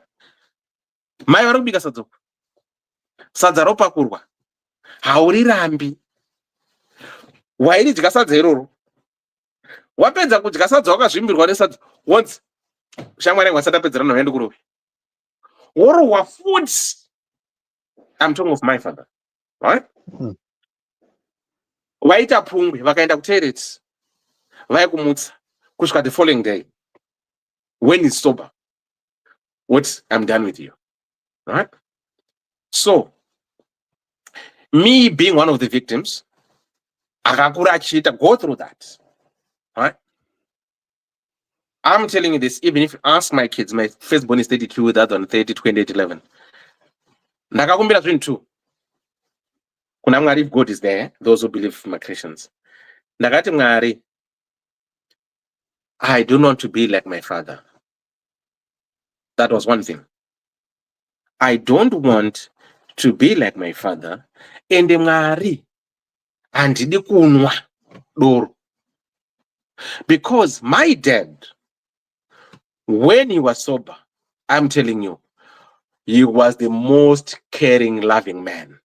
Mai vari kubika sadza ropakurwa haurirambi wairidya sadza iroro wapedza kudya sadza wakazvimbirwa nesadza wonzi shamwari yangu asati apedzera noende kurove worohwa futi. I'm talking of my father, right? Vaita pungwe vakaenda kutoilet vaikumutsa kusvika the following day when he's sober, what I'm done with you, right? So me being one of the victims, akakura achiita go through that, right? I'm telling you this, even if you ask my kids, my firstborn is 32, that one 30, 28, 11. Ndakakumbira 22. Kuna Mwari, if God is there, those who believe my Christians. Ndakati Mwari, I don't want to be like my father. That was one thing. I don't want to be like my father. And Mwari, handidi kunwa doro. Because my dad, when he was sober, I'm telling you, he was the most caring, loving man.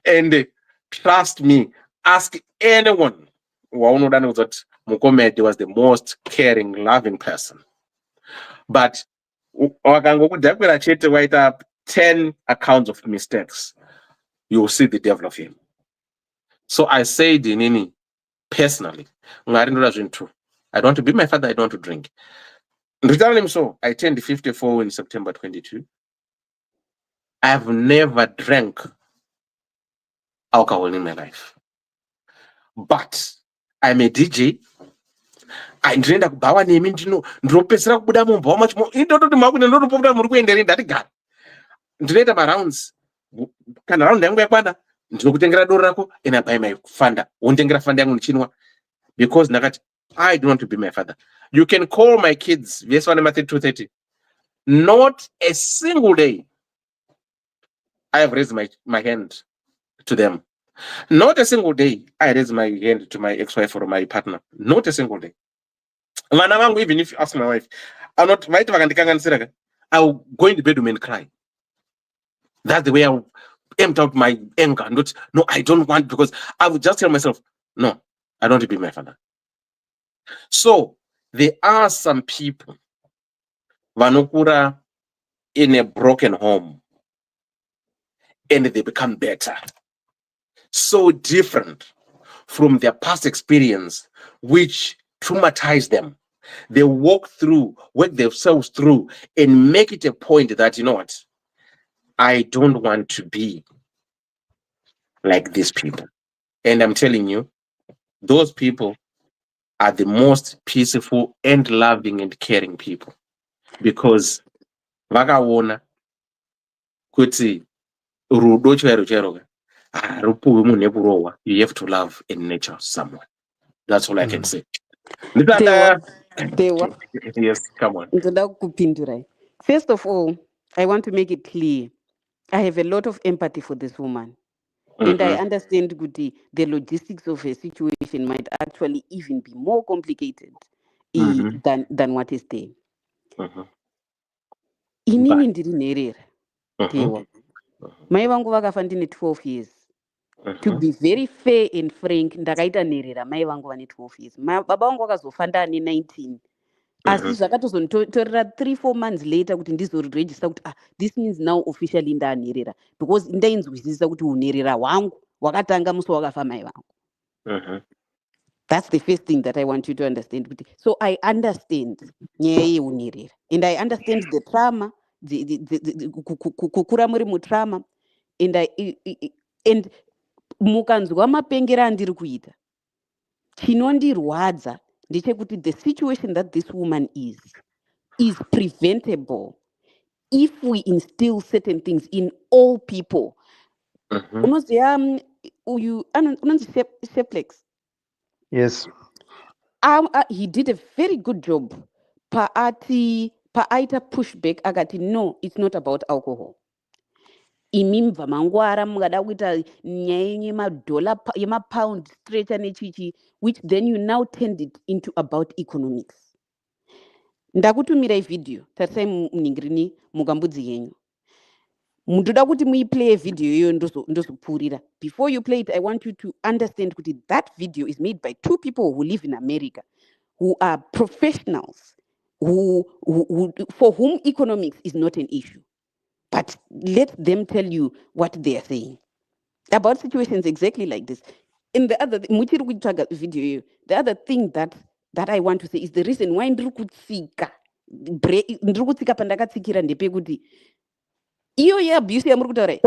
And trust me, ask anyone who knows that Mukomed was the most caring, loving person. But write up 10 accounts of mistakes, you will see the devil of him. So I said, Nini, personally, I don't want to be my father, I don't want to drink. So I turned 54 in September 22. I've never drank alcohol in my life. But I'm a DJ. I ndinoenda kubawa nemi ndinopesera kubuda mumba macho indototi makune ndotopopota muri kuenderei ndati gari ndinoita marounds kana round yangu yakwana ndinokutengera doro rako and I buy my fanda wondengera fanda yangu ndichinwa because ndakati I don't want to be my father. You can call my kids verse 1 Matthew 2:30. Not a single day I have raised my hand to them. Not a single day I raise my hand to my ex-wife or my partner. Not a single day. Even if you ask my wife, I'm not right. I'll go in the bedroom and cry. That's the way I empty out my anger. No, I don't want, because I would just tell myself, no, I don't want to be my father. So there are some people vanokura in a broken home and they become better. So different from their past experience, which traumatized them. They walk through, work themselves through, and make it a point that, you know what, I don't want to be like these people. And I'm telling you, those people are the most peaceful and loving and caring people. Because vakaona kuti rudo chairo harupuwi munhu nekurohwa. You have to love and nurture someone. That's all I can say. Yes, come on. First of all, I want to make it clear. I have a lot of empathy for this woman. And I understand Guti, the logistics of her situation might actually even be more complicated than what is there. Inini ndiri nherera. Mai vangu vakafa ndine 12 years. To be very fair and frank, ndakaita nherera mai vangu vane 12 years. Baba vangu vakazofa ndane 19. Asi zvakatozonditorera 3-4 months later kuti ndizoregister kuti this means now officially ndanherera, because ndainzwisisa kuti unherera hwangu hwakatanga musi wakafa mai vangu. That's the first thing that I want you to understand. So I understand nyaya yeunherera, and I understand the trauma, kukura muri mutrauma, and mukanzwa mapengero andiri kuita, chinondirwadza ndechekuti the situation that this woman is preventable if we instill certain things in all people. Unoziva unonzi Sheplex. Yes. He did a very good job. Paaita pushback akati no, it's not about alcohol. Imi mva mangwara mukada kuita nyaya yemadhola yemapound stretcher nechichi, which then you now turned it into about economics. Ndakutumirai video tarisai munhingirini mukambudzi yenyu. Mutoda kuti muiplay video iyoyo ndozopfuurira. Before you play it, I want you to understand kuti that video is made by two people who live in America, who are professionals, for whom economics is not an issue. But let them tell you what they are saying about situations exactly like this. In the other video, the other thing that I want to say is the reason why ndikutsika pandakatsikira ndepekuti iyo yeabuse yamuri kutaura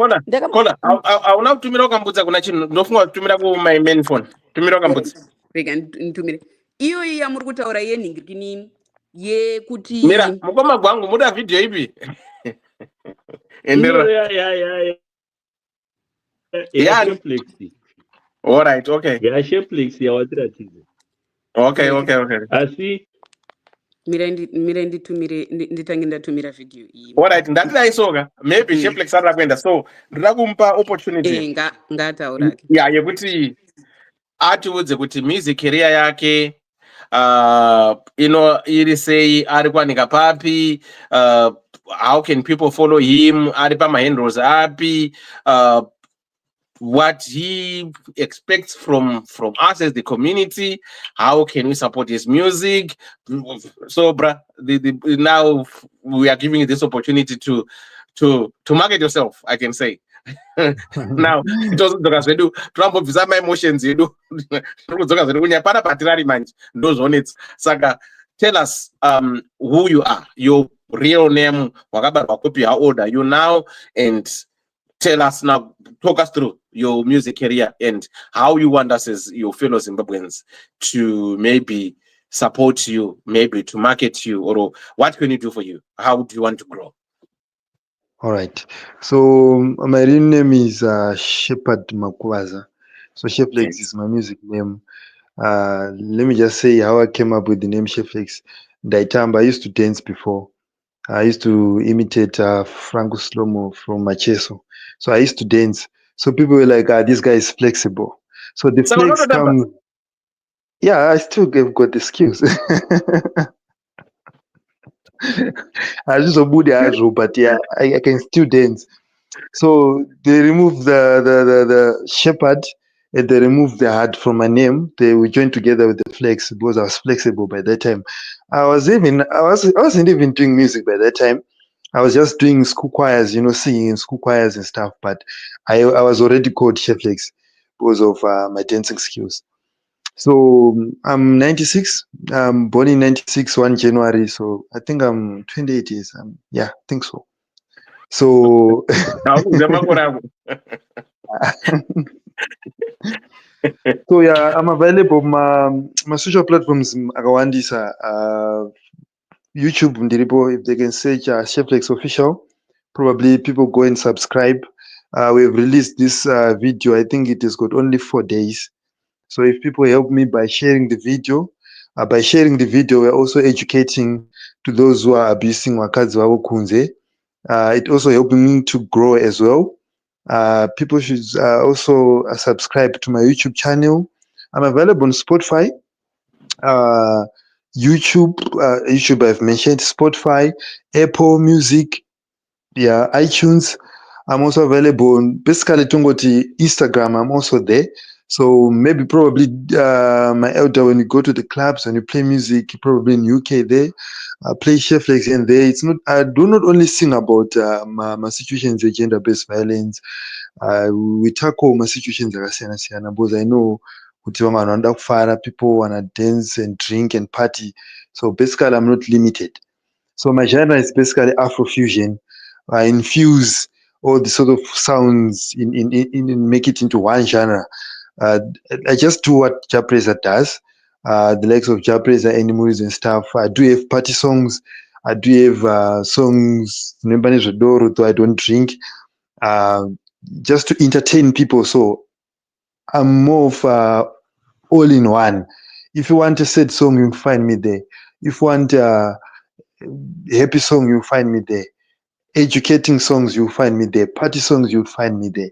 kola auna kutumira wakambudza kuna chinhu ndofunga kutumira my main phone tumira wakambudza rega nitumire iyo yamuri kutaura yenhingirikini yekuti mira mukoma gwangu muda video ipi endera Sheplex. All right, okay. Yeah, Sheplex yawatiratidze. Okay. Asi mira nditange ndatumira video iyi. All right, ndatidaisoka maybe Sheplex ari kuenda, so ndoda kumpa opportunity ngataura yekuti atiudze kuti music career yake iri sei, ari kuwanika papi, how can people follow him, ari pamahandles api, what he expects from us as the community, how can we support his music. So now we are giving you this opportunity to market yourself, I can say. Now tozodzoka zvedu torambobvisa maemotions edu todzoka zvedu kunyaya pana patirari manje ndozvonetsa. Saka tell us who you are, your real name, wakabarwa copy, how old are you now, and tell us now, talk us through your music career and how you want us as your fellow Zimbabweans to maybe support you, maybe to market you, or what can you do for you? How do you want to grow? All right. So my real name is Shepard Makuwaza. So Sheplex is my music name. Let me just say how I came up with the name Sheplex. I used to dance before. I used to imitate Franco Slomo from Macheso. So I used to dance. So people were like, this guy is flexible. So the flex comes. Yeah, I still got the skills. I just a booty but yeah, I can still dance. So they removed the shepherd and they removed the heart from my name. They were joined together with the flex because I was flexible by that time. I wasn't even doing music by that time. I was just doing school choirs, singing in school choirs and stuff. But I was already called Sheplex because of my dancing skills. So I'm 96. I'm born in 96, 1 January. So I think I'm 28 years. Yeah, I think so. So so yeah, I'm available my social platforms akawandisa YouTube ndiripo, if they can search Sheplex official, probably people go and subscribe. We've released this video. I think it has got only 4 days. So if people help me by sharing the video, we're also educating to those who are abusing wakadzi wavo kunze. It also helping me to grow as well. People should also subscribe to my YouTube channel. I'm available on Spotify, YouTube I've mentioned, Spotify, Apple Music, iTunes. I'm also available on basically Tungoti Instagram. I'm also there. So maybe probably my elder, when you go to the clubs and you play music, probably in UK there, play Sheplex and there. It's not. I do not only sing about my situations of gender-based violence. We tackle my situations because I know people wanna dance and drink and party. So basically, I'm not limited. So my genre is basically Afrofusion. I infuse all the sort of sounds in make it into one genre. I just do what Japreza does. The likes of Japreza, Animals and stuff. I do have party songs. I do have songs, though I don't drink. Just to entertain people. So I'm more of all in one. If you want a sad song, you'll find me there. If you want a happy song, you'll find me there. Educating songs, you'll find me there. Party songs, you'll find me there.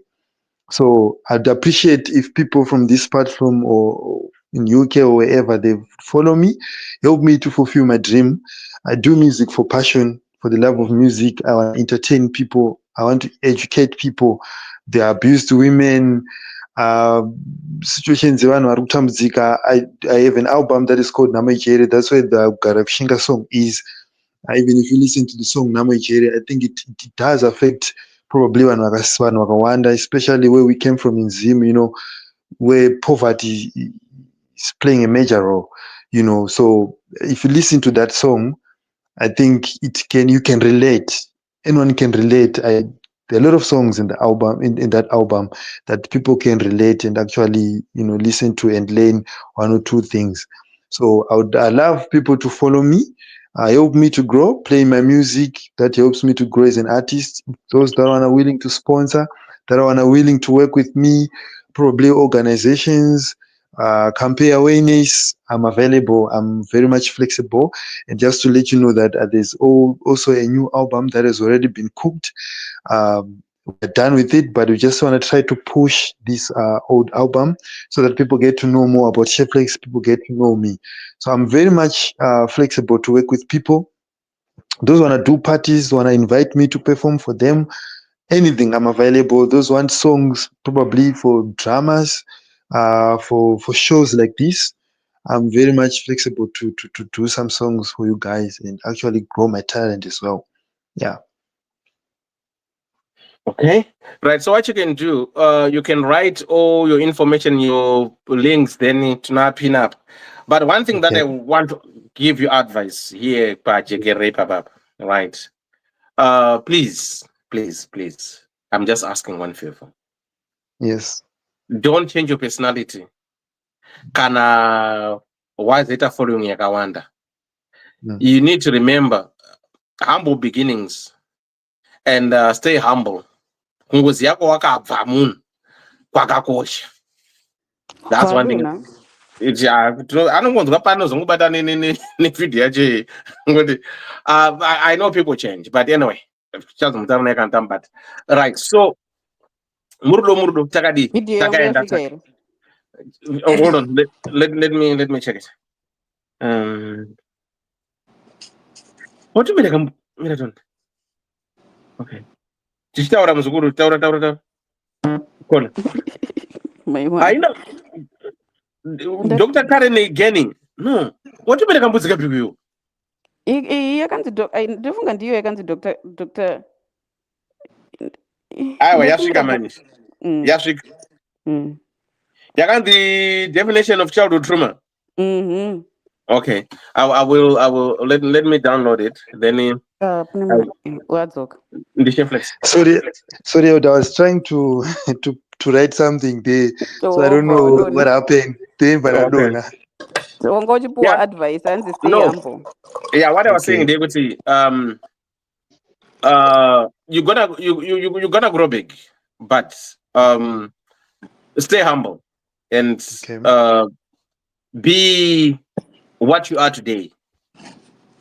So I'd appreciate if people from this platform or in UK or wherever, they follow me, help me to fulfill my dream. I do music for passion, for the love of music. I want to entertain people. I want to educate people. The abused women, situations. I have an album that is called Namajere. That's where the Garabshinga song is. Even if you listen to the song Namajere, I think it does affect probably one Wakawanda, especially where we came from in Zim, where poverty is playing a major role, So if you listen to that song, I think you can relate. Anyone can relate. There are a lot of songs in the album, in that album, that people can relate and actually, listen to and learn one or two things. So I love people to follow me. Help me to grow, playing my music. That helps me to grow as an artist. Those that are willing to sponsor, that are willing to work with me, probably organizations, campaign awareness. I'm available. I'm very much flexible. And just to let you know that there's also a new album that has already been cooked. We're done with it, but we just want to try to push this old album so that people get to know more about Cheflex, people get to know me. So I'm very much flexible to work with people. Those want to do parties, want to invite me to perform for them, anything, I'm available. Those want songs probably for dramas, for shows like this. I'm very much flexible to do some songs for you guys and actually grow my talent as well. Yeah. Okay, right. So what you can do, you can write all your information, your links, then to not pin up. But one thing that I want to give you advice here, right? Please, please, please. I'm just asking one favor. Yes. Don't change your personality. Kana wazeta following yakawanda. You need to remember humble beginnings and stay humble. Ngozi yako wakabva munhu kwakakosha. That's one thing. Anongonzwa panozongobata nevidhiyo yacho ngoti I know people change, but anyway, but right. So murudo takadi takaenda. Hold on, let me check it. What do you mean? Okay. Tichitaura muzukuru, taura. Kona. I know. Dr. Karen Genning. No. What do you mean kambudzika bibiyo? Ndofunga ndiyo yakanzi Dr. Aiwa yasvika manje. Yasvika. Yakanzi definition of childhood trauma. Okay. I will let me download it. Then Sorry, I was trying to write something there, so I don't know what happened. But I don't know. Advice and stay humble. Yeah, what I was saying, they would say, you're gonna grow big, but stay humble and be what you are today,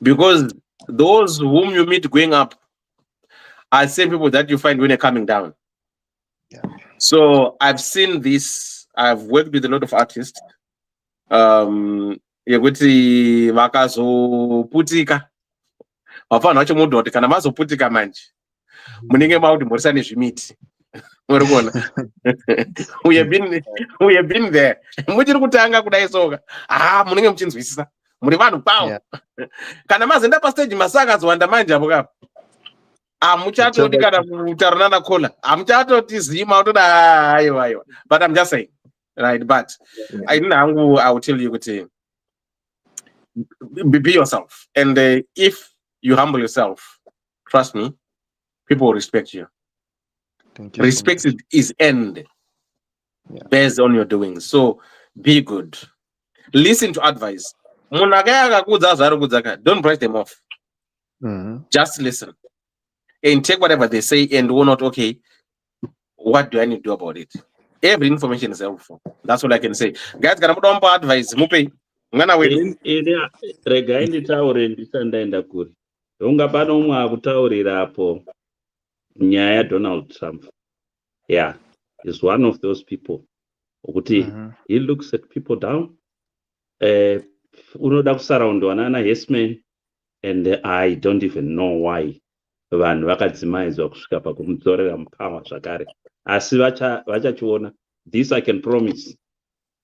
because those whom you meet going up are the same people that you find when you're coming down. So I've seen this. I've worked with a lot of artists. Yekuti vakazoputika vafana vacho munhu kuti kana mazoputika manje munenge mauti mhorisane zvimiti muri kuona. We have been there. Muchiri kutanga kudai soka munenge muchinzwisisa muri vanhu kwavo. Kana mazoenda pastage masakazowanda manje apo kapo hamuchatodi kana kutaurana nakola, hamuchatoti zima utoda aiwa. But I'm just saying, right? But I will tell you kuti be yourself, and if you humble yourself, trust me, people will respect you. Thank you. Respect is earned based on your doings. So be good. Listen to advice. Don't brush them off. Just listen and take whatever they say and will not. Okay, what do I need to do about it? every information is helpful. That's all I can say. Guys, kana mudompa advice mupe mwana wedu. Ini regai nditaure ndisandaenda kuri. Unga pano umwe akutaurirapo nyaya Donald Trump. Yeah, is one of those people. He looks at people down. Unoda kusaraundwa nana yes men, and I don't even know why vanhu vakadzimaidzwa kusvika pakumudzorera mupower zvakare. Asi vachachiona. This I can promise.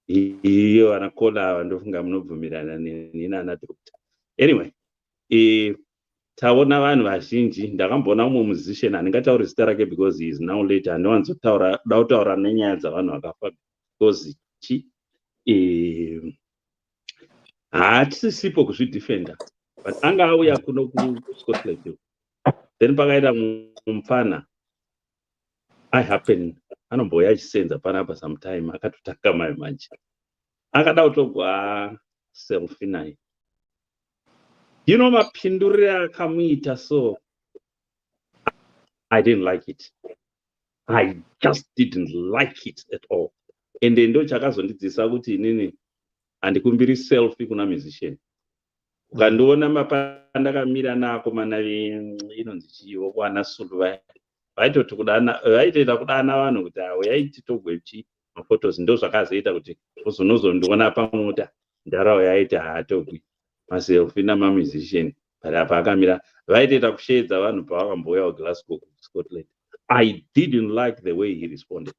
Iyo vanakola ava ndofunga munobvumirana neni nana Dr. Anyway, taona vanhu vazhinji. Ndakamboona umwe musician handingatauri zita rake because he is now late. Handiwanzotaura kutaura nenyaya dzavanhu vakafa because hatisisipo kuzvidefenda, but anga auya kuno kuScotland. Then pakaita mufana I happen anomboya achisenza panapa sometime akatotaka mai manje akada kutogwa selfie naye. You know, mapindurire akamuita, so I didn't like it. I just didn't like it at all. And ndo chakazondidzisa kuti inini handikumbiri selfie kuna musician. Ukandiona mapandakamira nako mana inonzi chiwo kwana Sulu vaitoita kudana vanhu kuti yaiti togwechi mafotos ndo zvakazoita kuti uzonozondiona pamota ndarau yaiti haatogwi maselfie namamusician apa akamira vaitoita kushedza vanhu pavakamboya kuGlasgow, Scotland. I didn't like the way he responded,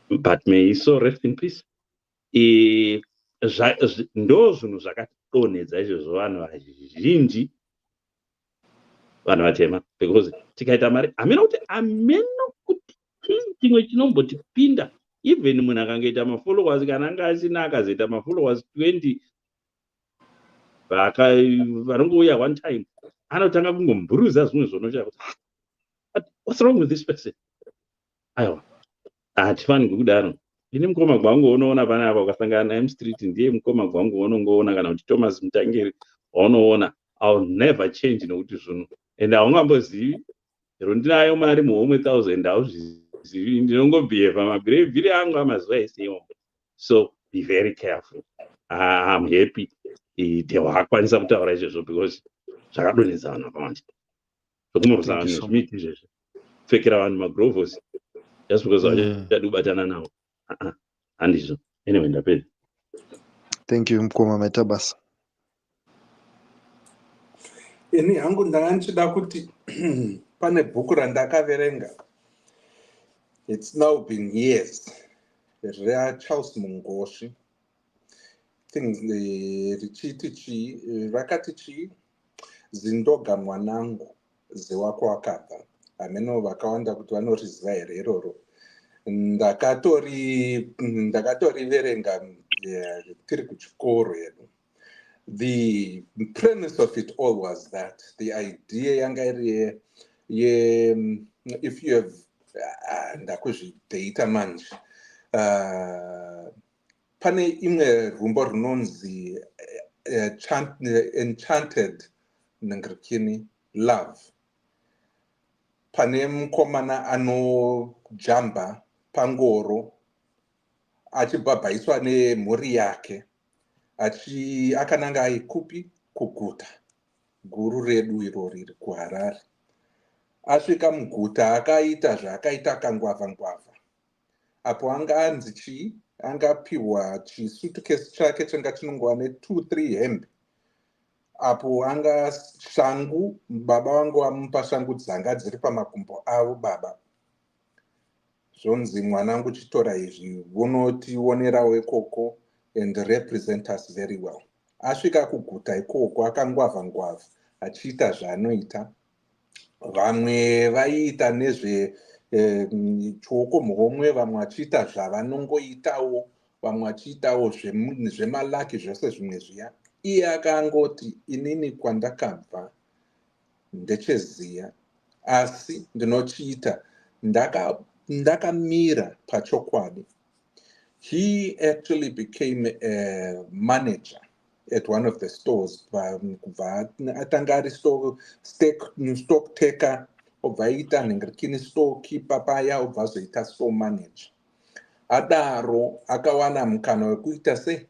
but may he so rest in peace. Ndo zvinhu zvakatidonedza izvozvo vanhu vazhinji, vanhu vatema, because tikaita mari hamena kuti chimwe chinombotipinda. Even munhu akangoita mafollowers kana anga asina akazoita mafollowers 20 vanongouya one time anotanga kungomburuza zvimwe zvonocha kuti what's wrong with this person. Aiwa, hatifanirwi kudaro. Ini mukoma gwangu unoona panapa ukasangana naye mustreet ndiye mukoma gwangu unongoona, kana kuti Thomas Mutangiri waunoona. I'll never change nokuti zvinhu, and haungambozivi ero ndinayo mari muhomwe 1000 hauzvizivi, ndinongobhihevha mabhirevhiri angu amazuva esewo. So be very careful. I'm happy wakwanisa kutaura izvozvo because zvakadonedza vanhu vakawanda. Zvokumorosa vanhu zvimiti izvezvo, pfekera vanhu magrovhosi just because vachada kubatana navo. Handizvo. Anyway, ndapedza. Thank you mukoma Metabasa. Ini hangu ndanganchida kuti pane bhuku randakaverenga. It's now been years. Charles Mungoshi. Things rakati chi zindoga mwanangu zewako akabva. Ameno vakawanda kuti vanoriziva here iroro. Ndakatoriverenga tiri kuchikoro yedu. The premise of it all was that the idea yanga iri if you have ndakuzvideita manje pane imwe rumbo runonzi enchanted nangirikini love. Pane mukomana anojamba pangoro achibhabhaiswa nemhuri yake akananga aikupi kuguta guru redu iro riri kuHarare. Asvika muguta akaita zvaakaita kangwavha. Apo anga anzi chii, angapiwa chisutukesi chake changa chinongova ne2-3 hembe. Apo anga shangu, baba wangu amupa shangu dzanga dziri pamakumbo avo baba. Zvonzi mwanangu chitora izvi unotionerawo ikoko and represent us very well. Asvika kuguta ikoko akangwavha achiita zvaanoita. Vamwe vaiita nezve choko muhomwe, vamwe vachiita zvavanongoitawo, vamwe vachiitawo zvemalaki zvose zvimwe zviya. Iye akangoti inini kwandakabva ndecheziya, asi ndinochiita ndakamira pachokwadi. He actually became a manager at one of the stores. Atanga ari stock taker obva aita nhengerekini storekeeper paya, obva azoita store manager. Adaro akawana mukana wekuita sei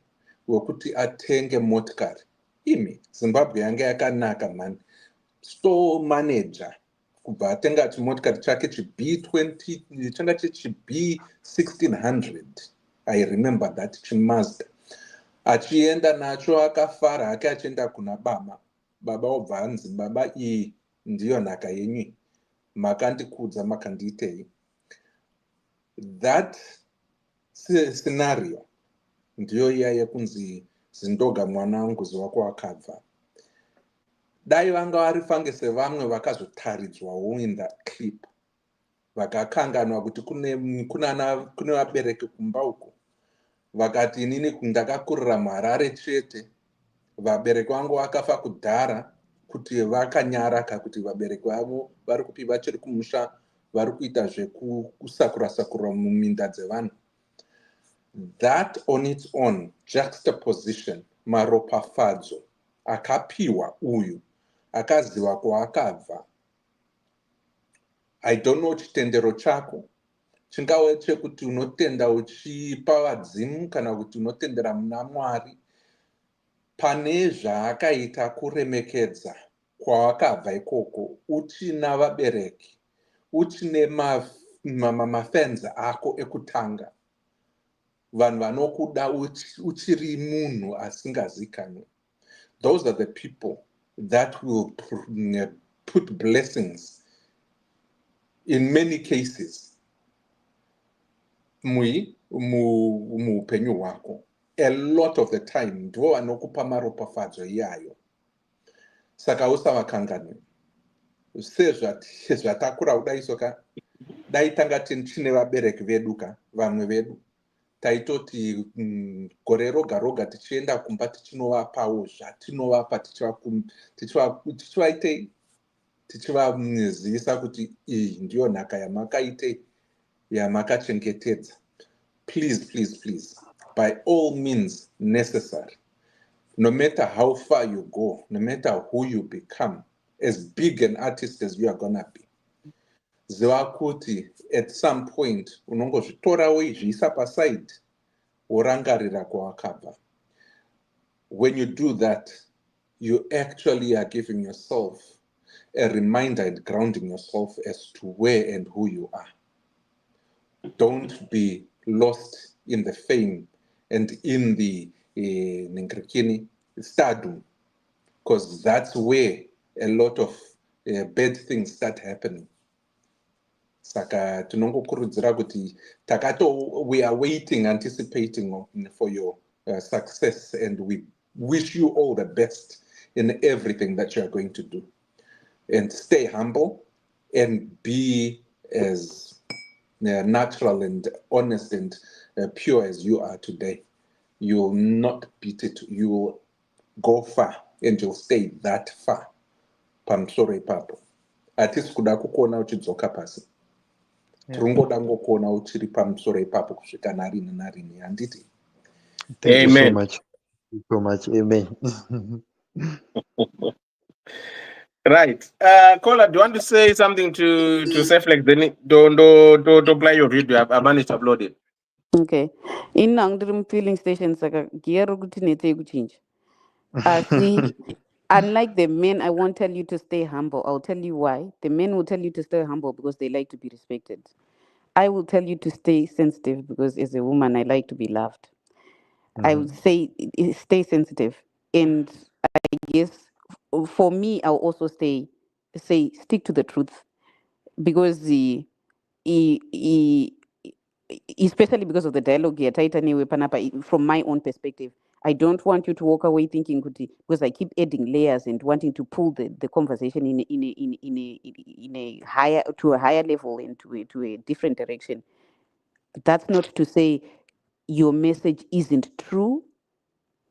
wekuti atenge motikari. Imi Zimbabwe yanga yakanaka mani. Store manager kubva atenga chimotikari chake chB20 changa chB1600. I remember that chimazda. Achienda nacho akafara hake achienda kuna baba. Baba obva anzi, baba iyi ndiyo nhaka yenyu, makandikudza makandiitei. That scenario ndiyo iya yekunzi Zindoga mwana wangu ziwako wakabva. Dai vanga varifange sevamwe vakazotaridzwawo in that clip, vakakanganwa kuti kune vabereki kumba uko, vakati inini ndakakurira muHarare chete, vabereki vangu vakafa kudhara, kuti vakanyaraka kuti vabereki vavo vari kupi vachiri kumusha vari kuita zvekusakura muminda dzevanhu. That on its own juxtaposition, maropafadzo akapiwa uyu akaziva kwaakabva. I don't know chitendero chako chingave chekuti unotenda uchipa vadzimu kana kuti unotendera muna Mwari. Pane zvaakaita kuremekedza kwaakabva ikoko, uchina vabereki, uchine mafenza ako ekutanga, vanhu vanokuda uchiri munhu asingazikanwe. Those are the people that will put blessings in many cases muupenyu hwako. A lot of the time ndivo vanokupa maropafadzo iyayo. Saka usavakanganwe. Sezvatakura kudai soka, dai tanga tine vabereki veduka, vamwe vedu taitoti gore roga roga tichienda kumba tichinovapawo zvatinovapa, tichivaitei, tichivazivisa kuti iyi ndiyo nhaka yamakaitei, yamakachengetedza. Please, please, please, by all means necessary, no matter how far you go, no matter who you become, as big an artist as you are gonna be, ziva kuti at some point unongozvitora woizviisa paside worangarira kwawakabva. When you do that, you actually are giving yourself a reminder and grounding yourself as to where and who you are. Don't be lost in the fame and in the stardom, because that's where a lot of bad things start happening. Saka tinongokurudzira kuti we are waiting, anticipating for your success, and we wish you all the best in everything that you are going to do. And stay humble and be as natural and honest and pure as you are today. You will not beat it. You will go far and you'll stay that far. Pamusoro ipapo. Atisi kuda kukuona uchidzoka pasi. Tiringoda ngokuona uchiri pamusoro ipapo kusvika narini narini, handiti? Thank you so Amen. much. Thank you so much. Amen. Right. Kola, do you want to say something to Seflex? Then don't play your video. I managed to upload it. Okay. In Nangdrum filling station, saka gear kuti nete kuchinja. See, unlike the men, I won't tell you to stay humble. I'll tell you why. The men will tell you to stay humble because they like to be respected. I will tell you to stay sensitive because as a woman, I like to be loved. I would say stay sensitive. And I guess for me, I'll also say stick to the truth because especially because of the dialogue here, from my own perspective, I don't want you to walk away thinking because I keep adding layers and wanting to pull the conversation in a higher to a higher level and to a different direction. That's not to say your message isn't true,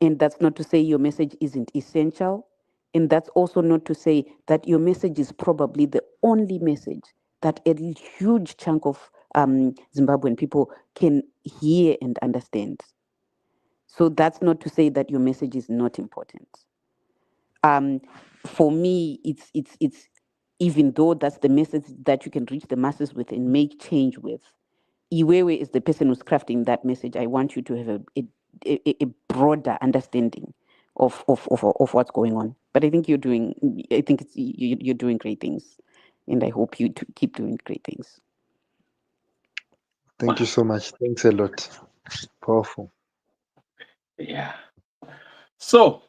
and that's not to say your message isn't essential, and that's also not to say that your message is probably the only message that a huge chunk of Zimbabwean people can hear and understand. So that's not to say that your message is not important. For me, it's even though that's the message that you can reach the masses with and make change with. Iwewe is the person who's crafting that message. I want you to have a broader understanding of what's going on. But I think you're doing great things, and I hope you keep doing great things. Thank you so much. Thanks a lot. Powerful. Yeah. So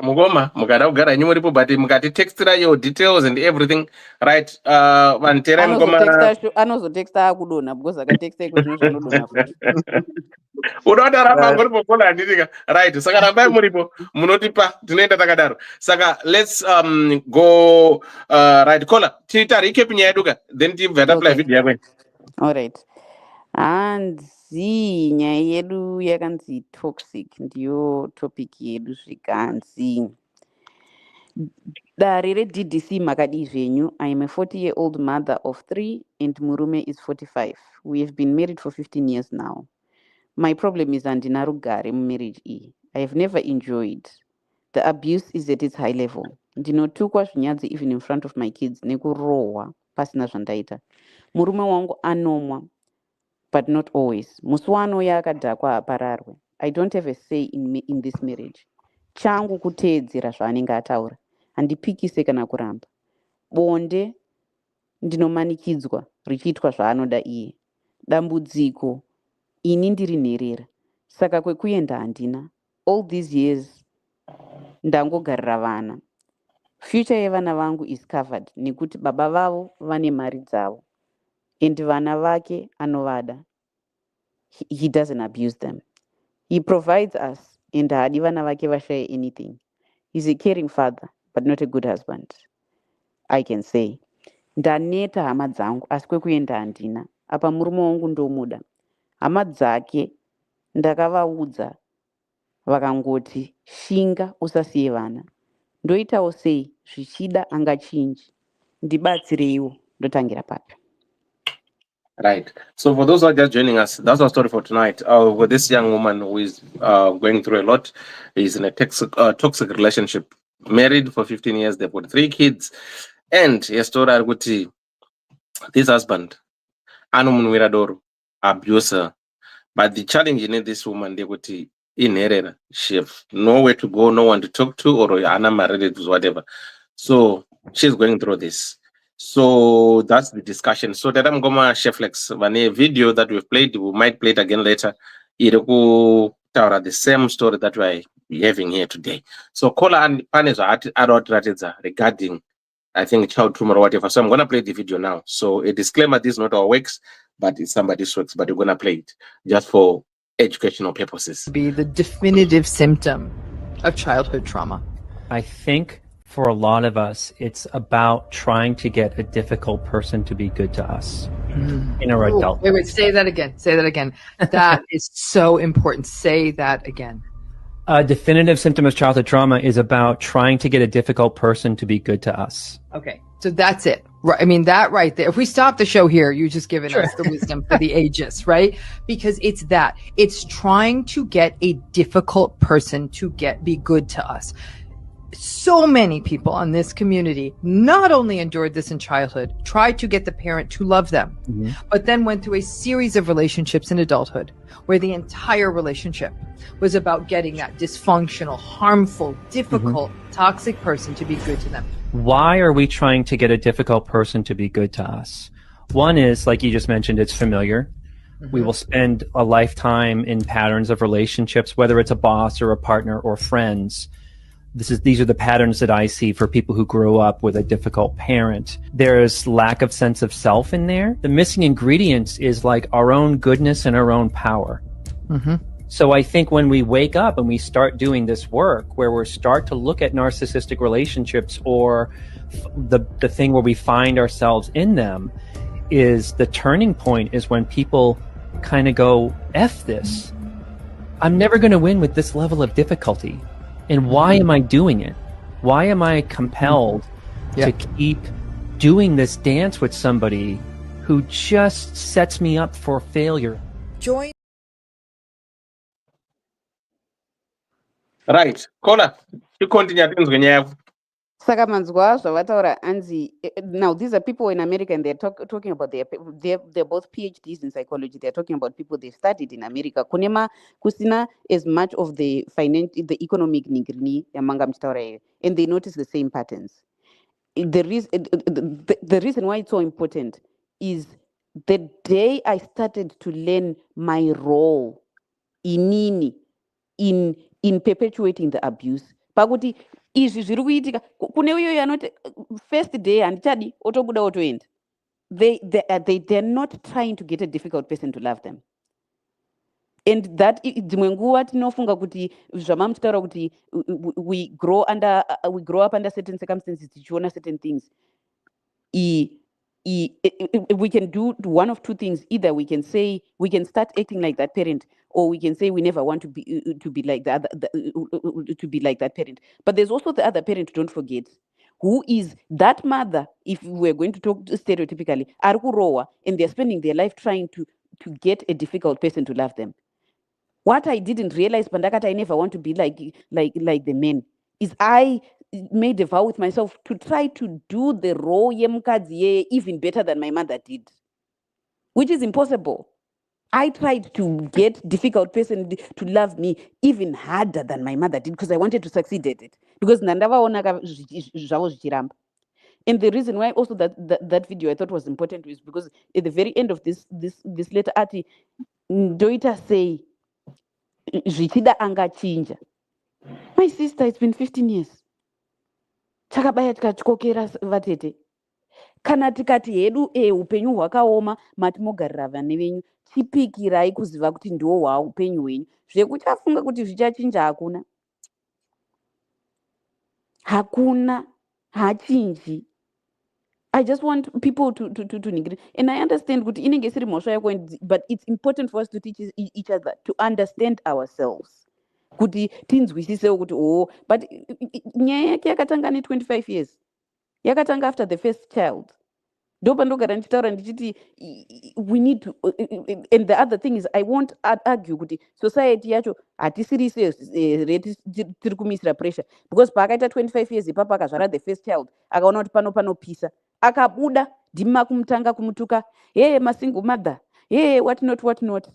mugoma mugada kugara nyumo ripo but mukati textira your details and everything, right? Vanterai mugoma Anozotexta akudona because akatexta ikuzvino zvanodona futi. unoda ramba ngoripo kola handitika, right? Saka rambai muripo munotipa tinoenda takadaro. Saka let's go right kola tita recap nyaya yeduka then tibva taplay video yako. All right. Hanzi nyaya yedu yakanzi toxic ndiyo topic yedu zvikanzi dare reDDC makadi zvenyu. I am a 40-year-old mother of 3 and murume is 45. We have been married for 15 years now. My problem is handina rugare mumarriage iyi. I have never enjoyed. The abuse is at its high level. Ndinotukwa zvinyadzi even in front of my kids nekurohwa pasina zvandaita. Murume wangu anomwa but not always. Musi wanouya akadhakwa apararwe. I don't have a say in this marriage. Changu kuteedzera zvaanenge ataura. Handipikise kana kuramba. Bonde ndinomanikidzwa richiitwa zvaanoda iye. Dambudziko ini ndiri nherera. Saka kwekuenda handina. All these years ndangogarira vana. Future yevana vangu is covered nekuti baba vavo vane mari dzavo. And vana vake anovada. He doesn't abuse them. He provides us and haadi vana vake vashaye anything. He's a caring father but not a good husband. I can say. Ndaneta hama dzangu asi kwekuenda handina. Apa murume wangu ndomuda. Hama dzake ndakavaudza vakangoti shinga usasiye vana. Ndoitawo sei zvichida angachinji. Ndibatsireiwo ndotangira papi. Right. So for those who are just joining us, that's our story for tonight. With this young woman who is going through a lot, is in a toxic relationship, married for 15 years, they've got 3 kids, and her story arguti this husband, anomunwira doro, abuse her. But the challenge in this woman, they got in her, she have nowhere to go, no one to talk to, or anama relatives, whatever. So she's going through this. So that's the discussion. So that I'm gonna Cheflex one video that we've played, we might play it again later. It'll the same story that we're having here today. So Kola and Panes are regarding, I think, child trauma or whatever. So I'm gonna play the video now. So a disclaimer: this is not our works, but it's somebody's works. But we're gonna play it just for educational purposes. Be the definitive symptom of childhood trauma. I think for a lot of us, it's about trying to get a difficult person to be good to us in our adult. Wait, say that again. Say that again. That is so important. Say that again. A definitive symptom of childhood trauma is about trying to get a difficult person to be good to us. Okay, so that's it. Right. I mean, that right there. If we stop the show here, you've just given us the wisdom for the ages, right? Because it's that. It's trying to get a difficult person to be good to us. So many people in this community not only endured this in childhood, tried to get the parent to love them, but then went through a series of relationships in adulthood where the entire relationship was about getting that dysfunctional, harmful, difficult, toxic person to be good to them. Why are we trying to get a difficult person to be good to us? One is, like you just mentioned, it's familiar. We will spend a lifetime in patterns of relationships, whether it's a boss or a partner or friends. These are the patterns that I see for people who grow up with a difficult parent. There's lack of sense of self in there. The missing ingredients is like our own goodness and our own power. So I think when we wake up and we start doing this work where we start to look at narcissistic relationships or the thing where we find ourselves in them, is the turning point is when people kind of go, F this. I'm never going to win with this level of difficulty. And why am I doing it? Why am I compelled to keep doing this dance with somebody who just sets me up for failure? Join. Right. Kola, you continue things when you have. Saka manzwa zvavataura anzi now these are people in America and they're talking about they're both PhDs in psychology. They're talking about people they've studied in America. Kunema kusina as much of the economic nigrini yamanga mchitaura, and they notice the same patterns. The reason why it's so important is the day I started to learn my role in perpetuating the abuse. Pakuti izvi zviri kuitika kune uyo yanoti first day handichadi otobuda otoenda. They're not trying to get a difficult person to love them. And that dzimwe nguva tinofunga kuti zvamamutaura kuti we grow up under certain circumstances tichiona certain things. We can do one of two things. Either we can say we can start acting like that parent, or we can say we never want to be like that to be like that parent. But there's also the other parent, don't forget, who is that mother, if we're going to talk stereotypically, arikurowa, and they're spending their life trying to get a difficult person to love them. What I didn't realize, Pandakata, I never want to be like the men, is I made a vow with myself to try to do the role yemukadzi even better than my mother did, which is impossible. I tried to get difficult person to love me even harder than my mother did because I wanted to succeed at it. Because ndandavaona zvavo zvichiramba. And the reason why also that video I thought was important is because at the very end of this letter ati ndoita sei zvichida angachinja. My sister, it's been 15 years. Takabaya tikachikokera vatete. Kana tikati hedu upenyu hwakaoma matimogarira vane venyu, chipikirai kuziva kuti ndiwo hwaupenyu hwenyu. Zvekuchafunga kuti zvichachinja hakuna. Hakuna, hachinji. I just want people to nigiri. And I understand kuti inenge isiri mhosva yako, but it's important for us to teach each other to understand ourselves. Kuti tinzwisisewo kuti but nyaya yake yakatanga ne25 years. Yakatanga after the first child. Ndopandogara ndichitaura ndichiti we need to and the other thing is I won't argue kuti society yacho hatisiri tiri kumisira pressure, because paakaita 25 years ipapa akazvara the first child akaona kuti panopisa akabuda dhima kumutanga kumutuka masingle mother what not.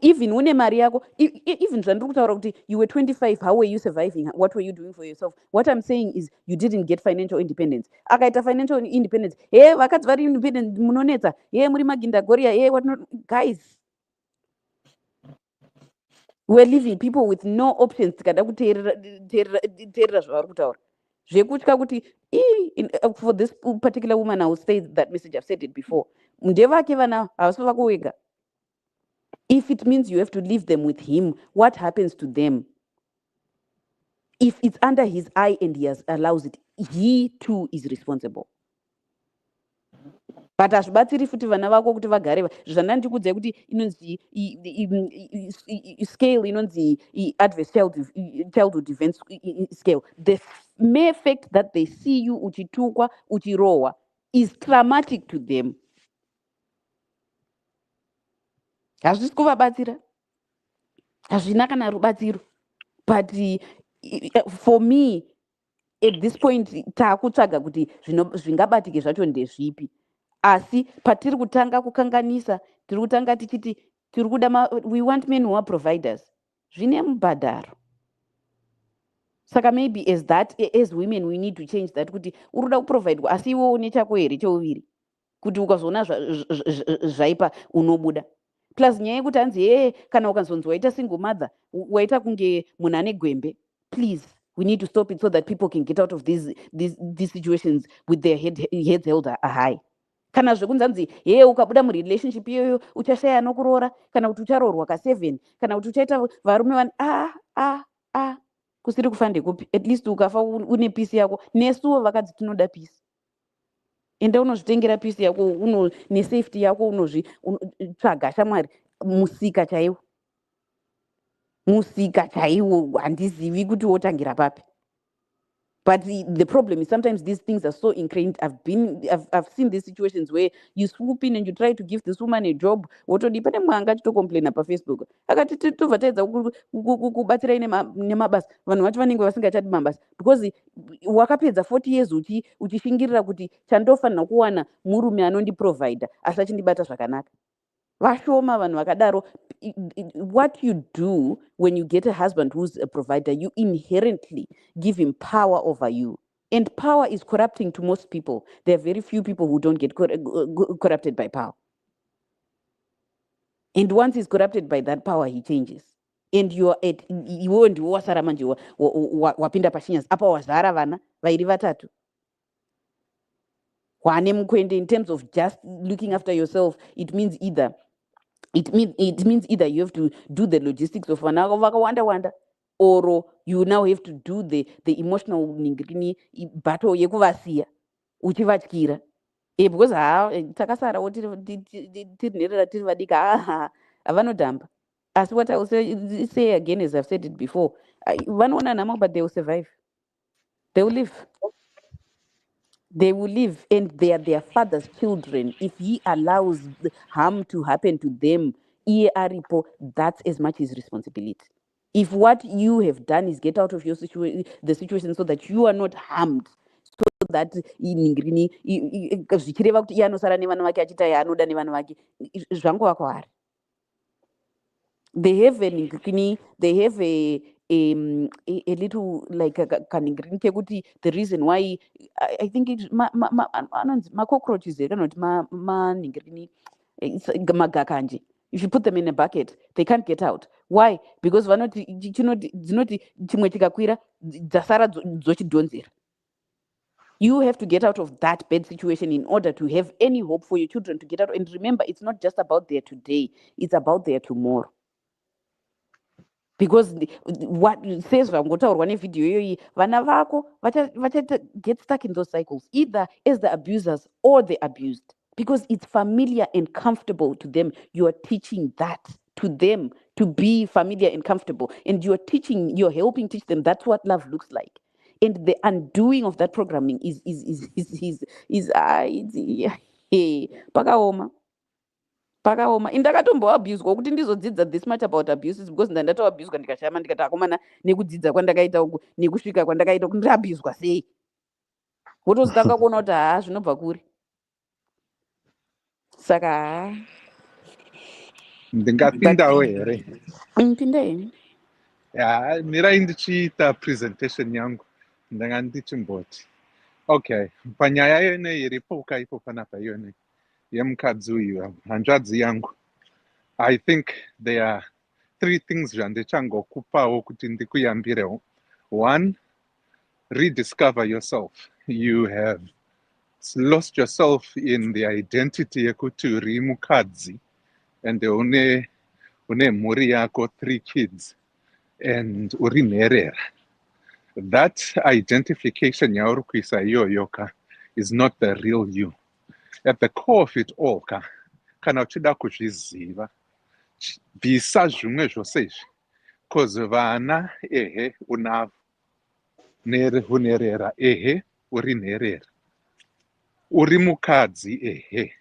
Even une mari yako, even zvandiri kutaura kuti you were 25, how were you surviving? What were you doing for yourself? What I'm saying is you didn't get financial independence. Akaita financial independence, vakadzi vari independent munonetsa, muri magindagoria, what not. Guys, we're living people with no options. Tikada kuteerera zvavari kutaura zvekutya kuti for this particular woman I will say that message. I've said it before. Ndevake vana havasi vako wega. If it means you have to leave them with him, what happens to them? If it's under his eye and he allows it, he too is responsible. But hazvibatsiri futi vana vako kuti vagare zvandandikudzai kuti inonzi scale inonzi adverse childhood events scale. The mere fact that they see you uchitukwa uchirohwa is traumatic to them. Hazvisi kuvabatsira, hazvina kana rubatsiro. But for me at this point taakutsvaga kuti zvingabatike zvacho ndezvipi. Asi patiri kutanga kukanganisa, tiri kutanga tichiti tiri kuda we want men who are providers. Zvine mubhadharo. Saka maybe as women we need to change that kuti uruda kuprovide asi iwe une chako here cheuviri. Kuti ukazoona zvaipa unobuda. Plus nyaya yekuti hanzi kana ukazonzi waita single mother waita kunge munhu ane gwembe. Please, we need to stop it so that people can get out of these situations with their heads held high. Kana zvekunzi hanzi ukabuda murelationship iyoyo uchashaya nokuroora, kana kuti ucharoorwa ka7, kana kuti uchaita varume vani kusiri kufa ndekupi. At least ukafa une peace yako. Nesuwo vakadzi tinoda peace. Enda unozvitengera peace yako, nesafety yako unozvitsvaga shamwari. Musika chaiwo handizivi kuti wotangira papi. But the problem is sometimes these things are so ingrained. I've seen these situations where you swoop in and you try to give this woman a job. Wotodi pane mwanga chitocomplaina paFacebook. Akati tobva kubatsira nemabasa. Vanhu vacho vanenge vasingachadi mabasa because wakapedza 40 years uchishingirira kuti chandofanira kuwana murume anondiprovida asi achindibata zvakanaka. Vashoma vanhu vakadaro. What you do when you get a husband who's a provider, you inherently give him power over you. And power is corrupting to most people. There are very few people who don't get corrupted by power. And once he's corrupted by that power, he changes. And you won't wasara manje wapinda pashinyas. Apa wazara vana vairi vatatu. In terms of just looking after yourself, it means either you have to do the logistics of wanda, or you now have to do the emotional battle yekuvasiya uchivatyira because takasara tirinherera tiri vadika havanodhamba. Asi what I will say again, as I've said it before, vanoona nhamo, but they will survive. They will live. They will live, and they are their father's children. If he allows harm to happen to them, that's as much his responsibility. If what you have done is get out of the situation so that you are not harmed, so that zvichireva kuti iye anosara nevanhu vake achiita yaanoda nevanhu vake, zvangu wako. They have a little like a kekuti the reason why I think it's ma cockroaches magakanje. If you put them in a bucket, they can't get out. Why? Because you have to get out of that bad situation in order to have any hope for your children to get out. And remember, it's not just about their today, it's about their tomorrow. Because what says vangotaurwa nevidhio iyoyi, vana vako get stuck in those cycles, either as the abusers or the abused, because it's familiar and comfortable to them. You are teaching that to them, to be familiar and comfortable, and you're helping teach them that's what love looks like. And the undoing of that programming is pakaoma. Indakatomboabuswa kuti ndizodzidza this much about abuses because ndandatoabuswa ndikashama ndikati akomana nekudzidza kwandakaita uku nekusvika kwandakaita uku ndaabuswa sei, wotozotanga kuona kuti zvinobva kuri. Saka ndingapindawo here. Pindei. Mirai ndichiita presentation yangu ndanga ndichimboti okay, panyaya yone iripo ukaipo panapa yone yemukadzi uyu hanzvadzi yangu, I think there are 3 things zvandichangokupawo kuti ndikuyambirewo. 1, rediscover yourself. You have lost yourself in the identity yekuti uri mukadzi and une mhuri yako, 3 kids, and uri nherera. That identification yauri kuisa iyoyoka is not the real you. At the core of it all, kana uchida kuzviziva, bvisa zvimwe zvose izvi, because vana unavo, unerera uri nherera, uri mukadzi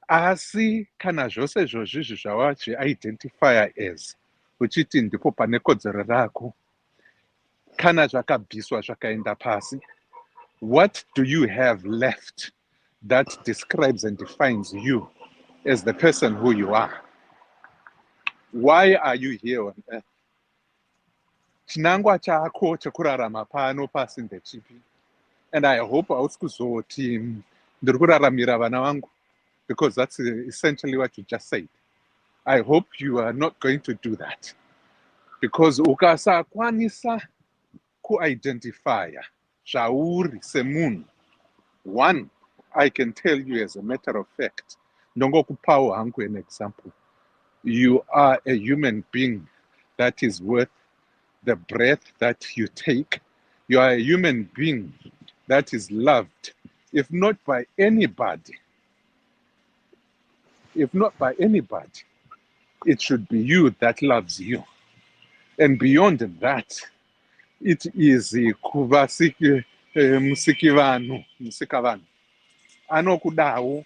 asi kana zvose izvozvi zvawazvi-identifya as uchiti ndipo pane kodzero rako, kana zvakabviswa zvakaenda pasi, what do you have left that describes and defines you as the person who you are? Why are you here on earth? Chinangwa chako chekurarama pano pasi ndechipi? And I hope hausi kuzoti ndiri kuraramira vana vangu, because that's essentially what you just said. I hope you are not going to do that, because ukasakwanisa ku-identifya zvauri semunhu, 1, I can tell you as a matter of fact, ndongokupawo hangu an example, you are a human being that is worth the breath that you take. You are a human being that is loved, if not by anybody, it should be you that loves you. And beyond that, it is kuva musikavanu anokudawo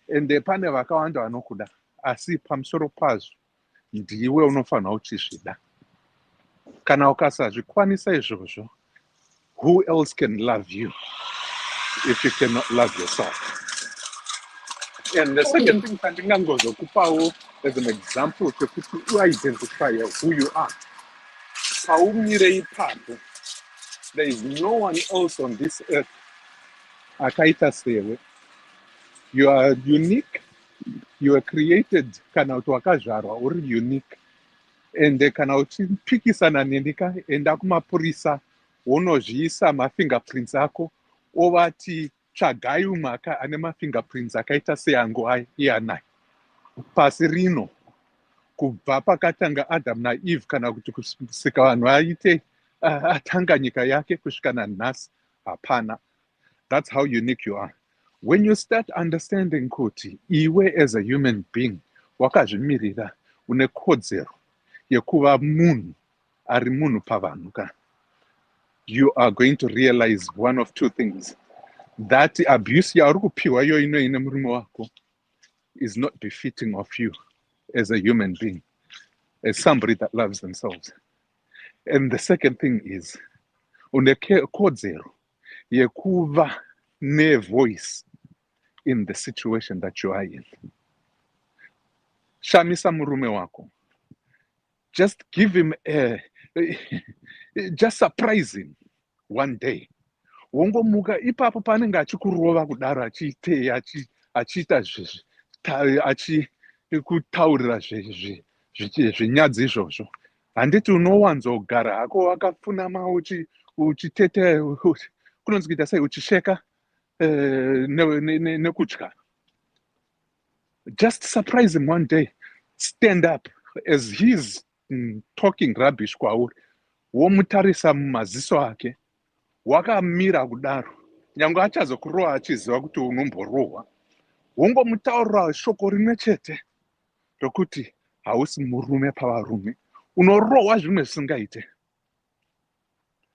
ende pane vakawanda vanokuda asi pamusoro pazvo ndiwe unofanira uchizvida. Kana ukasazvikwanisa izvozvo, who else can love you if you cannot love yourself? And the second thing chandingangozokupawo as an example chekuti uidentify who you are. Paumire ipapo, there is no one else on this earth akaita sewe. You are unique. You were created kana kuti wakazvarwa uri unique. And kana uchipikisana nenyika enda kumapurisa wonozviisa mafingerprints ako ovati tsvagai umwe ane mafingerprints akaita seyangu iyanayi. Pasi rino kubva pakatanga Adam naEve kana kuti kusika vanhu aite atanga nyika yake kusvika nanhasi hapana. That's how unique you are. When you start understanding kuti iwe as a human being wakazvimirira une kodzero yekuva munhu ari munhu pavanhu ka, you are going to realize one of two things. That abuse yauri kupiwa iyo inoine murume wako is not befitting of you as a human being, as somebody that loves themselves. And the second thing is une kodzero yekuva ne voice in the situation that you are in. Shamisa murume wako. Just give him just surprise him one day. Wongomuka ipapo panenge achikurova kudaro achiita achikutaurira zvinyadzi izvozvo. Handiti unowanzogara hako wakapfunama uchitete kunonzi kuita sei uchisheka nekutya. Just surprise him one day. Stand up as he's talking rubbish kwauri. Womutarisa mumaziso ake. Wakamira kudaro. Nyange achazokurowa achiziva kuti unomborohwa. Wongomutaurira shoko rimwe chete rokuti hausi murume pavarume. Unorohwa zvimwe zvisingaite.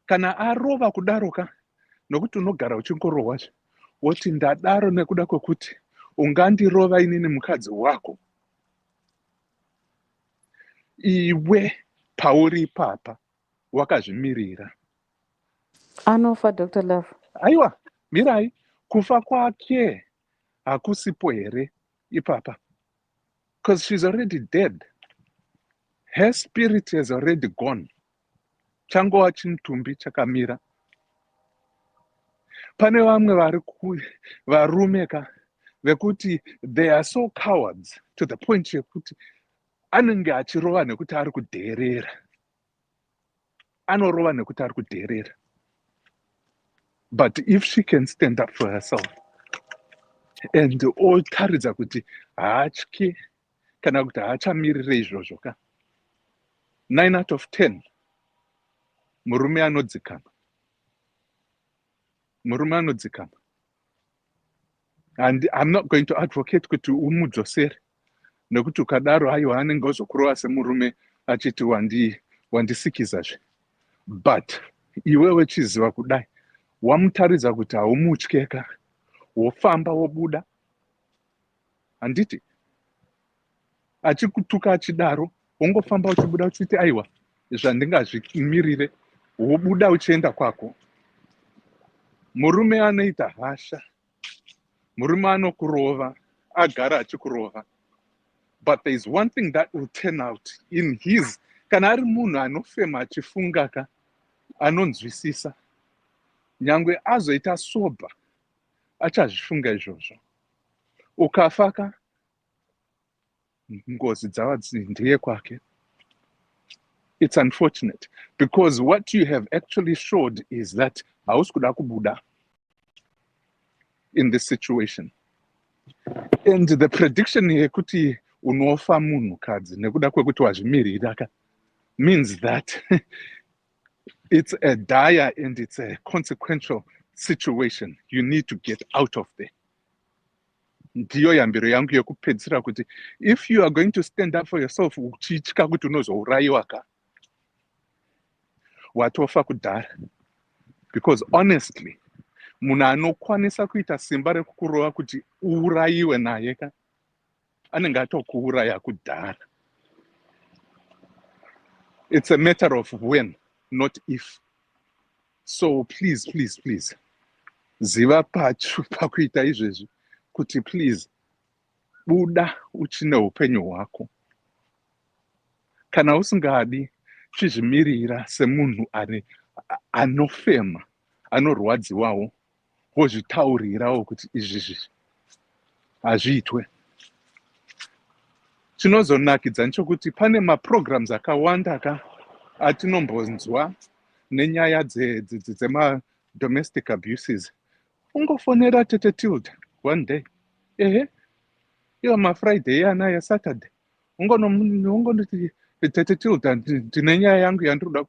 Kana arova kudaroka, nokuti unogara uchingorohwa, woti ndadaro nekuda kwekuti ungandirova inini mukadzi wako. Iwe pauri papa wakazvimirira. Anofa Dr. Love. Aiwa, mirai, kufa kwake hakusipo here ipapa. Because she's already dead. Her spirit has already gone. Changova chimutumbi chakamira. Pane vamwe varume vekuti they are so cowards to the point yekuti anenge achirova nekuti ari kudherera. Anorova nekuti ari kudherera. But if she can stand up for herself and otaridza kuti haatyi kana kuti haachamirire izvozvo ka, 9 out of 10 murume anodzikama. Murume anodzikama. And I'm not going to advocate kuti umudzosere nekuti ukadaro aiwa anenge ozokurova semurume achiti wandisikizazve. But iwewe chiziva kudai wamutaridza kuti haumutyeka, wofamba wobuda. Handiti achikutuka achidaro wongofamba uchibuda uchiti aiwa zvandingazvimirire, wobuda uchienda kwako. Murume anoita hasha. Murume anokurova, agara achikurova. But there is one thing that will turn out in his, kana ari munhu anofema achifunga ka, anonzwisisa. Nyangwe azoita soba, achazvifunga izvozvo. Ukafaka, ngozi dzava ndiye kwake. It's unfortunate because what you have actually showed is that hausi kuda kubuda in this situation. And the prediction yekuti unofa munhukadzi nekuda kwekuti wazvimirira means that it's a dire and it's a consequential situation you need to get out of there. Ndiyo yambiro yangu yekupedzisira kuti if you are going to stand up for yourself uchitya kuti unozourayiwa ka, watofa kudhara. Because honestly, munhu anokwanisa kuita simba rekukurova kuti uurayiwe naye ka anenge atokuuraya kudhara. It's a matter of when, not if. So please, please, please, ziva pacho pakuita izvezvi kuti please buda uchine upenyu hwako. Kana usingadi chizvimirira semunhu anofema, anorwadziwawo, wozvitaurirawo kuti izvi hazviitwe. Chinozonakidza nchokuti pane maprograms akawanda atinombonzwa nenyaya dzema-domestic abuses. Ungofonera Tete Tilda one day. Iwo mafriday anaya Saturday. Ungonoti Tete Tilda ndine nyaya yangu yandiroda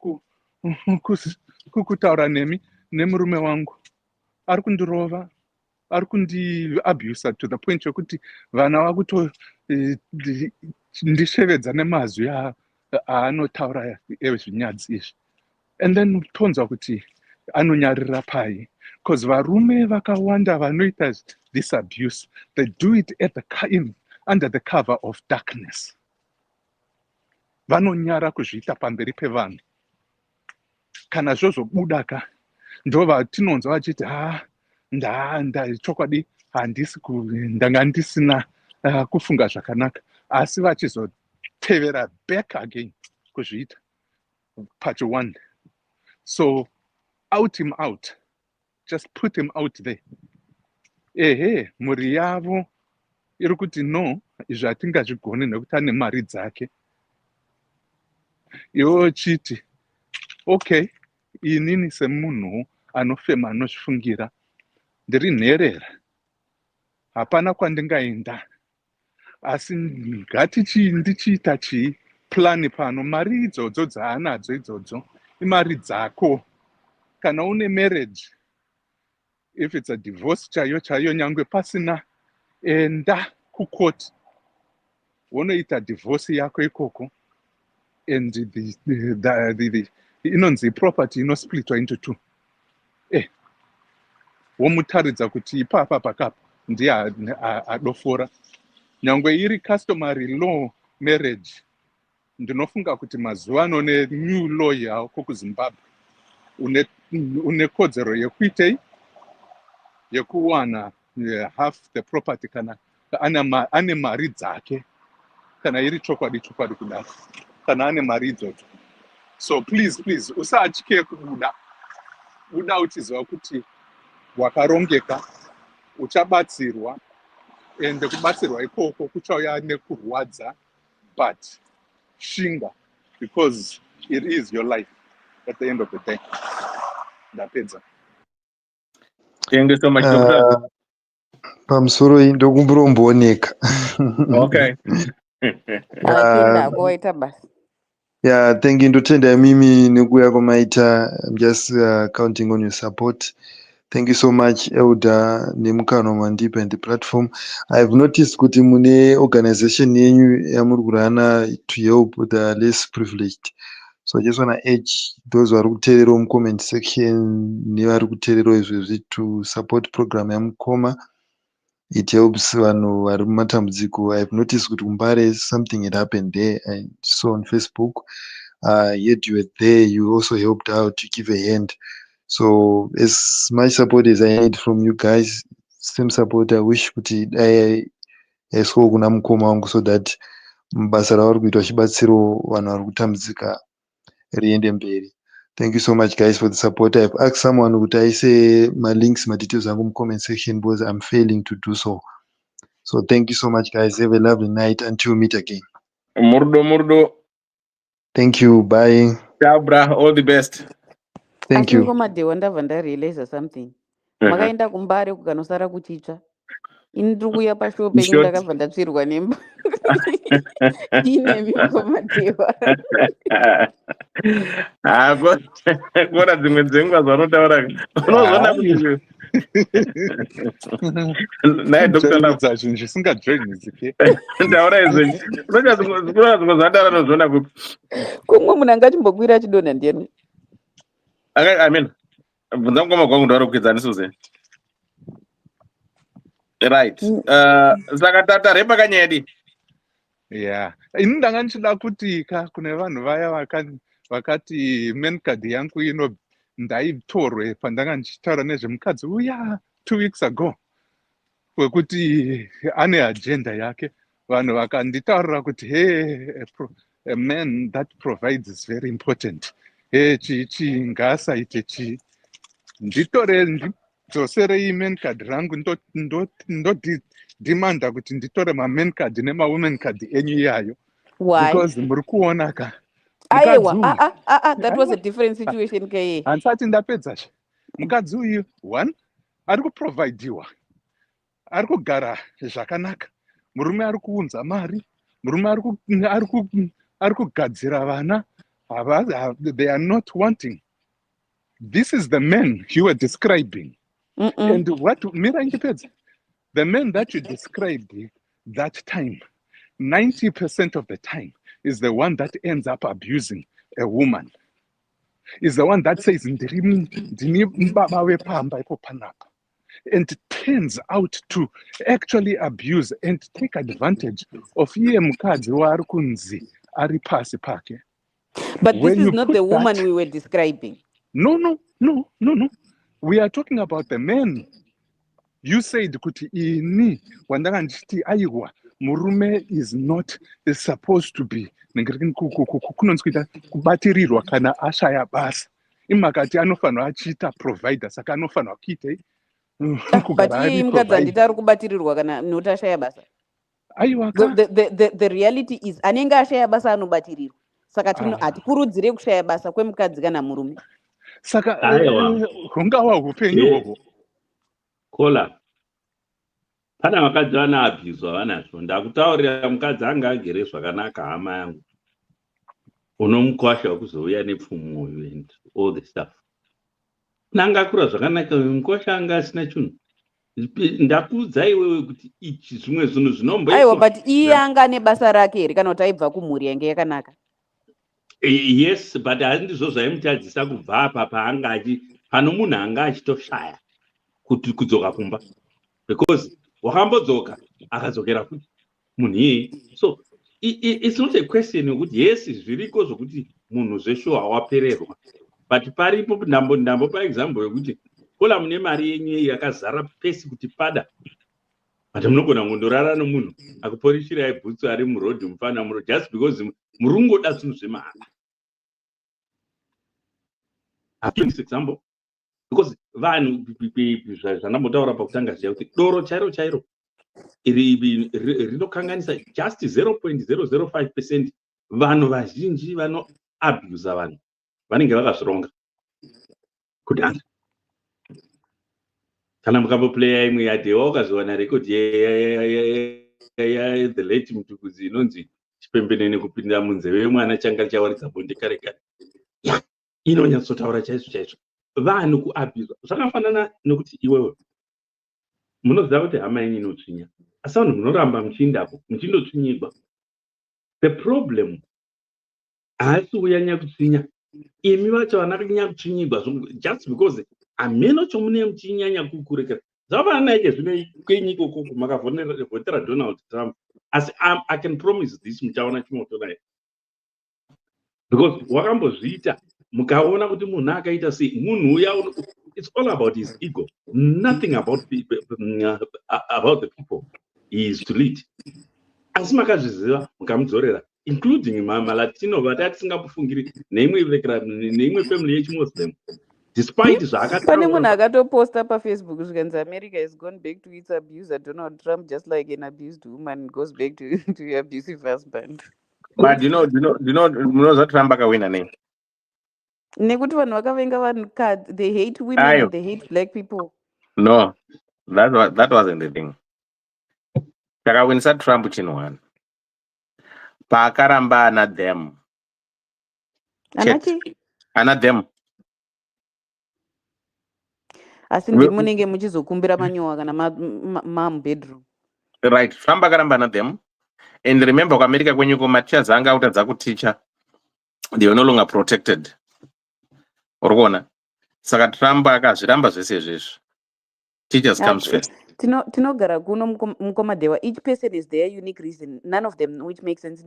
kutaura nemurume wangu. Ari kundirova, ari kundiabusa to the point yokuti vana vakuto ndishevedza nemazwi anotaura ezvinyadzi izvi. And then tonzwa kuti anonyarira pai. Because varume vakawanda vanoita this abuse, they do it under the cover of darkness. Vanonyara kuzviita pamberi pevanhu. Kana zvozobuda ndo vatinonzwa vachiti chokwadi ndanga ndisina kufunga zvakanaka, asi vachizotevera back again kuzviita part one. So out him out, just put him out there. Muri yavo iri kuti no, izvi hatingazvigoni nekuti ane mari dzake. Iwo chiti okay, inini semunhu anofema anozvifungira ndiri nherera, hapana kwandingaenda, asi ndichiita plani pano. Mari idzodzo dzaanadzo idzodzo imari dzako. Kana une marriage, if it's a divorce chayo nyangwe pasina enda kukoti wonoita divorce yako ikoko, and the inonzi property inosplitwa into two. Womutaridza kuti ipapa pakapa ndiye adofora. Nyangwe iri customary law marriage, ndinofunga kuti mazuva ano new law yako kuZimbabwe une kodzero yekuitei, yekuwana half the property kana ane mari dzake, kana iri chokwadi kudaro, kana ane mari idzodzo. So please, usatye kubuda uchiziva kuti wakarongeka, uchabatsirwa, and kubatsirwa ikoko kuchauya nekurwadza, but shinga, because it is your life at the end of the day. Ndapedza. Thank you so much, Doctor. Pamusoro ndokumborombooneka. Okay. Yeah, thank you. Ndotenda mimi nekuya kwamaita. I'm just counting on your support. Thank you so much, Elder Nemukano Mandipa and the platform. I've noticed kuti mune organization yenyu yamuri kurana to help the less privileged. So I just want to urge those who are kuteerera comment section nevari kuteerera izvezvi to support program yamukoma. It helps vanhu vari mumatambudziko. I've noticed kuti kumbare something had happened there. I saw on Facebook. Yet you were there. You also helped out to give a hand. So as much support as I need from you guys, same support I wish kuti yaiswa kuna mukoma wangu, so that basa ravari kuita chibatsiro vanhu vari kutambudzika riende mberi. Thank you so much guys for the support. I've asked someone kuti aise malinks madetails angu mucomment section because I'm failing to do so. So thank you so much guys. Have a lovely night until we meet again. Murdo. Thank you. Bye. Ciao, bra. All the best. Thank you. Madewa ndabva ndarealize something. Makaenda kumbare kukanosara kuchicha. Ini ndiri kuuya pashow penyu ndakabva ndatsvirwa nemba. Ine miko Madewa. Kona dzimwe dzenguva zvanotaura unozona kuti naye Dr. zvinhu zvisingajoinizike. Ndaura izvi unoita dzimwe zvataura nozona kuti kumwe munhu angachimbokwira achidonha ndiyani. I mean, ndangoma kwangu ndaro kukwidzanisuse. Right. Saka tatareba kanyedi. Yeah. Ini ndanga ndichida kuti kune vanhu vaya vakati men card yangu ndaitorwe pandanga ndichitaura nezvemukadzi uya 2 weeks ago wekuti ane agenda yake. Vanhu vakanditaurira kuti hey, a man that provides is very important. Hey, chichi ngaasaite chi. Nditore ndidzoserei men card rangu ndodimanda kuti nditore ma-men card nema-women card enyu iyayo. Why? Because muri kuona ka. That was a different situation ke. Hansati ndapedza she. Mukadzi uyu one ari kuprovidiwa. Ari kugara zvakanaka. Murume ari kuunza mari. Murume ari kugadzira vana. They are not wanting. This is the men you were describing. And what Mira independence. The men that you described that time, 90% of the time is the one that ends up abusing a woman. Is the one that says and turns out to actually abuse and take advantage of But this is not the woman we were describing. No. We are talking about the men. You said kuti ini wandanga ndichiti aiwa murume is not supposed to be kunonzwita kubatirirwa kana ashaya basa. Imakati anofanwa achiita provider saka anofanwa kuita but iye mukadzi handiti ari kubatirirwa kana noti ashaya basa. Aiwa the reality is anenge ashaya basa anobatirirwa. Saka hatikurudzire kushaya basa kwemukadzi kana murume. Saka hungawa upenyu hwohwo. Kola. Pana vakadzi vana abhuzwa vanazvo. Ndakutaurira mukadzi anga agere zvakanaka hama yangu. Unomukwasha kuzouya nepfumo and all the stuff. Nanga akura zvakanaka mukwasha anga asina chinhu. Ndakuudza iwewe kuti ichi zvimwe zvinhu zvinombo. Aiwa but iye anga ane basa rake here kana kuti aibva kumhuri yange yakanaka. Yes, but handizvo zvaimutadzisa kubva apa paanga pano munhu anga achitoshaya kuti kudzoka kumba. Because wakambodzoka akadzokera futi munhu iyeye. So it's not a question yokuti yes zviriko zvokuti munhu zvesho hawapererwa. But paripo ndambo paexample yokuti kola mune mari yenyu yakazara pesi kuti pada. But munogona kundorara nomunhu akuporishirai bhutsu ari murodhi mufana muro just because murungoda zvinhu zvemari. I'm giving this example because vanhu zvandambotaura pakutanga ziya kuti doro chairo rinokanganisa just 0.005% vanhu vazhinji vanoabhusa vanhu vanenge vakazvironga kudhara. Kana mukamboplaya imwe yadhewa ukazowana record the late Mutukudzi inonzi chipembenene kupinda munzeve yemwana changa chawaridza bonde kare kare. Inonyatsotaura chaizvo vanhu kuabhusa zvakafanana nokuti iwewe munoziva kuti hama yenyu inotsvinya asi vanhu munoramba muchiindapo muchindotsvinyigwa. The problem haasi kuyanya kutsvinya imi vacho vana kunyanya kutsvinyigwa just because ameno chomune muchinyanya kukurekera zvafanana naike zvino kwenyika ukoko makavhotera Donald Trump asi I can promise this muchaona chimoto naye because wakambozviita mukaona kuti munhu akaita sei munhu uya it's all about his ego, nothing about the people he is to lead. Asi makazviziva mukamudzorera including malatino vati tisingambofungiri neimwe family yechimuslim despite zvakataura. Pane munhu akatoposta pafacebook zvikanzi America has gone back to its abuser Donald Trump just like an abused woman goes back to her abusive husband. But you know Trump akawina nei? Nekuti vanhu vakavenga vanhukadzi, they hate women and they hate black people. No, that wasn't the thing. Takawinisa Trump chinhu paakaramba ana them. Ana them. Asi ndimunenge muchizokumbira manyowa kana mabedroom. Right, Trump akaramba ana them. And remember kuAmerica kwenyuko maticha anga utadza kuticha, they were no longer protected. Urikuona? Saka Trump akazviramba zvese izvezvo. Teachers comes first. Tinogara kuno mukomadewa. Each person is their unique reason. None of them which makes sense.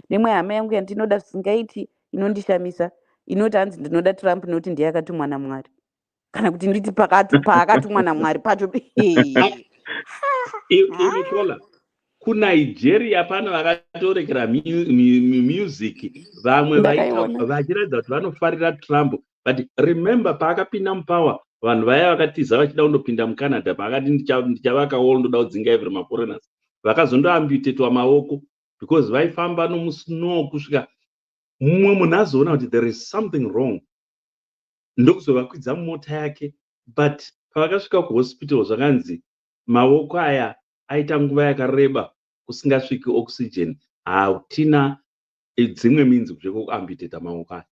Nemwe hama yangu yandinoda singaiti inondishamisa. Inoti hanzi ndinoda Trump noti ndiye akatumwa naMwari. Kana kuti nditi paakatumwa naMwari pacho. Ikola kuNigeria pano vakatorekera music vamwe vachiratidza kuti vanofarira Trump, but remember paakapinda mupower vanhu vaya vakatiza vachida kundopinda muCanada paakati ndichavakawo ndoda kudzinga every maforeigners vakazondoambitetwa maoko because vaifamba nomusnow kusvika mumwe munhu azoona kuti there is something wrong ndokuzovakwidza mumota yake, but pavakasvika kuhospital zvakanzi maoko aya aita nguva yakareba kusingasviki oxygen, hatina dzimwe minzi zvekuambiteta maoko aya.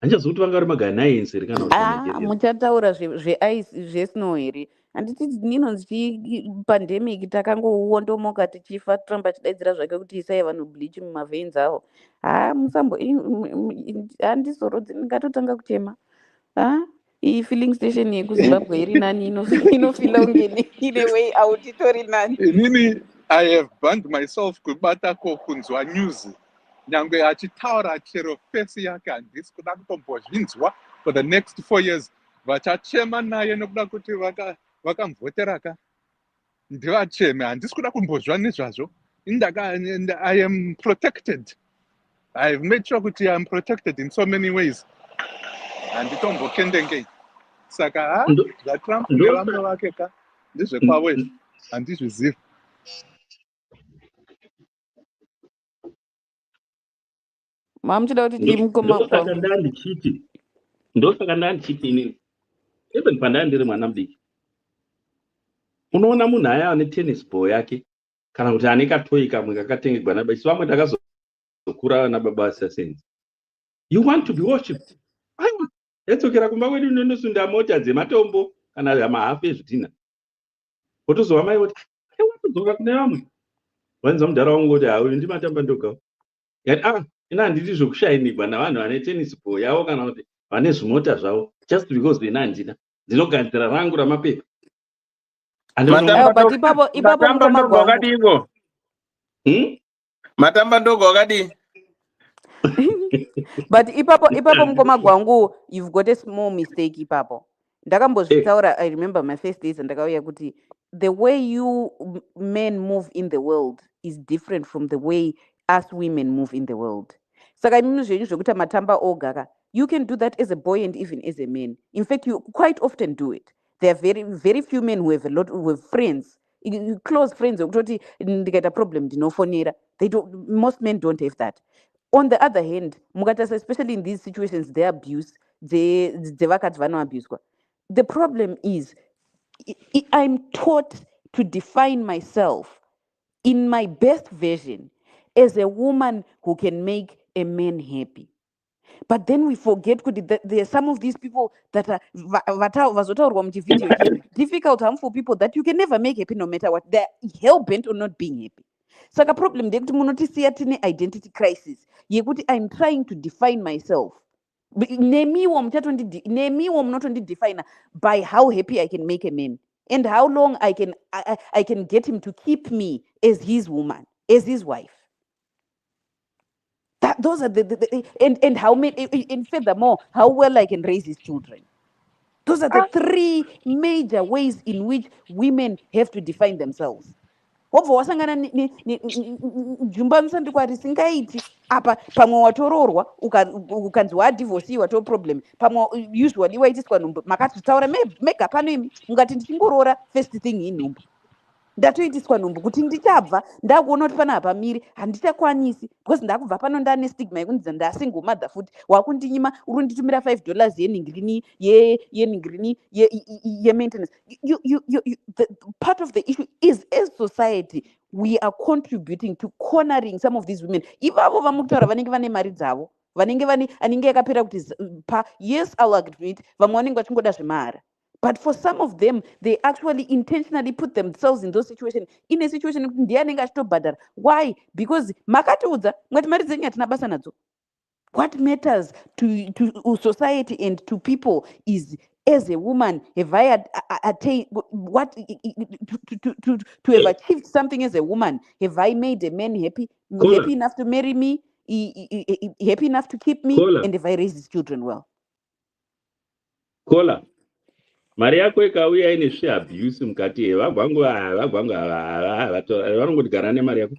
Handichazivi kuti vanga vari maganaiensi here kana kuti muchataura zvesnow here. Handiti ninonzi pandemic takangouondomoka tichifa, Trump achidaidzira zvake kuti isai vanhu bleach mumaveins avo. Musambo handizorodzi ndingatotanga kuchema. Iyi filling station yekuZimbabwe iri nani inofila unge ine way out itori nani. Inini I have burned myself kubata kunzwa news. Nyangwe achitaura chero face yake handisi kuda kutombozvinzwa for the next 4 years. Vachachema naye nokuda kuti vakamvoteraka. Ndivacheme, handisi kuda kumbozva nezvazvo. I am protected. I have made sure kuti I am protected in so many ways. Handitombokendengei. Saka zvaTrump nevamwe vake ka ndizvekwavo handizvizivi. Mamuchida kuti ndimukoma kwavo. Ndosaka ndandichiti inini. Even pandanga ndiri mwana mudiki. Unoona munhu aya ane tennis ball yake kana kuti ane katoyi kamwe kakatengegwa nababa. Isu vamwe takazokura nababa vasasenzi. You want to be worshipped. Yadzokera kumba kwedu nondosunda mota dzematombo kana mahafu ezvidhina. Wotozwa mai voti, watodzoka kune vamwe. Wanza mudhara wangu kuti uyu ndimatamba ndoga. Yati ina handiti zvokushainikwa navanhu vane tennis ball yavo kana kuti vane zvimota zvavo. Just because ina handina. Ndinogadzira rangu ramapepa. Matamba ndogo wakadiko. Matamba ndogo wakadi. But ipapo mukoma gwangu, you've got a small mistake ipapo. Ndakambozvitaura, I remember my first days ndakauya kuti the way you men move in the world is different from the way us women move in the world. Saka imini zvenyu zvekuti matamba ogaka, you can do that as a boy and even as a man. In fact, you quite often do it. There are very, very few men who have friends, close friends. Ndikaita problem ndinofonera. Most men don't have that. On the other hand, mukatarisa especially in these situations, the abuse, dzevakadzi vanoabuswa. The problem is, I'm taught to define myself in my best version as a woman who can make a man happy. But then we forget that there are some of these people that are difficult, harmful people that you can never make happy no matter what. They're hell-bent on not being happy. Saka problem ndekuti munotisiya tine identity crisis yekuti I'm trying to define myself. Nemiwo munotondidefine by how happy I can make a man and how long I can get him to keep me as his woman, as his wife. Those are and how many, and furthermore, how well I can raise his children. Those are the 3 major ways in which women have to define themselves. Wobva wasangana jumbanisa ndikwati singaiti apa pamwe watororwa ukanzi wadivhosiwa to problem pamwe usually waitiswa nhumbu makatitaura mega pano imi mungati ndichingorora first thing inhumbu ndatoitiswa nhumbu kuti ndichabva ndakuona kuti pana hapamiri handichakwanisi because ndakubva pano ndane stigma yekunzi ndasingle mother futi wakundinyima uri kunditumira $5 yeningrini yeningrini maintenance. The part of the issue is as society we are contributing to cornering some of these women. Ivavo vamukutaura vanenge vane mari dzavo anenge yakapera kuti yes I'll agree vamwe vanenge vachingoda zvemahara. But for some of them, they actually intentionally put themselves in those situations, in a situation ndiye anenge achitobhadhara. Why? Because makatiudza mwati mari dzenyu hatina basa nadzo. What matters to society and to people is, as a woman, have I attained what to have achieved something as a woman? Have I made a man happy enough to marry me, happy enough to keep me, and have I raised his children well? Kola. Mari yako ikauya ine zviabuse mukati vagwangu vanongoti gara nemari yako.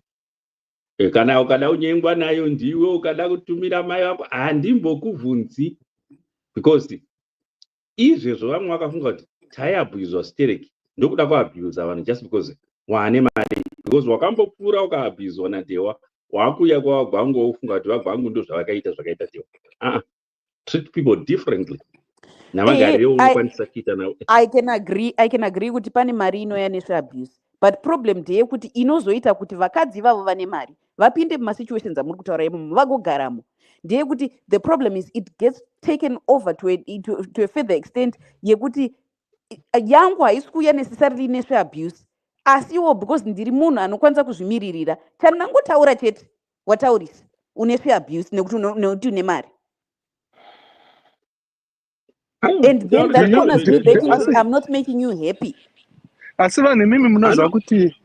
Kana ukada kunyengwa nayo ndiwe, ukada kutumira mai vako handimbokubvunzi, because izvezvo vamwe vakafunga kuti taiabhuyuzwa stereki ndokuda kuabhuyuza vanhu just because wane mari, because wakambopfuura ukaabhuyuzwa nadewa, wakuya kwavagwangu wofunga kuti vagwangu ndo zvavakaita dewa. Treat people differently. I can agree kuti pane mari inouya nezveabuse, but problem ndeyekuti inozoita kuti vakadzi vavo vane mari vapinde mumasituations amuri kutaura imomo vagogaramo. Ndeyekuti the problem is it gets taken over to a further extent yekuti yangu haisi kuuya necessarily nezveabuse, asiwo because ndiri munhu anokwanisa kuzvimiririra, chandinangotaura chete wataurisa une zveabuse nekuti une mari. And then that corners me betting I'm not making you happy. Asi vanhu mimi munoziva kuti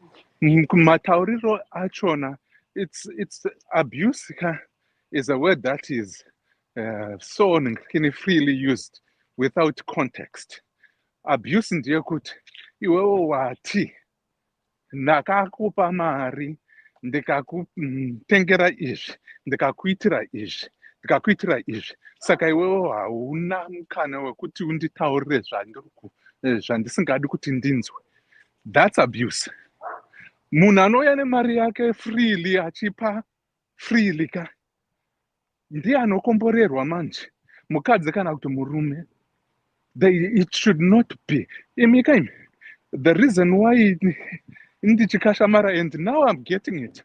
matauriro achona, it's abuse is a word that is so freely used without context. Abuse ndeyekuti iwewe wati ndakakupa mari, ndikakutengera izvi, ndikakuitira izvi, saka iwewe hauna mukana wekuti unditaurire zvandisingadi kuti ndinzwe. That's abuse. Munhu anouya nemari yake freely achipa freely ka ndiye anokomborerwa manje, mukadzi kana kuti murume. It should not be. The reason why ndichikashamara, and now I'm getting it,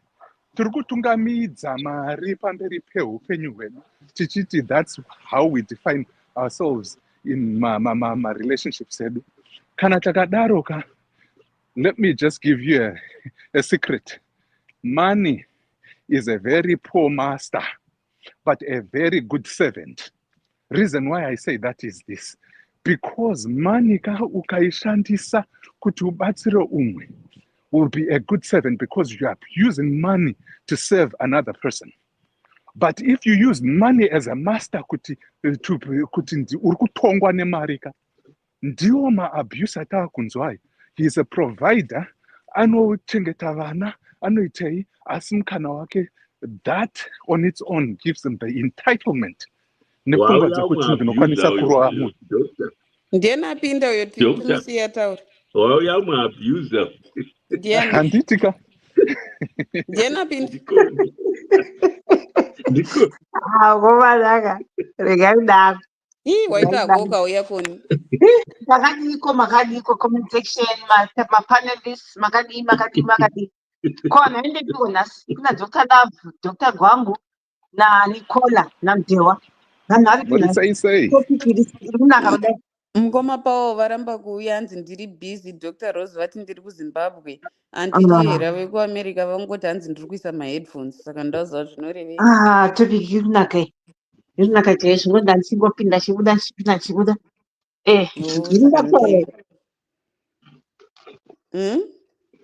tiri kutungamidza mari pamberi peupenyu hwedu tichiti that's how we define ourselves in my relationships edu. Kana takadaroka, let me just give you a secret. Money is a very poor master, but a very good servant. Reason why I say that is this. Because money ukaishandisa kuti ubatsire umwe will be a good servant because you are using money to serve another person. But if you use money as a master kuti uri kutongwa nemari ka, ndiwo maabuse ataakunzwayo. He is a provider, anochengeta vana, anoitei, asi mukana wake, that on its own gives them the entitlement. Nepfungwa dzekuti ndinokwanisa kurova munhu. Ndianapinda uyo timusiya taura. Wauya muabuser. Handiti ka. Ndianapinda. Ndiko. Gomalaka. Regaida. Waita goka uya koni. Makadiko comment section, ma panelists, makadi. Kona ende tuonas, kuna Dr. Love, Dr. Gwangu, na Nicola, na Mdewa. What is say? Mngoma pawo varamba kuuya hanzi ndiri busy. Dr. Rose vati ndiri kuZimbabwe, andichihera vekuAmerica vangoti hanzi ndiri kuisa maheadphones, saka ndaziva zvinorevei. Topic irunaka chaiye zvino ndandisingopinda chibuda.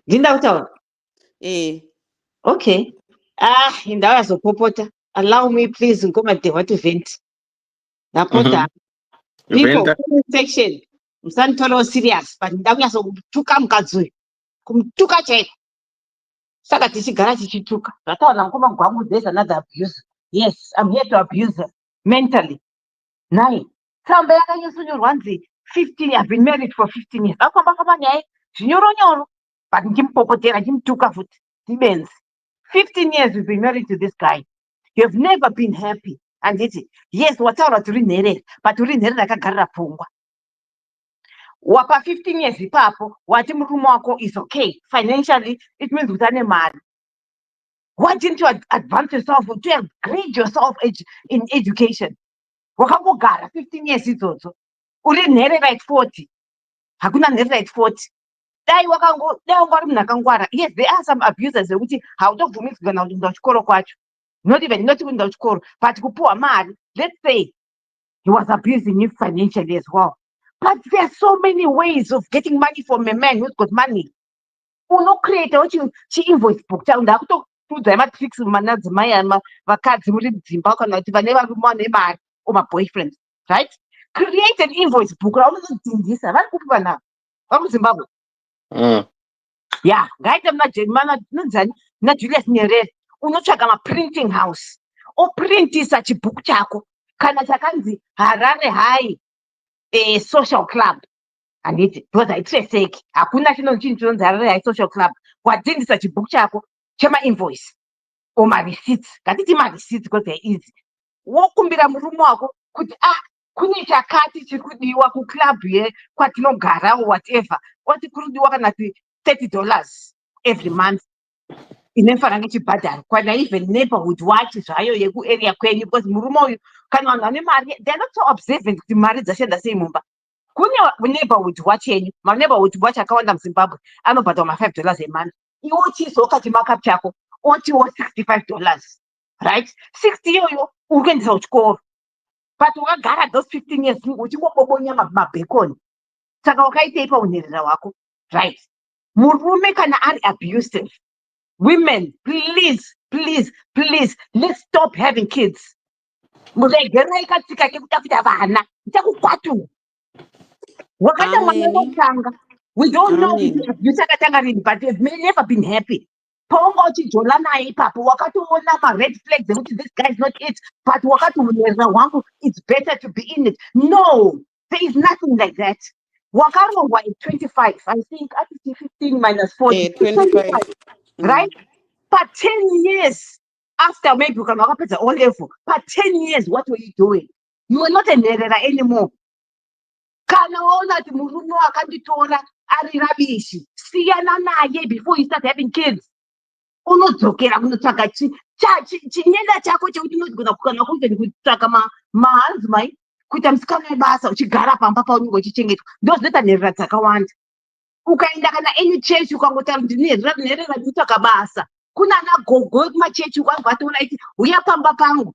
Ndinda kutaura. Okay. Indauya zopopota. Allow me please ngoma Dewa to vent. Napota. People, comment section. Musanditore serious, but ndauya zokutuka mukadzi. Kumtuka chaiye. Saka tichigara tichituka. Zvataona ngoma Gwangu, there's another abuse. Yes, I'm here to abuse her mentally. Nai. Tsamba yakanyesonyorwa nzi 15, I've been married for 15 years. Akamba nyaya zvinyoronyoro. But ndimupopotera ndimtuka futi. Dibenzi. 15 years we've been married to this guy. You have never been happy. And yes, wataura turi nherera, but turi nherera akagarira pfungwa. Wapa 15 years ipapo, wati murume wako is okay. Financially, it means utane mari. Why didn't you advance yourself to upgrade yourself in education? Wakangogara 15 years idzodzo. Uri nherera at 40. Hakuna nherera at 40. Dai wangari munhu akangwara. Yes, there are some abusers wekuti hautobvumidzwa kana kuenda kuchikoro kwacho. not kuenda kuchikoro, but kupuwa mari. Let's say he was abusing you financially as well. But there are so many ways of getting money from a man who's got money. Create invoice book chako ndakutoudza matricks manadzimai vakadzi muri dzimba kana kuti vane varume vane mari boyfriends, right? Create an invoice book raunozodhindisa vari kupi vanhu vamuzimbabwe. Yeah, ngaita na Julius Nyerere unotsvaga maprinting house oprintisa chibhuku chako kana chakanzi Harare High Social Club. Handiti because haitreseki, hakuna chinonzi Harare High Social Club. Wadhindisa chibhuku chako chema-invoice or ma-receipts, ngatiti ma-receipts because they're easy. Wokumbira murume wako kuti kune chakati chiri kudiwa kuclub kwatinogara or whatever, wati kuri kudiwa kana $30 every month. Inofanira ngechibhadharo kana even neighborhood watch zvayo yekuarea kwenyu, because murume uyu kana vanhu vane mari they're not so observant kuti mari dzashanda sei mumba. Kune neighborhood watch yenyu, maneighborhood watch akawanda muZimbabwe anobhadharwa $5 a month. Iwo chizoka chimakapu chako otiwo $65, right? 60 iyoyo uri kuendesa kuchikoro, but wakagara those 15 years uchingobobonya mabhekoni. Saka wakaitei paunherera hwako, right? Murume kana ari abusive, women, please, let's stop having kids. Muregerai katsika kekuda kuita vana, ichakukwatu. Wakaita mwana wekutanga. We don't know kuti abuse akatanga rini, but they've never been happy. Paunga uchijola naye ipapo wakatoona ma-red flags ekuti this guy is not it, but wakati unherera hwangu it's better to be in it. No, there is nothing like that. Wakarongwa at 25, I think, at 15 minus 40, 25, right? But 10 years after maybe you can wakapedza all level, but 10 years, what were you doing? You were not a nherera anymore. Kana waona kuti murume wakanditora ari rabishi, siyana naye before you start having kids. Unodzokera kunotsvaga chinyenda chako chekuti unogona kukana kuita kutsvaga mahanzimai kuita musikana webasa uchigara pamba paunenge uchichengetwa. Ndozvinoita nherera dzakawanda. Ukaenda kana any church ukangotaura kuti nherera dzinotsvaga basa, kuna ana gogo ekumachechi ukangoatoona iti uya pamba pangu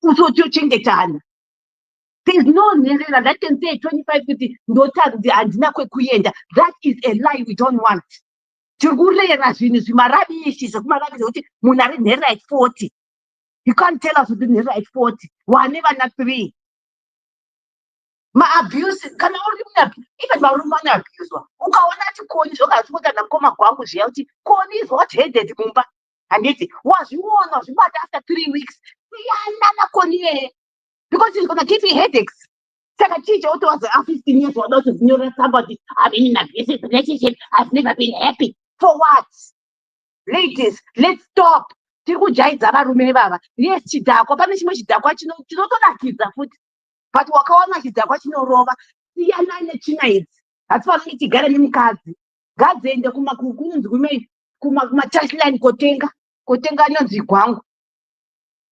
uzotochengetana. There's no nherera that can say 25 kuti ndotaura kuti handina kwekuenda. That is a lie we don't want. Tirkurera zvinhu zvimarabishi zvekumarabisa kuti munhu ari nherera at 40. You can't tell us kuti nherera at 40 wane vana 3. Ma-abuse kana uri even varume vanoabhuzwa, ukaona ati Koni zvokazvikuta namukoma gwangu zviya kuti Koni is hot-headed mumba, handiti wazviona wazvibata after 3 weeks, siyana naKoni iyeye because he's gonna give you headaches. Saka chicho utowaza 15 years wada kuzinyorera somebody I'm in an abusive relationship, I've never been happy. For what? Ladies, let's stop. Tiri kujaidza varume vava. Yes, chidhakwa, pane chimwe chidhakwa chinotonakidza futi. But wakaona chidhakwa chinorova, siyana netsvina idzi. Hatifaniri tigare nemukadzi. Ngadziende kunonzi kuma-touchline kotenga nonzi gwangu.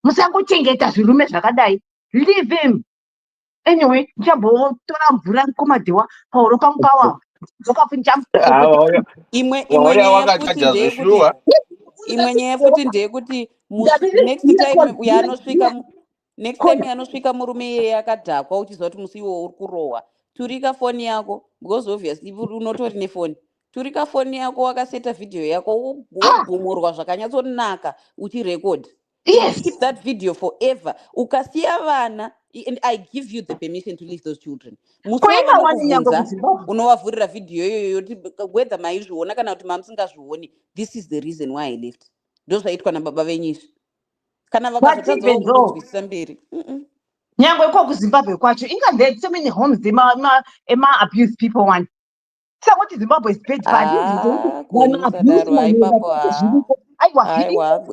Musangochengeta zvirume zvakadai. Leave him. Anyway, ndichambotora mvura mukomadhewa pauro pangu pawawa. Imwe nyaya futi ndeyekuti next time yanosvika murume iyeye akadhakwa uchiziva kuti musi iwo uri kurohwa, turika foni yako because obviously unotori nefoni. Turika foni yako wakaseta vhidhiyo yako wobhomorwa zvakanyatsonaka uchirekodha. Yes. Keep that video forever. Ukasiya vana, and I give you the permission to leave those children. Musiyavanokuunza unovavhurira vhidhiyo iyoyo whether maizviona kana kuti mamusingazvioni. This is the reason why I left. Ndozvaitwa nababa venyizvi. Kana vakazotadzawo kunzwisisa mberi. Nyangwe uko kuZimbabwe kwacho, there so many homes ema-abuse people one. Saka kuti Zimbabwe is bad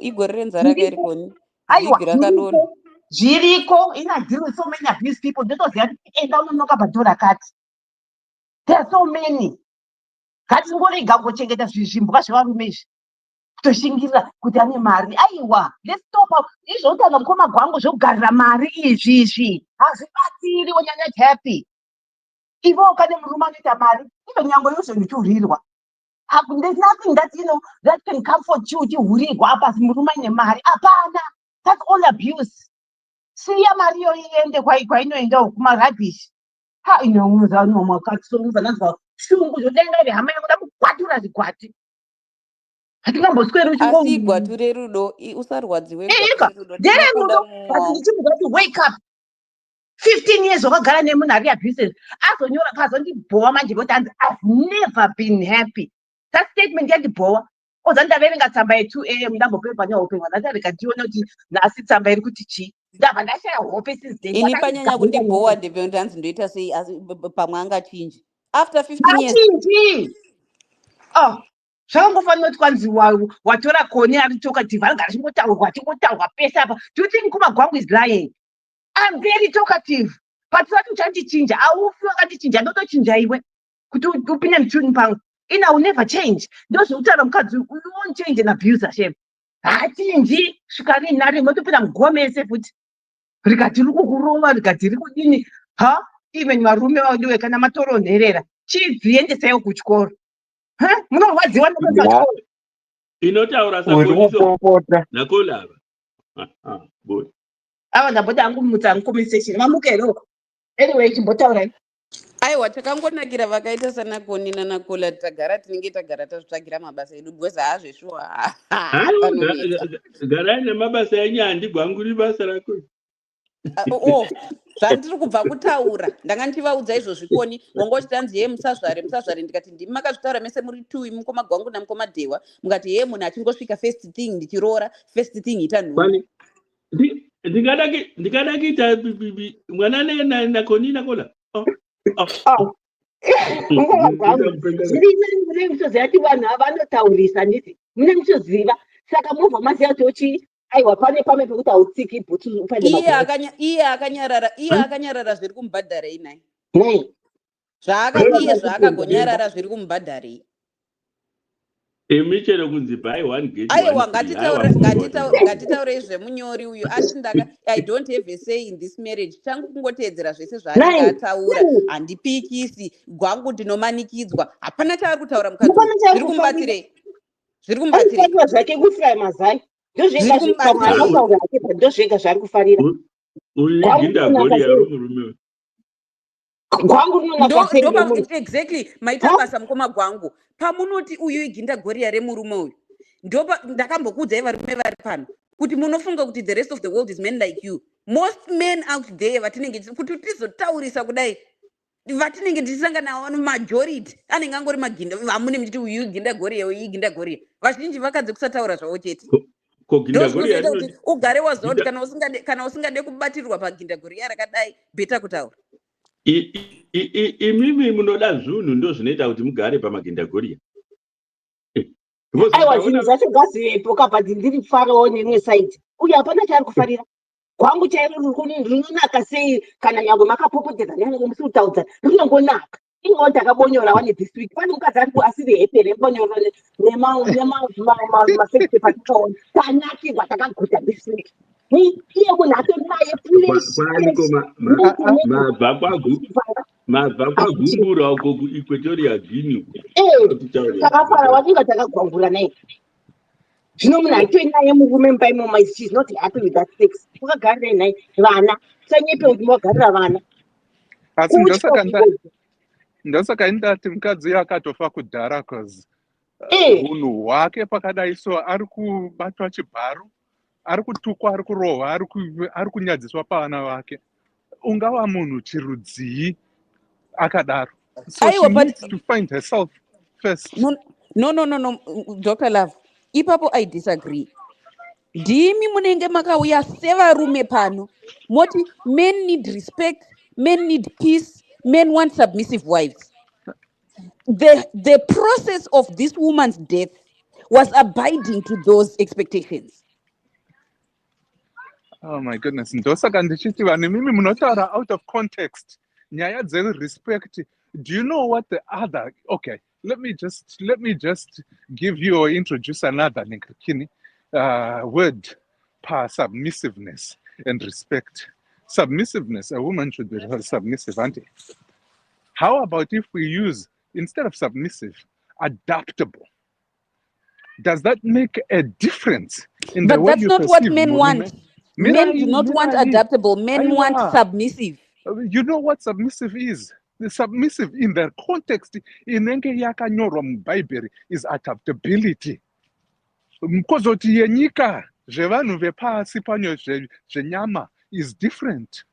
igore renzara kairi Koni. Vhigi rakadonha. Zviriko ina deal with so many abuse people. Ndotoziva kuti enda unonoka padhora kati. There are so many. Ngatingorega kungochengeta zvimbwa zvevarume izvi. Kutoshingirira kuti ane mari. Aiwa, let's stop. Izvotanga mukoma gwangu zvokugarira mari izvi. Hazvibatsiri when you're not happy. Ivo kane murume anoita mari, even nyangwe yozondichurirwa. There's nothing that that can comfort you uchihurirwa apa murume ane mari. Hapana. That's all abuse. Siya Mario iende kwainoenda kumarabbish. Ha inomuza nomakatsomuza nazwa shungu zvodenga rehama yangu ndakukwatura zvikwati. Hatingambosweri asi igwature rudo usarwadziwe igwature rudo tinokuda but ndichimuza kuti wake up. 15 years wakagara nemunhu ari abusive azonyora pazondibhowa manje kuti hanzi I've never been happy. That statement yandibhowa ozani ndaverenga tsamba ye2 am ndambopepa neupenyu ndatarika ndione kuti nhasi tsamba iri kuti chii ndabva ndashaya hope since then. ini panyanya kundibhowa ndebe kuti hanzi ndoita sei asi pamwe angachinji after 15 years achinji. Zvakangofanira kuti kwanzi watora koni ari talkative anogara achingotaurwa pese apa. Do you think kumagwangu is lying? I'm very talkative. But what you change, I will feel that change. I don't change iwe. Kuti upinde mchuni pangu. I will never change. Those who tell them you won't change and abuse Hashem. Achinji, shukari nari moto pina mgome futi. Rikati kukurova, rikati kudini. Even marume wadiwe kana matoro nherera. Chidziende sayo kuchikoro. Munowadziwa nokuzachikoro. Inotaura sakoniso. Nakolava. Boy. Ava ndapota hangu mutsa conversation mamukero. Anyway, chimbotaura. Aiwa takangonakira vakaita sanakoni nanakola tinenge tagara tazvitsvagira mabasa edu because hazveshuwa garai nemabasa enyu handigwanguri basa rako. Zvandiri kubva kutaura ndanga ndichivaudza izvozvikoni wangoti tanzi ye musazvare ndikati ndimi makazvitaura mese muri 2 mukoma gwangu namukoma dhewa mukati ye munhu achingosvika first thing ndichiroora first thing ita nhumbi. Ndingada kuita mwana nakoni nakola. Mune mutoziva kuti vanhu avanotaurisa nditi mune mutoziva saka mubva maziva kuti aiwa pane pamwe pekuti hautsiki bhutu iye akanyarara zviri kumubhadharei naye zvaakagonyarara zviri kumubhadharei. Emichero kunzi buy one get one. Aiwa ngatitaurei zvemunyori uyu ati I don't have a say in this marriage. Changu kungoteedzera zvese zvaanenge ataura handipikisi gwangu ndinomanikidzwa hapana chaari kutaura mukadzi zviri kumubatsirei zvake kufura mazai ndozvega zvaari kufarira uyiginda gori yaro murume gwangu exactly maita basa mukoma gwangu pamunoti uyu iginda goriya remurume uyu ndakambokuudzai varume vari pano kuti munofunga kuti the rest of the world is men like you. Most men out there vatinenge kuti tizotaurisa kudai vatinenge tichisangana navo majority anenge angori maginda vamune muchiti uyu iginda goriya uyu iginda goriya vazhinji vakadzi kusataura zvavo chete ndozvinozoita kuti ugare waziva kuti kana usingade kubatirwa paginda goriya rakadai beta kutaura. Imimi munoda zvinhu ndo zvinoita kuti mugare pamaginda goriya. Aiwa zvinhu zvacho ngazivepo kabhadzi ndiri farawo nemwe saidi uye hapana chaari kufarira gwangu chairo rinonaka sei kana nyangwe makapopotedza nyange musi kutaudza rinongonaka ingawo ndakabonyora wane this week pane mukadzi ari kuasiri hepere mbonyoro nemasekti patikaona tanakirwa takaguta this week iye munhu atonaye mabva kwagumbura uko kuequatoria guinea takafara watinga takagwangura naye zvino munhu aitoi naye murume mumba imoma she's not happy with that sex wakagarira naye vana sanyepe kuti magarira vana asi ndosaka indati mukadzi uyo akatofa kudhara cause unhu hwake pakadai so ari kubatwa chibharu ari kutukwa ari kurohwa ari kunyadziswa pavana vake ungava munhu chirudzii akadaro so she needs to find herself first. No, Dr. Love ipapo I disagree. Ndimi munenge makauya sevarume pano moti men need respect, men need peace, men want submissive wives. The process of this woman's death was abiding to those expectations. Oh my goodness. Ndosaka ndichiti vanhu mimi munotaura out of context. Nyaya respect. Do you know what the other? Okay, let me just give you or introduce another word per submissiveness and respect. Submissiveness, a woman should be submissive, auntie. How about if we use, instead of submissive, adaptable? Does that make a difference in the way you perceive But that's not what men want. Men do not want adaptable. Men want submissive. You know what submissive is? The submissive in the context inenge yakanyorwa muBhayibheri is adaptability. Mkozoti yenyika zvevanhu vepasi panyo zvenyama is different.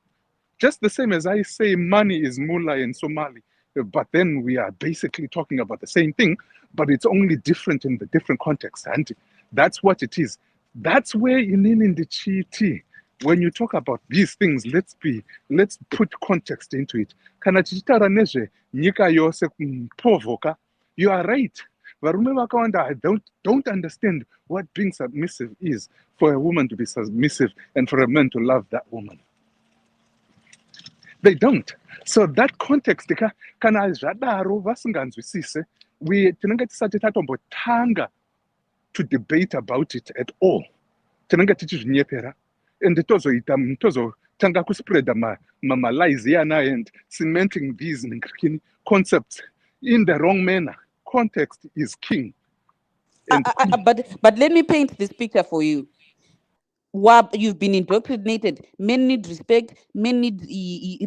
Just the same as I say money is mullah in Somali, but then we are basically talking about the same thing, but it's only different in the different context. And that's what it is. That's where in the GT, when you talk about these things, let's put context into it. Kana tichitaura nezve nyika yose kupovoka, you are right. Varume vakawanda don't understand what being submissive is, for a woman to be submissive and for a man to love that woman. They don't. So that context, kana zvadaro vasinganzwisise, tinenge tisati tatombotanga to debate about it at all. Tinenge tichizvinyepera, and tozotanga kuspreada ma-lies yana and cementing these concepts in the wrong manner. Context is king. But let me paint this picture for you. You've been indoctrinated. Men need respect, men need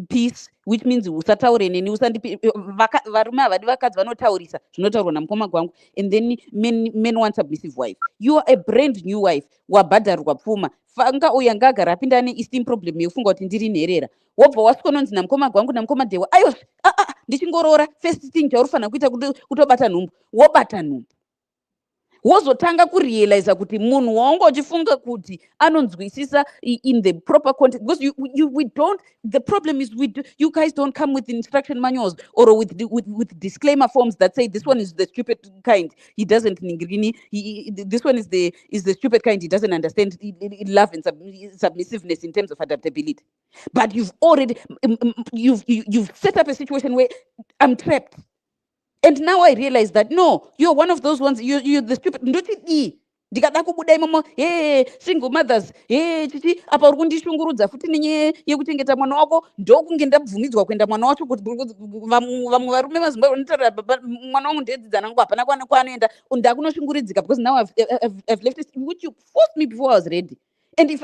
peace, which means usataure neni varume havadi vakadzi vanotaurisa zvinotaurwa namukoma gwangu, and then men want submissive wife. You are a brand new wife, wabhadharwa pfuma, fanga uya ngagara apinda ane problem yofunga kuti ndiri nherera, wobva wasikononzi namukoma gwangu namukoma dewa ayozve ndichingorora first thing chaurifana kuita kutobata nhumbu, wobata nhumbu. Wozotanga kurealize kuti munhu waunga uchifunga kuti anonzwisisa in the proper context, because we don't. The problem is you guys don't come with instruction manuals or with disclaimer forms that say this one is the stupid kind, he doesn't this one is the stupid kind, he doesn't understand love and submissiveness in terms of adaptability. But you've already you've set up a situation where I'm trapped. And now I realize that no, you're one of those ones. You're the stupid. Ndikada kubuda imomo single mothers chichi apa uri kundishungurudza futi nenyaya yekuchengeta mwana wako ndokunge ndabvumidzwa kuenda mwana wacho kuti vamwe varume vazimbabwe vanotaura baba mwana wangu ndedzidzana nangu hapana kwaanoenda ndakunoshunguridzika because now I've left it, which you forced me before I was ready. And if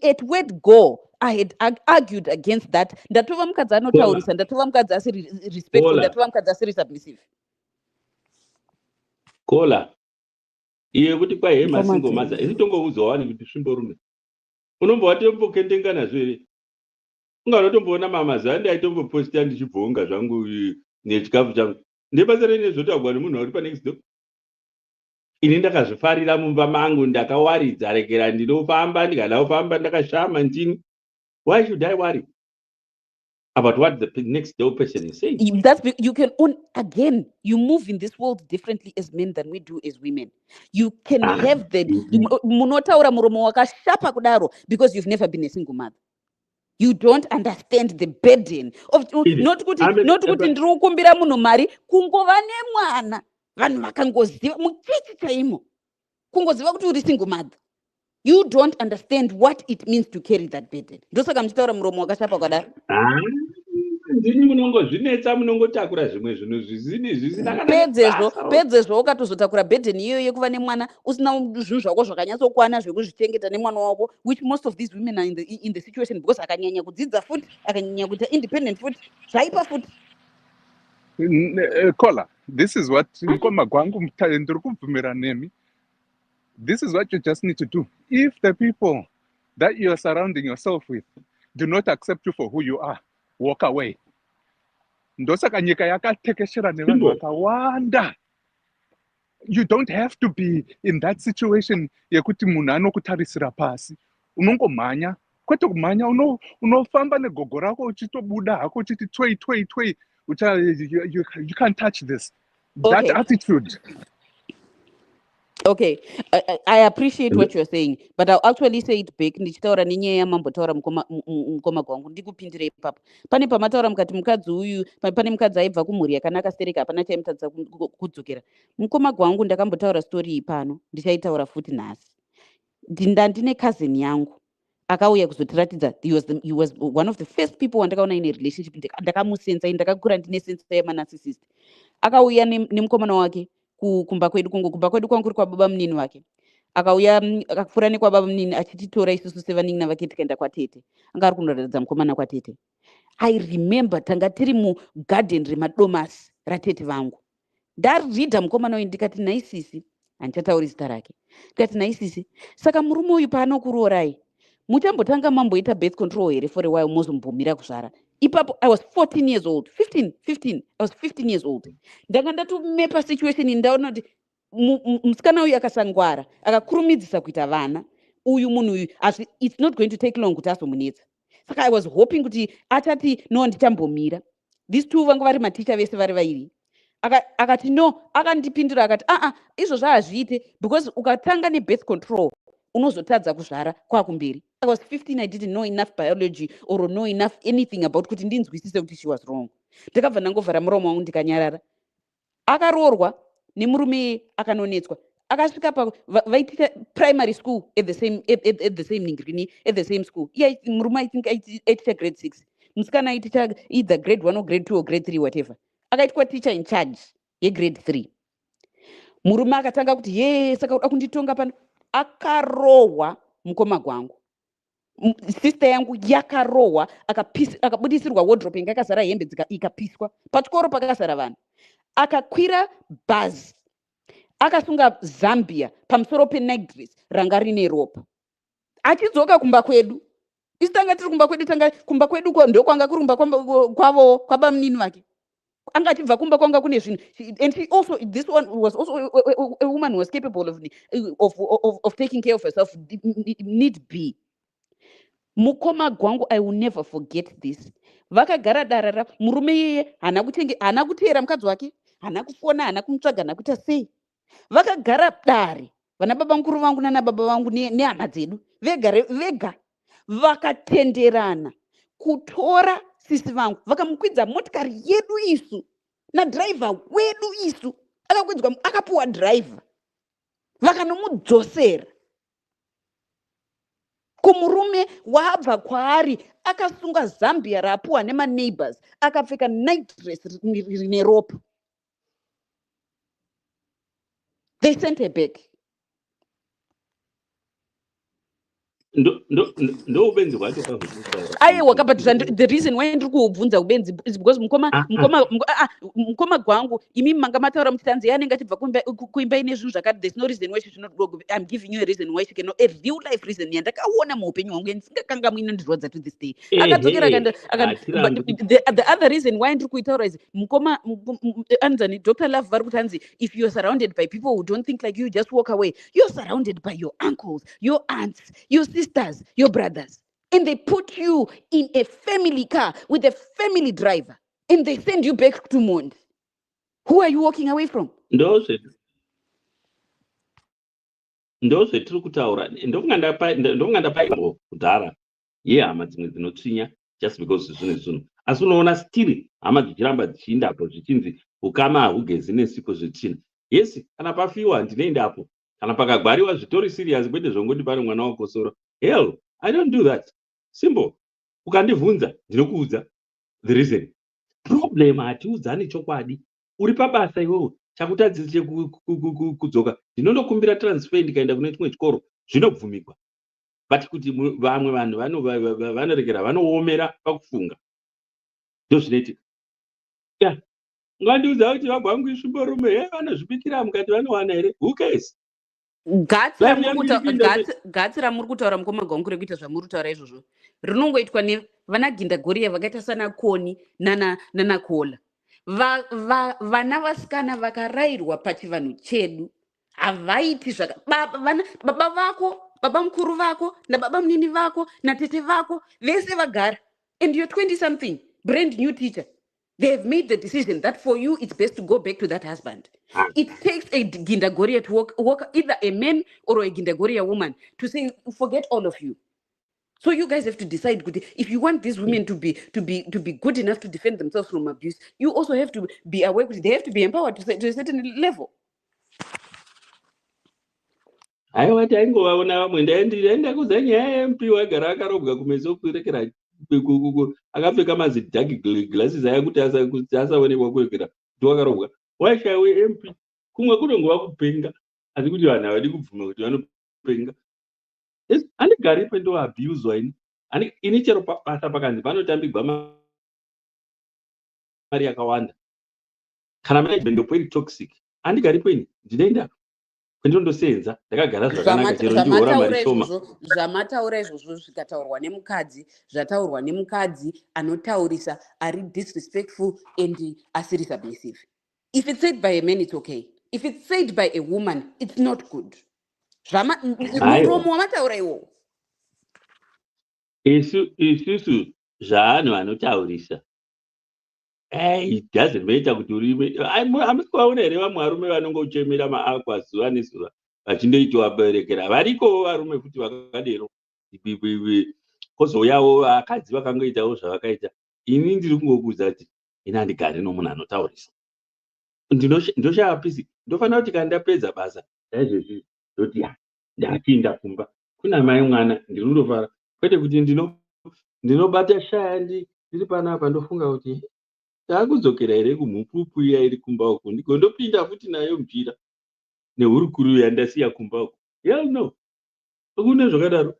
at word go I had argued against that, ndatova mukadzi anotaurisa, ndatova mukadzi asiri respectful, ndatova mukadzi asiri submissive. Kola iye kuti kwai masingomaza isi tongoudzwawani kuti svimborume unombowatombokendenga here, unganotomboona mamaza andaitomboposta ndichibvonga zvangu nechikafu changu ndepasere nezvotaurwa nemunhu uri panext door. Ini ndakazvifarira mumba mangu, ndakawaridza, rekera ndinofamba, ndikada kufamba ndakashama ndini. Why should I worry about what the next door person is saying? You can again, you move in this world differently as men than we do as women. You can have the munotaura muromo wakashapa kudaro because you've never been a single mother. You don't understand the burden of not kuti ndiri kukumbira munhu mari kungova nemwana. Vanhu vakangoziva muchechi chaimo kungoziva kuti uri single mother. You don't understand what it means to carry that burden. Ndosaka muchitaura muromo wakashapa kwadaro. Ndini munongozvinetsa, munongotakura zvimwe zvinhu zvisina kana pedzezvo ukatozotakura burden iyoyo yekuva nemwana usina zvinhu zvako zvakanyatsokwana zvekuzvichengeta nemwana wako, which most of these women are in the situation because akanyanya kudzidza futi, akanyanya kuita independent futi, zvaipa futi. Kola, this is what mukoma gwangu ndiri kubvumira nemi. This is what you just need to do. If the people that you are surrounding yourself with do not accept you for who you are, walk away. Ndosaka nyika yakatekeshera nevanhu vakawanda. You don't have to be in that situation yekuti munhu anokutarisira pasi. Unongomhanya, kwete kumhanya, unofamba negogo rako uchitobuda hako uchiti twei. You can't touch this. That attitude. Okay, I appreciate what you're saying, but I'll actually say it back. Ndichitaura nenyaya yamambotaura mukoma gwangu ndikupindire ipapo. Pane pamataura mukati mukadzi uyu, pane mukadzi aibva kumhuri yakanaka astereka, hapana chaimutadzisa kudzokera. Mukoma gwangu ndakambotaura story iyi pano, ndichaitaura futi nhasi. Ndine cousin yangu akauya kuzotiratidza, he was one of the first people wandakaona in a relationship. Ndakamusensa, ndakakura ndine sensa yamanarcissist. Akauya nemukomana wake kumba kwedu kwangu kuri kwababa munini wake. akauya akakufura nekwababa munini achititora isusu sevanini navake tikaenda kwatete. Anga ari kundoratidza mukomana kwatete. I remember tanga tiri mugarden remadomasi ratete vangu. Ndaridha mukomana uyu ndikati naisisi, handichatauri zita rake. Ndikati naisisi, saka murume uyu paanokurorai, muchambotanga mamboita birth control here for a while mozombomira kuzvara. Ipapo I was 14 years old. 15. I was 15 years old. Ndanga ndatomepa situation ndaona kuti musikana uyu akasangwara, akakurumidzisa kuita vana. Uyu munhu uyu, it's not going to take long kuti azomunetsa. Saka I was hoping kuti achati no ndichambomira. These two vanga vari maticha vese vari vairi. Akati no, akandipindura akati izvozvo hazviite because ukatanga nebirth control unozotadza kuzvara kwakumberi. I was 15, I didn't know enough biology or know enough anything about kuti ndinzwisise kuti she was wrong. Ndakabva ndangovhara muromo wangu ndikanyarara. Akaroorwa nemurume akanonetswa. Akasvika pa vaitita primary school at the same Ningrini, at the same school. Yeah, murume I think aitita grade 6. Musikana aitita either grade 1 or grade 2 or grade 3 whatever. Akaitwa teacher in charge grade 3. Murume akatanga kuti saka uda kunditonga pano. Akarohwa mukoma gwangu. Sister yangu yakarohwa akabudisirwa wardrobe yanga yakazara hembe ikapiswa. Pachikoro pakasara vanhu. Akakwira bus. Akasunga Zambia pamusoro penight dress ranga rine ropa. Achidzoka kumba kwedu. Isitanga tiri kumba kwedu, tanga kumba kwedu ndokwanga kurumba kwavo kwabamunini wake. Angachibva kumba kwanga kune zvinhu. And she also, this one was also a woman who was capable of taking care of herself, need be. Mukoma gwangu, I will never forget this. Vakagara darara, murume yeye hana kuteera mukadzi wake, hana kufona, hana kumutsvaga, hana kuita sei. Vakagara dare, vana baba mukuru vangu nana baba vangu nehama dzedu, vega vakatenderana kutora sisi vangu, vakamukwidza motikari yedu isu nadriver wedu isu, akakwidzwa akapuwa driver, vakanomudzosera kumurume waabva kwaari, akasunga Zambia rapuwa nemaneighbors, akapfeka night dress rine ropa. They sent her back. ndo ubenzi hwacho aiwa kapatisa. The reason why ndiri kuubvunza ubenzi is because mukoma gwangu imi manga mataura muchitanzi yanenge achibva kuimba ine zvinhu zvakati. There's no reason why she should not go. I'm giving you a reason why she cannot, a real life reason yandakaona muupenyu hwangu ndisingakanga muinondirwadza to this day. Akadzokera the other reason why ndiri kuitaura is mukoma anzani Dr. Love vari kuti hanzi if you're surrounded by people who don't think like you, just walk away. You're surrounded by your uncles, your aunts, your sisters, your brothers. And they put you in a family car with a family driver. And they send you back to Mond. Who are you walking away from? ndozvetiri kutaura. Ndofunga ndapaivo kudhara yehama dzimwe dzinotsinya just because zvinhu asi unoona still hama dzichiramba dzichiindapo zvichinzi ukama hahugezi nesipo zvichina. Yes, kana pafiwa handinoendapo, kana pakagwariwa zvitori serious kwete zvongoti pane mwana wakosoro. Hell, I don't do that. Simple. Ukandivhunza ndinokuudza the reason. Problem hatiudzani chokwadi. Uri pabasa iwewe, chakutadzise kudzoka ndinondokumbira transfer ndikaenda kune chimwe chikoro zvinobvumikwa. But kuti vamwe vanhu vanoregera vanoomera pakufunga. Ndozvinoitika. Yeah. Ngandiudza kuti vagwangu isvimborume vanozvibikira mukati vanowana here. Who cares? Gatsi ramuri kutaura mukoma gwangu rekuita zvamuri kutaura izvozvo rinongoitwa nevanaginda goriya vakaita sana Koni nana Kola. Vana vasikana vakarayirwa pachivanhu chedu havaiti baba vako, baba mukuru vako nababa munini vako natete vako vese vagara, and you're 20 something, brand new teacher. They have made the decision that for you, it's best to go back to that husband. It takes a Gindagoria to walk either a man or a Gindagoria woman to say, forget all of you. So you guys have to decide, if you want these women to be good enough to defend themselves from abuse, you also have to be aware that they have to be empowered to a certain level. Aiwa taingovaona vamwe ndaenda kudza nyaya yemp wagara akarobwa kumeso kurekera akapfeka mazidhaki glasses aya kuti asaonekwa kurekera kuti wakarobwa. Why shall we MP? Kumwe kunongova kupenga asi kuti vanhu havadi kubvuma kuti mupenga. Andigari pendo abuse waini. Ini chero basa pakanzi panotambigwa mari yakawanda. Kana management ndopweri toxic. Andigari peni ndinoenda kwendondosenza ndakagara zvakanaka chero ndihora mari shoma. Zvamataura izvozvo zvikataurwa nemukadzi, zvataurwa nemukadzi anotaurisa ari disrespectful and asiri submissive. If it's said by a man, it's okay. If it's said by a woman, it's not good. Muromo wamataura iwo. Isusu zvaanhu anotaurisa. It doesn't matter kuti uri amusikuvaona here vamwe varume vanongochemera maakwa zuva nezuva vachindoitwa vaberekera variko varume kuti vakadero kozouyawo vakadzi vakangoitawo zvavakaita. Ini ndiri kungokuudza kuti ini handigari nomunhu anotaurisa. Ndoshava pisi ndofanira kuti kana ndapedza basa daizvozvi ndoti ndachinda kumba kuna mai mwana ndinondofara kwete kuti ndinobata shaya ndiri panapa ndofunga kuti takudzokera here kumhupupu iya iri kumba uku ndikondopinda futi nayo mvira nehurukuru yandasiya kumba uku. Hell no. Kune zvakadaro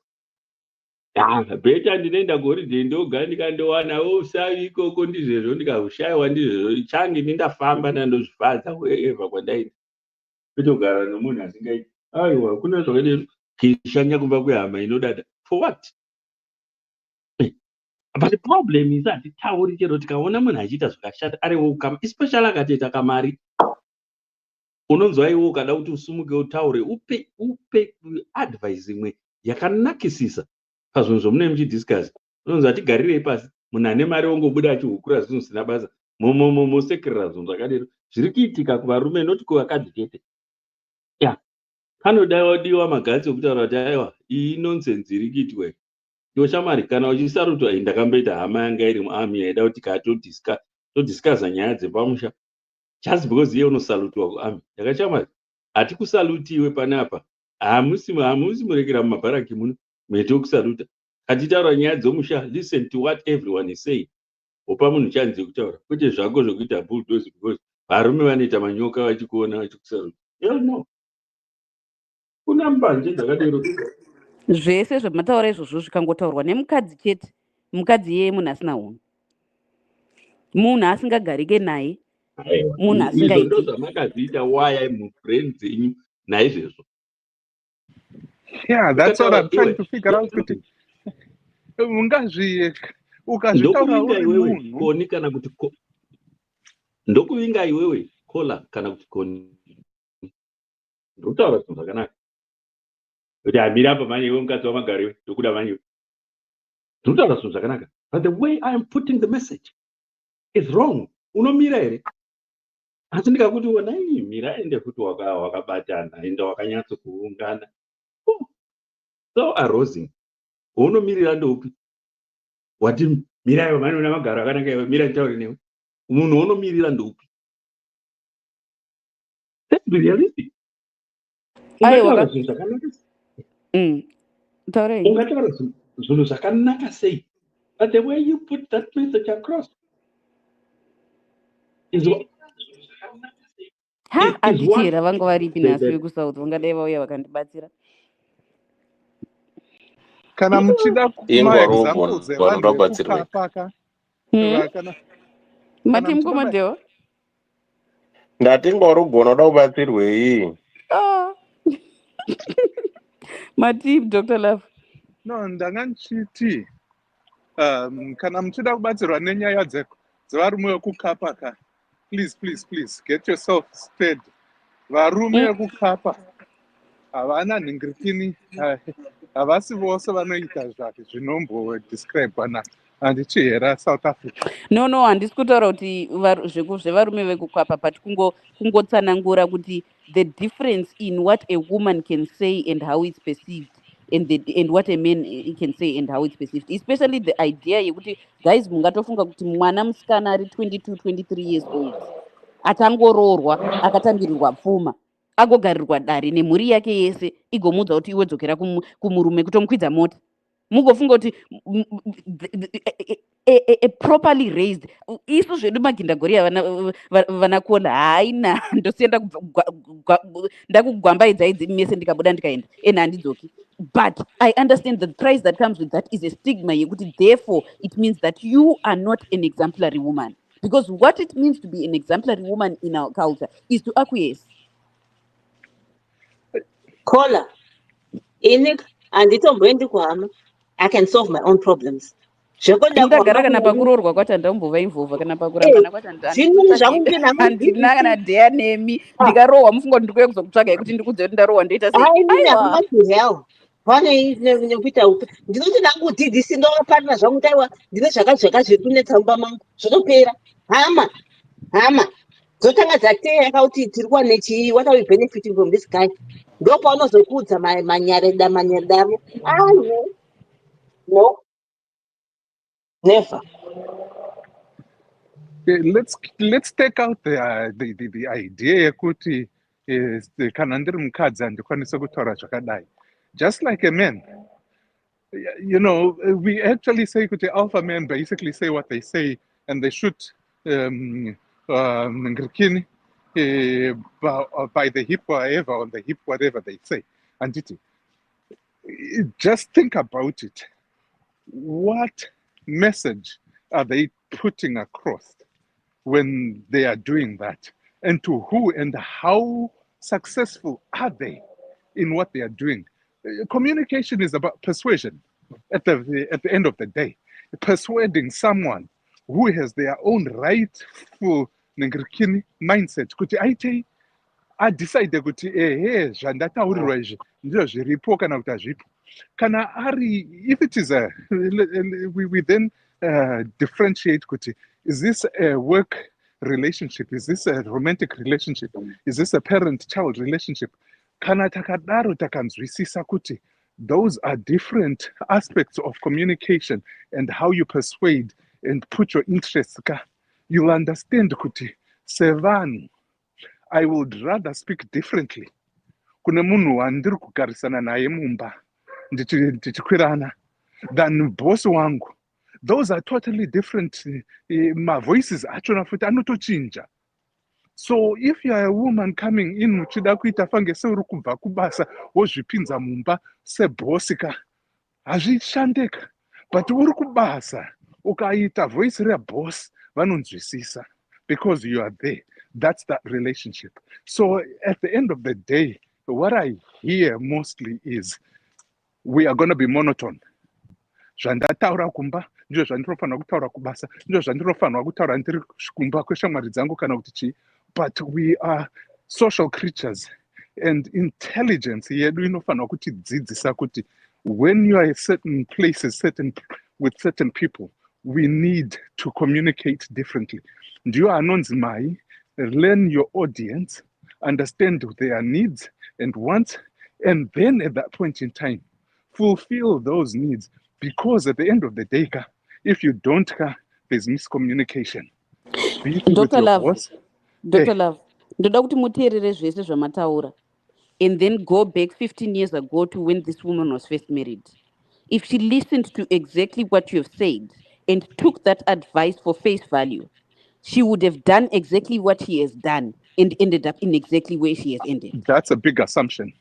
bheta ndinoenda goridhe ndoga ndikandowanawo savi ikoko ndizvezvo ndikahushayiwa ndizvezvo change ndindafamba nandozvifadza wherever kwandaenda kwete kugara nomunhu asingaiti aiwa kuna zvakadero kishanya kumba kwehama inodada for what. But the problem is that tauri chero tikaona munhu achiita zvakashata ari wokama especially akatoita kamari unonzwa iwo ukada kuti usumuke utaure upe advice imwe yakanakisisa pazvinhu zvomune muchidiscuss. Unonzwa tigarirei pasi munhu ane mari ongobuda achihukura zvinhu zvisina basa mosekerera zvinhu zvakadero zviri kuitika kuvarume noti kuvakadzi chete. Panodiwa magatsi okutaura kuti aiwa iyi nonsense iri kuitwa yoshamari kana uchisarutwa ndakamboita hama yanga iri muarmy yaida kuti todiscussa nyaya dzepamusha just because iye unosalutwa kuarmy. Yakashamari hatikusalutiwe panapa hamusi murekera mumabharaki muno mete okusaluta. Hatitaura nyaya dzomusha listen to what everyone is saying. Opa munhu chanzi kutaura kwete zvako zvokuita bulldoze because varume vanoita manyoka vachikuona vachikusaluta. No. Kuna mbanje dzakadero. Zvese zvamataura izvozvo zvikangotaurwa nemukadzi chete, mukadzi yeye munhu asina hunhu, munhu asingagarike naye, munhu asingaiti. Izvo ndozvamakaziita waya mubrain dzenyu naizvezvo. Yeah, that's what I'm trying to figure out. Ukazvitaura uri munhu koni kana kuti ndokuvinga iwewe kola kana kuti koni ndokutaura zvinhu zvakanaka kuti hamira apa manje iwe mukadzi wamagariwe ndokuda manje ndokutaura zvinhu zvakanaka, but the way I am putting the message is wrong. Unomira here asi ndikakuti onai mira ende futi wakabatana enda wakanyatso kuungana so arosing unomirira ndoupi wati mira iwe mani una magaro akanaka iwe mira ntauri newe munhu unomirira ndoupi. Let's be realistic. Ungataura zvinhu zvakanaka ungataura zvinhu zvakanaka sei, but the way you put that message across is what handichera vanga varipi nhasi vekusouth vangadai vauya vakandibatsira kana muchida kumaexamples evanhu vekupapaka matimkomadewa ndati ngorugona uda kubatsirwei matip Dr. Love. No, ndanga ndichiti kana muchida kubatsirwa nenyaya dzevarume vekukapaka, please get yourself stead. Varume vekukapa havana nhingirikini, havasi vose vanoita zvake zvinombodescribwa handichihera South Africa. No, handisi kutaura kuti zvevarume vekukapa, but kungotsanangura kuti the difference in what a woman can say and how it's perceived and what a man can say and how it's perceived, especially the idea yekuti guys mungatofunga kuti mwana musikana ari 22-23 years old atangoroorwa akatambirirwa pfuma agogarirwa dare nemhuri yake yese igomudza kuti iwe dzokera kumurume kutomukwidza mota mugofunga kuti a properly raised isu zvedu magindagoriya vanakuona haina ndosienda ndakugwambaidza idzi mese ndikabuda ndikaenda ene handidzoki. But I understand the price that comes with that is a stigma yekuti therefore it means that you are not an exemplary woman, because what it means to be an exemplary woman in our culture is to acquiesce. Caller, inik anditomboendi kuhama. I can solve my own problems. Indagara kana pakuroorwa kwacho handambova ivhovha kana pakurambana kwacho handina kana dheya nemi ndikarohwa mufungo kuti ndikuye kuzokutsvagai kuti ndikudze kuti ndarohwa ndoita sei. Aiwa pane nekuita upe ndinoti nangu Ddc ndovaparira zvangu kuti aiwa ndine zvakazvaka zviri kunetsa mumba mangu zvotopera. Hama dzotanga dzateya yakauti tiri kuwane chii, what are we benefiting from this guy? Ndopaunozokuudza manyaredamo. No, never. Let's take out the idea yekuti kana ndiri mukadzi handikwanise kutaura zvakadai. Just like a man, you know, we actually say kuti alpha men basically say what they say and they shoot ngirikini by the hip whatever, on the hip whatever they say. And just think about it. What message are they putting across when they are doing that? And to who and how successful are they in what they are doing? Communication is about persuasion at the end of the day. Persuading someone who has their own rightful mindset. Kuti aite decide kuti zvandataurirwa izvi ndizvo zviripo kana kuti hazvipo. Kana ari, if it is we then differentiate kuti, is this a work relationship? Is this a romantic relationship? Is this a parent-child relationship? Kana takadaro takanzwisisa kuti those are different aspects of communication and how you persuade and put your interests. You'll understand kuti sevanhu, I would rather speak differently kune munhu wandiri kugarisana naye mumba ndichikwirana than boss wangu. Those are totally different. My voices achona futi anotochinja. So if you are a woman coming in uchida kuita fange seuri kubva kubasa wozvipinza mumba sebhosika hazvishandeka, but uri kubasa ukaita voice reboss vanonzwisisa because you are there. That's that relationship. So at the end of the day, what I hear mostly is we are going to be monotone. Zvandataura kumba ndizvo zvandinofanira kutaura kubasa, ndizvo zvandinofanira kutaura ndiri kumba kweshamwari dzangu kana kuti chii. But we are social creatures, and intelligence yedu inofanira kutidzidzisa kuti when you are in certain places, with certain people, we need to communicate differently. Ndiyo anonzi mai, learn your audience, understand their needs and wants, and then at that point in time, fulfill those needs. Because at the end of the day, if you don't, there's miscommunication. Dr. Love, ndoda kuti muteerere zvese zvamataura and then go back 15 years ago to when this woman was first married. If she listened to exactly what you have said and took that advice for face value, she would have done exactly what she has done and ended up in exactly where she has ended. That's a big assumption.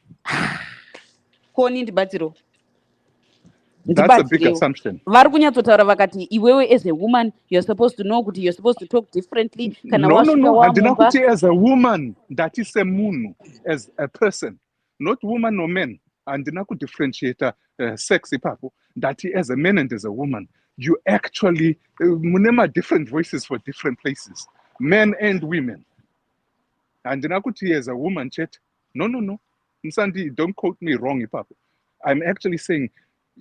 That's a big assumption. Vari kunyatsotaura vakati iwewe as a woman you're supposed to know kuti you're supposed to talk differently. No. Handina kuti as a woman, that is a munhu, as a person, not woman or men. Handina ku differentiate sex ipapo. That as a man and as a woman, you actually munema different voices for different places, men and women. Handina kuti as a woman chet. No. Msandi, don't quote me wrong ipapo. I'm actually saying,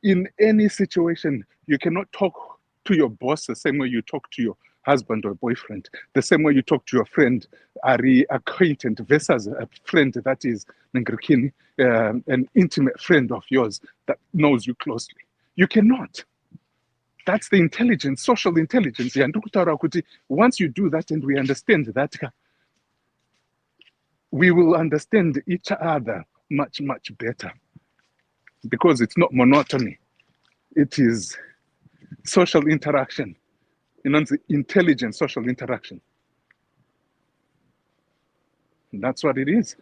in any situation, you cannot talk to your boss the same way you talk to your husband or boyfriend, the same way you talk to your friend, Ari acquaintance, versus a friend that is an intimate friend of yours that knows you closely. You cannot. That's the intelligence, social intelligence. Once you do that and we understand that, we will understand each other much, much better. Because it's not monotony. It is social interaction. intelligent social interaction. And that's what it is.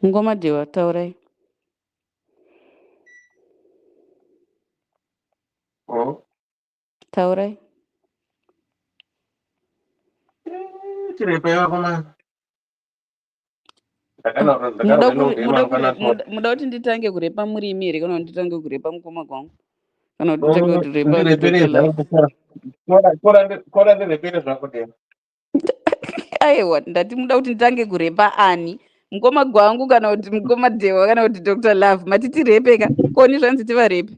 Ngoma Dewa, taurai. Taurai. Muda kuti nditange kurepa murimi here kana kuti nditange kurepa mukoma kwangu kana kuti nditange kurepa Dr. Love. Aiwa, ndati muda kuti nditange kurepa ani mukoma gwangu kana kuti mukoma Dewa kana kuti Dr. Love. Matiti repeka koni zvanzi tivarepi.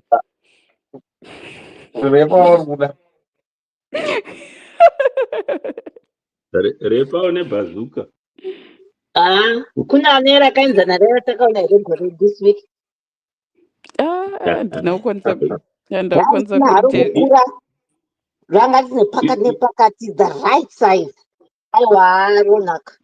Repa one bazooka. Kuna anera kainza narera takaona here gore this week. Ndinokwanisa kurikura ranga tine pakati nepakati the right size. Aiwa ronaka.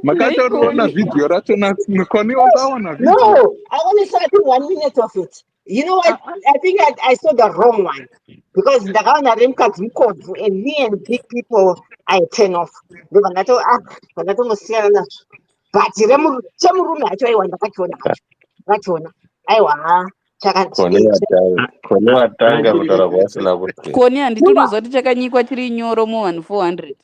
Makataona video rachona Koni wakaona video. No, I only saw 1 minute of it. You know what? I think I saw the wrong one because the Ghana Remkats and me and big people I turn off. They were not but Chamuruna actually want the Kachona. Aiwa. Koni handiti unozoti chakanyikwa chiri nyoro mu 400.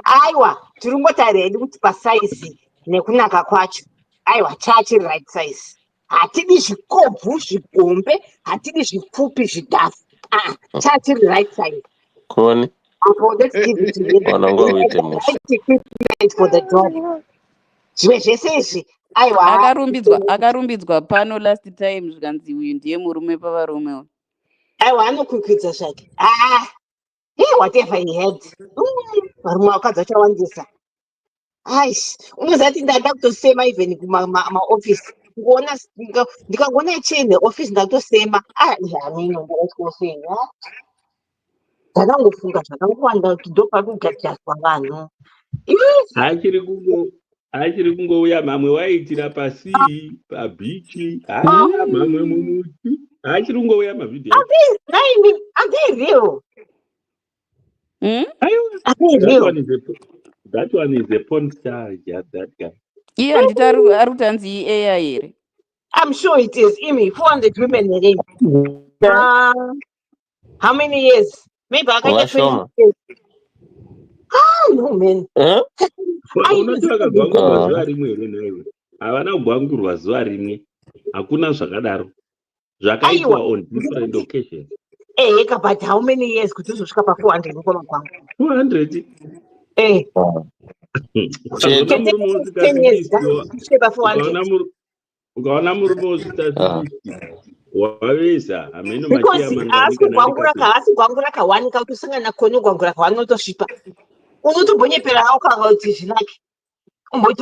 Aiwa, tirungotare hedu kuti pasaizi nekunaka kwacho. Aiwa, chachi right size. Hatidi zvikobvu zvigombe, hatidi zvipfupi zvidhafu. Chachi right size. Koni. Let's give it to you. Equipment for the job. Zvimwe zvese izvi. Aiwa. Akarumbidzwa pano last time zvikanzi uyu ndiye murume pavarume. Aiwa, anokukwidza zvake. Whatever he had. Varume vakadza chawandisa. Aish, unozati ndada kutosema even kumaofisi. Ndikangona ichine office ndatosema. Hamino ndaitosema. Ndakangofunga zvakawanda kuti ndopakugadzirwa vanhu. Achiri kungouya mamwe waitira pasi pabichi mamwe mumuti achiri kungouya mavideo. Are they real? That one is a porn star, just that guy. Yeah, and arutanzi AI here. I'm sure it is. Imi, 400 women again. How many years? Maybe I can get 20 years. No, man. Unotaka gwangurwa zuva rimwe here naiwe. Havana kugwangurwa zuva rimwe. Hakuna zvakadaro. Zvakaitwa on different occasions. But how many years could you subscribe for 400? 400? Ukaona murume usitazivisi waveza ameno asi gwangura kawanika kuti usangana koni gwangura kawanotosvipa unotombonyepera ukanga kuti zvinake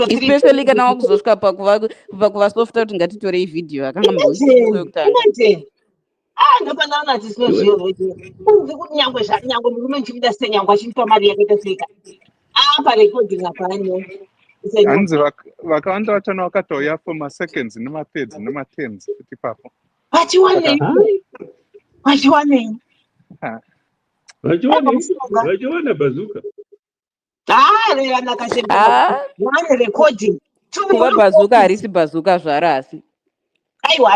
especially kana wakuzosvika pakuvasofta kuti ngatitorei vhidhiyo akanga mboiokutanga ndopanaona kuti sinozviunzi kuti nyangwe murume nchikuda senyangwe achinipa mari yakaita seka parekoding apano hanzi vakawanda vachona vakatouya for maseconds nemathirds nematens kuti papo vachiwanei vachiwana bazuka vane recording kuva bazuka harisi bazuka zvaro asi aiwa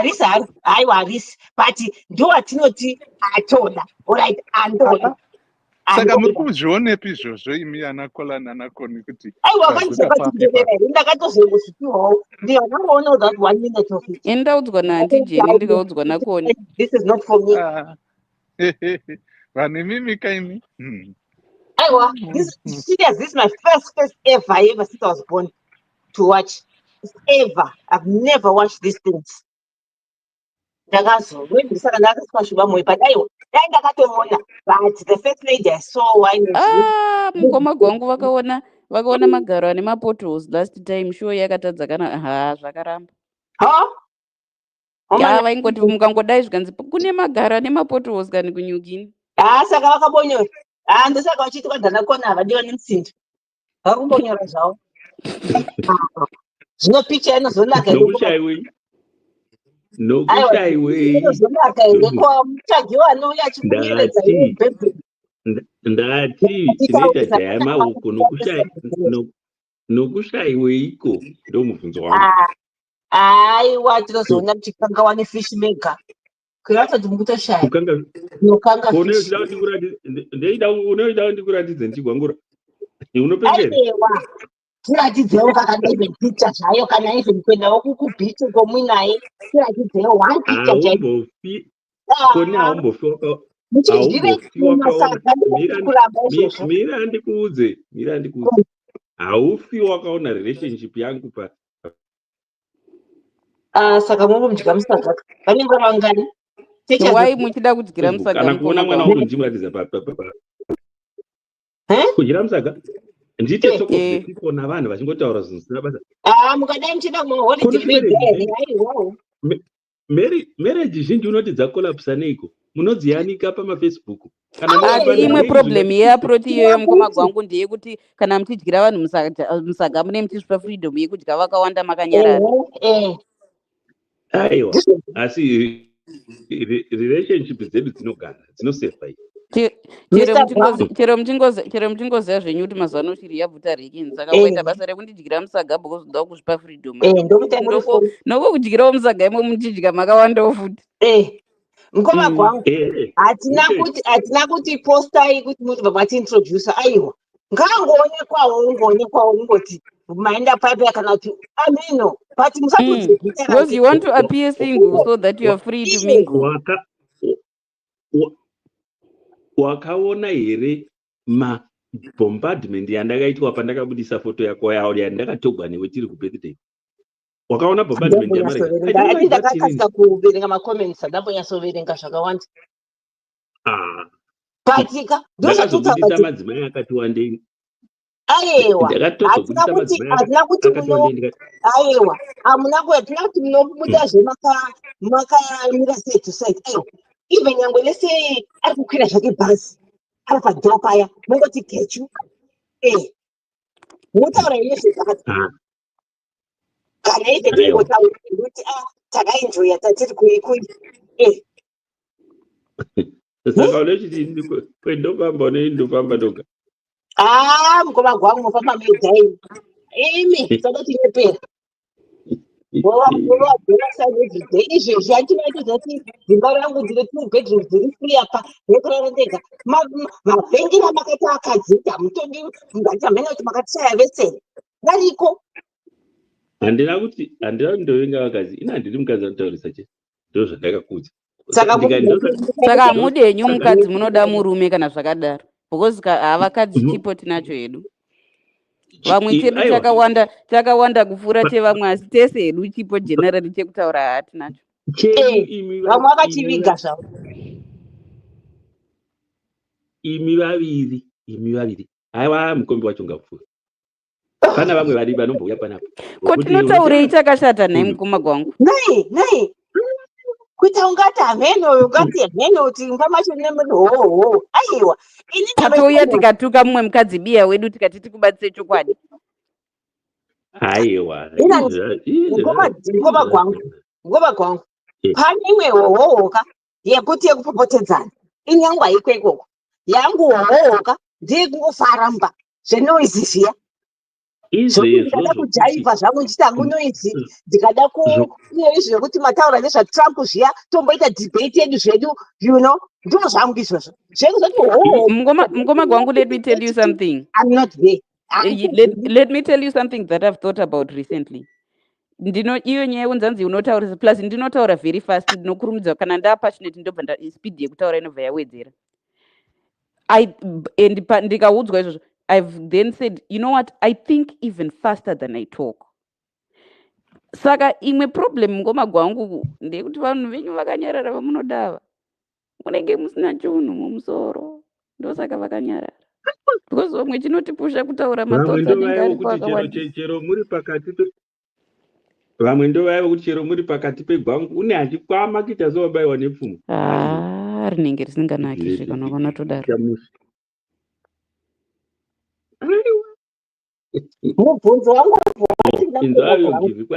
harisi but ndowatinoti atoda orit andoda saka muri kuzvionepi izvozvo imi anakola nanakoni kuti ndakatozongozvitiwawo ndiyanaona that 1 minute of it endaudzwa nanti jeni ndikaudzwa nakoni this is not for me vane mimika imi aiwa this is my first ever since I was born to watch ever. I've never watched these things. Ndakazosaka ndakasvashuva moyo but aiwa dai ndakatoona but the first lady I saw mukoma gwangu vakaona magaro ane mapotholes last time show yakatadza kana zvakaramba vaingoti mukangodai zvikanzi kune magaro ane mapotholes kani kunyugini saka vakambonyora ndosaka vachiti vadhanakona havadiwa nemutsindo vakumbonyora zvavo Zvinopicha inozonaka nokushaiwei inozonaka ere mutsvagi wanouya achikunyeredza ndati chinoita jaya maoko nokushaiweiko ndo mubvunzo wangu. aiwa tinozoona muchikangawa nefish maker kuratoti mukutoshaya nokanga unoida ndikuratidze ndichigwangura unopengera aiwa tiratidzewo kana even picture zvayo kana even kuendawo kukubhichi komuinaye tiratidzewo one picture chaiyo kone haumbofi wakaona mira ndikuudze haufi wakaona relationship yangu saka mungu mudya musadhaka vanenge vangani wai muchida kudyira musaga kana kuona mwana wangu ndichimuratidza kudyira musaga ndite talk of the people navanhu vachingotaura zvinhu zvisina basa. Mukadai muchida kumaholidei aiwawo marriage zhinji unoti dzakolapsa neiko munodziyanika pamafacebook asi imwe problem yeaproti iyoyo mukoma gwangu ndeyekuti kana muchidyira vanhu musaga mune muchisvipa freedom yekudya vakawanda makanyarara. aiwa asi relationship dzedu dzinogara dzinosefa chero muchingoziva zvenyu kuti mazuva ano shiri yabvuta rekini saka ukaita basa rekundidyira musaga bokuzoda kuzvipa freedom noko kudyirawo musaga imwe muchidya makawandawo futi mukoma gwangu hatina kuti postai kuti muri matiintroducer aiwa ngaangoonekwawo ungoti maenda paipa kana kuti amino but because you want to appear single so that you are free to mingle. Wakaona here mabombardment yandakaitwa pandakabudisa foto yako yandakatogwa newe tiri kubirthday. Wakaona bombardment ndakakasika kuverenga macomments andambonyasoverenga zvakawanda patika ndakazobudisa madzimai akati wandei aiwa hatina kuti aiwa hatina kuti munobuda zvemakamira side to side aiwa even nyangwe nese ari kukwira zvake bhazi ari padhoo paya mongoti gechu mutaura inezvekati kana even ingotaura kuti takaenjoya tatiri kuikui saka unechiti kwendofamba uneindofamba toga mukoma gwangu mufamba medhaini imi saka tinyepera izvezvi achinoita kuti dzimba rangu dzine 2 bedrooms dziri free apa rekurara ndega mavhengera makati akadzita mutondi ngatamhena kuti makatishaya vesere variko handina kuti ndovenga vakazi ina handiri mukadzi anotaurisa che ndo zvandakakudza saka hamudenyu mukadzi munoda murume kana zvakadaro because havakadzi chipo tinacho hedu vamwe chedu chakawanda kupfuura chevamwe asi tese hedu chipo generali chekutaura haatinacho vamwe vakachiviga zvavo imi vaviri aiwa mukombi wacho ngapfuura pana vamwe vari vanombouya panapo ko tinotaurei chakashata nhai mukoma gwangu nei kuita ungati hameno ungati hameno kuti imba macho nemunhu aiwa tatouya tikatuka mumwe mukadzi biya wedu tikati tikubatsire chokwadi aiwa ngoma gwangu pane imwe hohoka yekuti yekupopotedzana inyangu haiko ikoko yangu hohoka ndeyekungofara mba zvenoizi zviya ndikada kujaivha zvangu ndichiti hangu noizi ndikada zvekuti mataura nezvatrump zviya tomboita debate yedu zvedu ndo zvangu izvozvo zvengu zvati mukoma gwangu let me tell you something. I'm not there. Let me tell you something that I've thought about recently. Iyo nyaya yeunzanzi unotaurisa plus ndinotaura very fast ndinokurumidza kana ndaapassionate ndobva speed yekutaura inobva yawedzera ndikaudzwa izvozvo I've then said, you know what, I think even faster than I talk. Saka imwe problem ngoma gwangu ndekuti vanhu venyu vakanyarara vamunodava munenge musina chinhu mumusoro ndosaka vakanyarara because vamwe chinotipusha kutaura mathoughts anenge aripo akawanda chero muri pakati vamwe ndovaiva kuti chero muri pakati pegwangu une hachikwama kuita sewabayiwa nepfumo rinenge risinganaki kana vanotodaro mubvunzo wangu inzwayo givi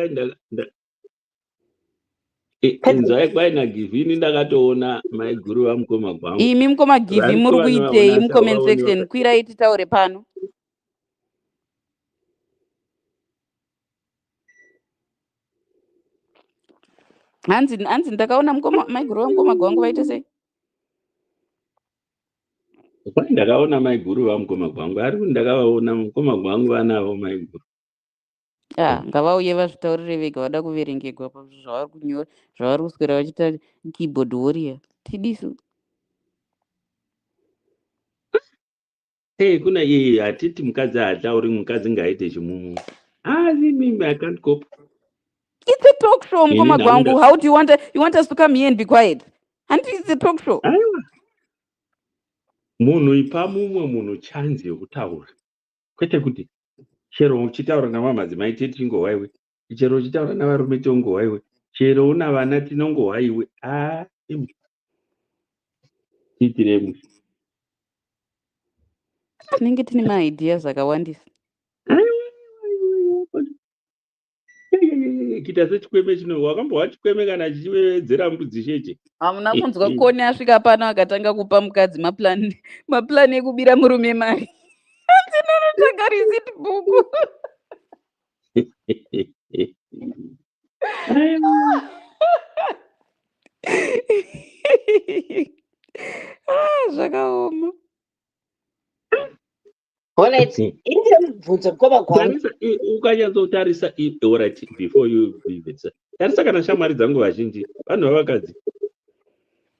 inzwai kwaina givini ndakatoona maiguru vamukoma kwangu imi mukoma givi muri kuitei mucomment section kwirai titaure pano. hanzi ndakaona maiguru vamukoma kwangu vaite sei? kwai ndakaona maiguru vamukoma kwangu ari kuti ndakavaona mukoma kwangu vanavo maiguru. Ngavauye vazvitaurire vega, vada kuverengegwa zvavari kunyora, zvavari kuswera vachiita keyboard warrior. Tidisu kuna iye hatiti mukadzi haatauri mukadzi ngaaite chimumu. Asi mimi I can't cope. It's a talk show, mukoma kwangu. How do you want us to come here and be quiet? And it's a talk show. Aiwa. Munhu ipamumwe munhu chanzi yekutaura. Kwete kuti chero uchitaura namamadzimai tingohwaiwe. Chero uchitaura navarume tongohwaiwe. Chero una vana tinongohwaiwe. Tiitiremu. Tinenge tine maideas akawandisa. Kita sechikweme chino wakambowa chikweme kana chichiwedzera mbudzi cheche. Hamuna kunzwa kone asvika pano akatanga kupa mukadzi maplani ekubira murume mari. Ndinonotanga receipt bhuku. Zvakaoma. Alright, inde mubvunzo mukoma kwangu. Ukanyatsotarisa alright before you leave it. Tarisa kana shamwari dzangu vazhinji vanhu vavakadzi.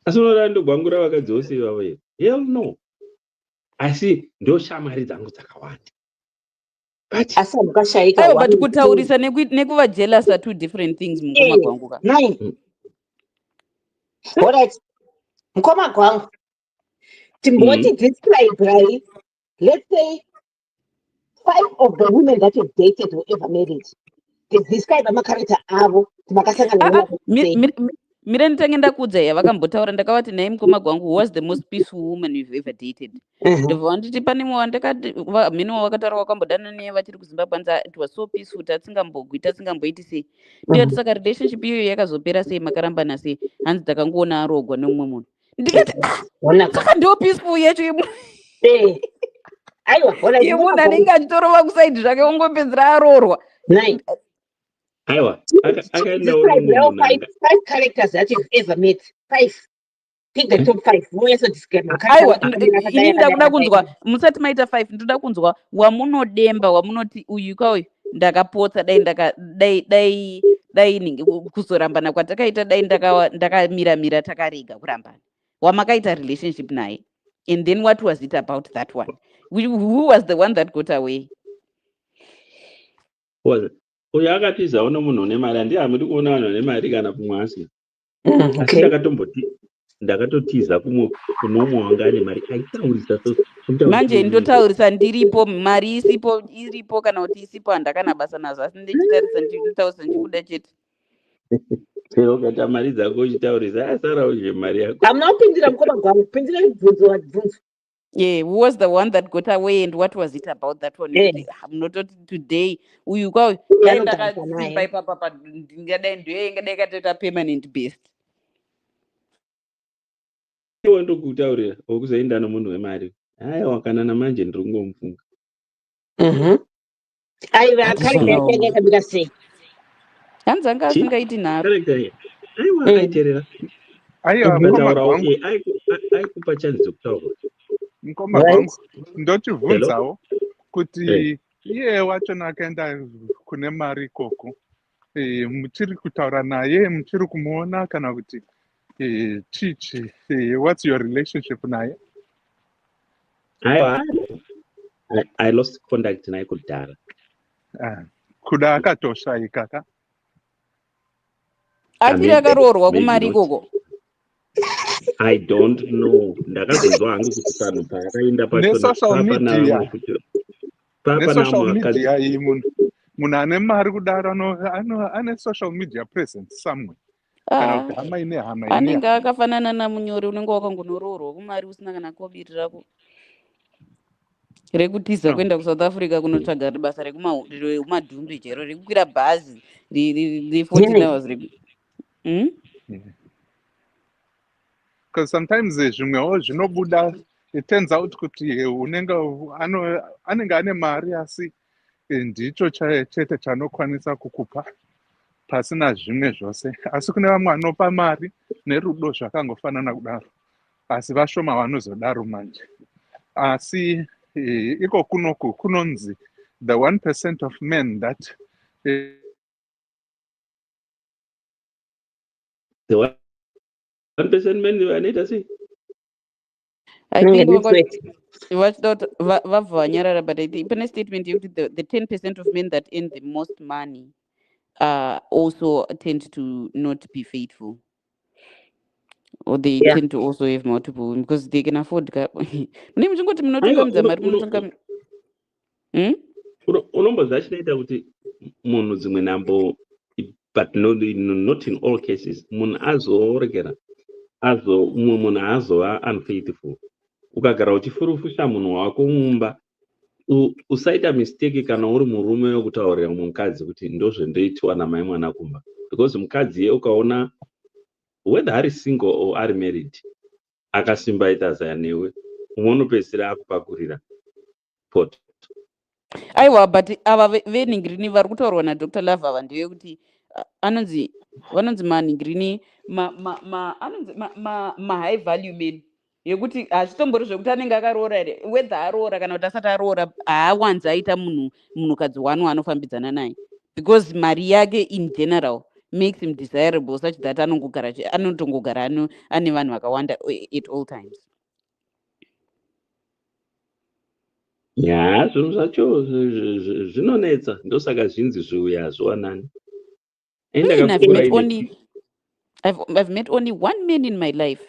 Asi unoda ndogwangura vakadzi vose ivavo here. Hell no. Asi ndo shamwari dzangu dzakawanda. But kutaurisa nekuva jealous are two different things, mukoma kwangu. Alright, mukoma kwangu. Timboti describe, right? Let's say 5 of the women that you've dated were ever married. Describe amakarita avo timakasangana mire nditange ndakudza iya vakambotaura ndakavati naye mukoma kwangu who was the most peaceful woman you've ever dated. Ndobva nditi pane mwe wandakati mhene wawakataura wakambodana neye vachiri kuZimbabwe anzi it was so peaceful tatsingambogwi tatsingamboiti sei. Ndikati saka relationship iyoyo yakazopera sei, makarambana sei? Hanzi takangoona arogwa nemumwe munhu. Ndikati saka ndo peaceful yacho ye munhu anenge achitorova kusaidi zvake ongopedzera arorwa. Aiwa, five characters that you've ever met. 5. Pick the top 5. Aiwa, ini ndakuda kunzwa musati maita 5 ndoda kunzwa wamunodemba, wamunoti uyu kauyu ndakapotsa dai kuzorambana kwatakaita dai ndakamira takarega kurambana. Wamakaita relationship naye. And then what was it about that one? Who was the one that got away? Uyo akatizawo nomunhu une mari. Handii hamudi kuona vanhu vane mari kana kumwe asina. Asi ndakatotiza kuno umwe wanga ane mari aitaurisa manje ndotaurisa ndiripo, mari iripo kana kuti isipo handakana basa nazo, asi ndichitarisa ndinotaurisa ndichikuda chete. Chero ukata mari dzako uchitaurisa asarawo mari yako. Amunapindira mukoma kwangu, pindira mubvunzo wabvunzo. Yeah, who was the one that got away and what was it about that one? I'm not today. Uyu kwa ndakasipa ipapa ndingadai ndoingadai katota permanent based. Iwe ndokutaurira okuzoenda nomunhu wemari. Haiwa kana namanje ndiri kungomufunga. Aiwa character yakabira sei? Hanzi anga asingaiti nharo. Aiwa aiterera. Aiwa aikupa chance dzokutaura. Mukoma kwangu ndochibvunzawo kuti iye wachona akaenda kune mari ikoko, muchiri kutaura naye, muchiri kumuona kana kuti chichi, what's your relationship naye? I lost contact naye kudhara. Kuda akatoshaika ka? Achiri akaroorwa kumari ikoko. I don't know. Ndakazonzwa hangu kuti pano paakaenda nesocial media iyi munhu ane mari kudaro ane social media presence somewhere. Anenge akafanana namunyori unenge wakangonoroorwa kumari usina kana kobirirako. rekutiza kuenda kuSouth Africa kunotsvaga basa rekumadhumbi chero rekukwira bhazi re14 hours because sometimes zvimwewo zvinobuda, it turns out kuti anenge ane mari asi ndicho chete chanokwanisa kukupa pasina zvimwe zvose, asi kune vamwe vanopa mari nerudo zvakangofanana kudaro, asi vashoma vanozodaro manje. Asi iko kunoku kunonzi the 1% of men that the 1% men vanoita sei? I think vabvanyarara, but I think pane statement the 10% of men that earn the most money also tend to not be faithful, or they tend to also have multiple because they can afford. Muchingoti munotungamidza mari munotunga unombozva chinoita kuti munhu dzimwe nambo, but not in all cases, munhu azoregera umwe munhu azova unfaithful. Ukagara uchifurufusha munhu wako mumba, usaita mistake kana uri murume wekutaurira mumwe mukadzi kuti ndozvendoitiwa namai mwana kumba, because mukadzi ye ukaona whether ari single or ari married akasimbaita zaya newe, umwe unopedzisira akupakurira poto. Aiwa, but ava veningrini vari kutaurwa naDr. Love ava ndevekuti vanonzi maningrini anonzi high value men, yekuti hazvitombori zvekuti anenge akaroora here, whether aroora kana kuti asati aroora haawanzi aita munhukadzi wano anofambidzana naye, because mari yake in general makes him desirable such that anotongogara ane vanhu vakawanda at all times. Ya, zvinhu zvacho zvinonetsa, ndosaka zvinzi zviuya zviwanani. I've met only one man in my life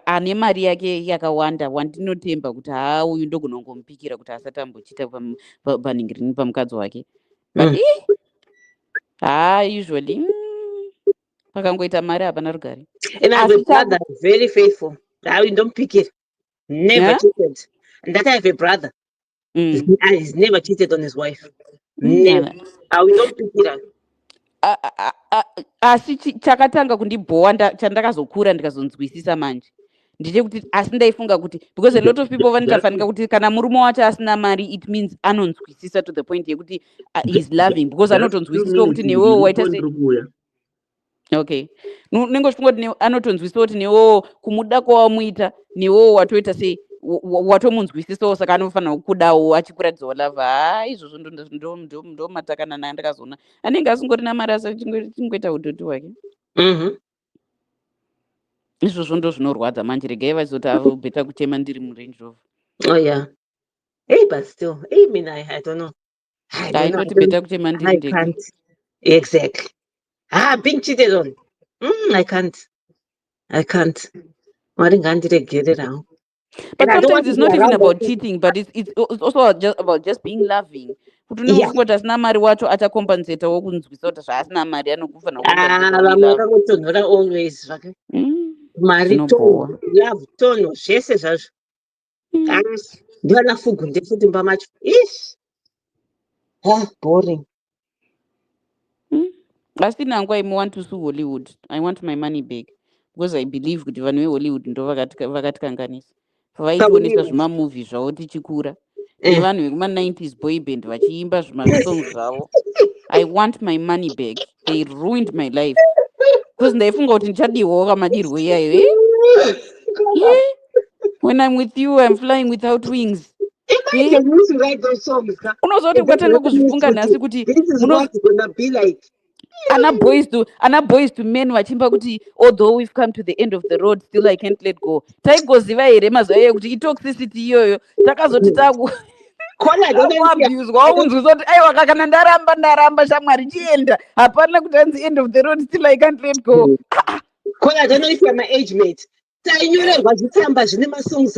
ane mari yake yakawanda wandinotemba kuti uyu ndogona kungomupikira kuti asati ambochita paningiri pamukadzi wake, but usually pakangoita mari hapana rugare. And I have a brother very faithful. I don't pick it. Never cheated. And that I have a brother. He's never cheated on his wife. Never. I will not pick it up. Asi chakatanga kundibhowa chandakazokura ndikazonzwisisa manje ndechekuti asi ndaifunga kuti because a lot of people vanikafanika kuti kana murume wacho asina mari it means anonzwisisa to the point yekuti is loving because anotonzwisisa kuti newewo waita sei. Okay, unenge uchifunga kuti anotonzwisisa kuti newewo kumuda kwawamuita newewo watoita sei, watomunzwisisawo saka anofanira kukudawo achikuratidzawo love. Izvozvo ndo matakana naye ndakazoona anenge asingorina mari asi chingoita udhoti hwake. Izvozvo ndo zvinorwadza manje. Regai vachizoti avobheta kutema ndiri murange rover. Oh yeah. Hey, but still, I mean, I don't know. I can't. Exactly. Being cheated on. I can't. Get it out. But sometimes it's not even about cheating, but it's also about just being loving. Kuti unofunga kuti asina mari wacho achakompensata wokunzwisa kuti zvaasina mari anokufanira kukompensata. Always zvake. Mari tono, love tono, zvese zvazvo. Ndivana fugu ndefuti mba macho. Boring. Asi nangu I want to sue Hollywood. I want my money back because I believe kuti vanhu veHollywood ndo vakatikanganisa. Vaitoonesa zvimamovie zvavo tichikura nevanhu vekuma90s boy band vachiimba zvimasongs zvavo. I want my money back. They ruined my life because ndaifunga kuti ndichadiwawo kamadirwo iyayo. When I'm with you I'm flying without wings. Unozoti ukatanga kuzvifunga nhasi kuti ana boys to men vachimba kuti although we've come to the end of the road still I can't let go. Taigoziva here mazuva iyoyo kuti itoxicity iyoyo takazoti takuabuswa waunzwisa kuti aiwa kana ndaramba shamwari chienda hapana kuti anzi end of the road still I can't let go. Kola I don't know if you're my age mate. Tainyorerwa zvitsamba zvine masongs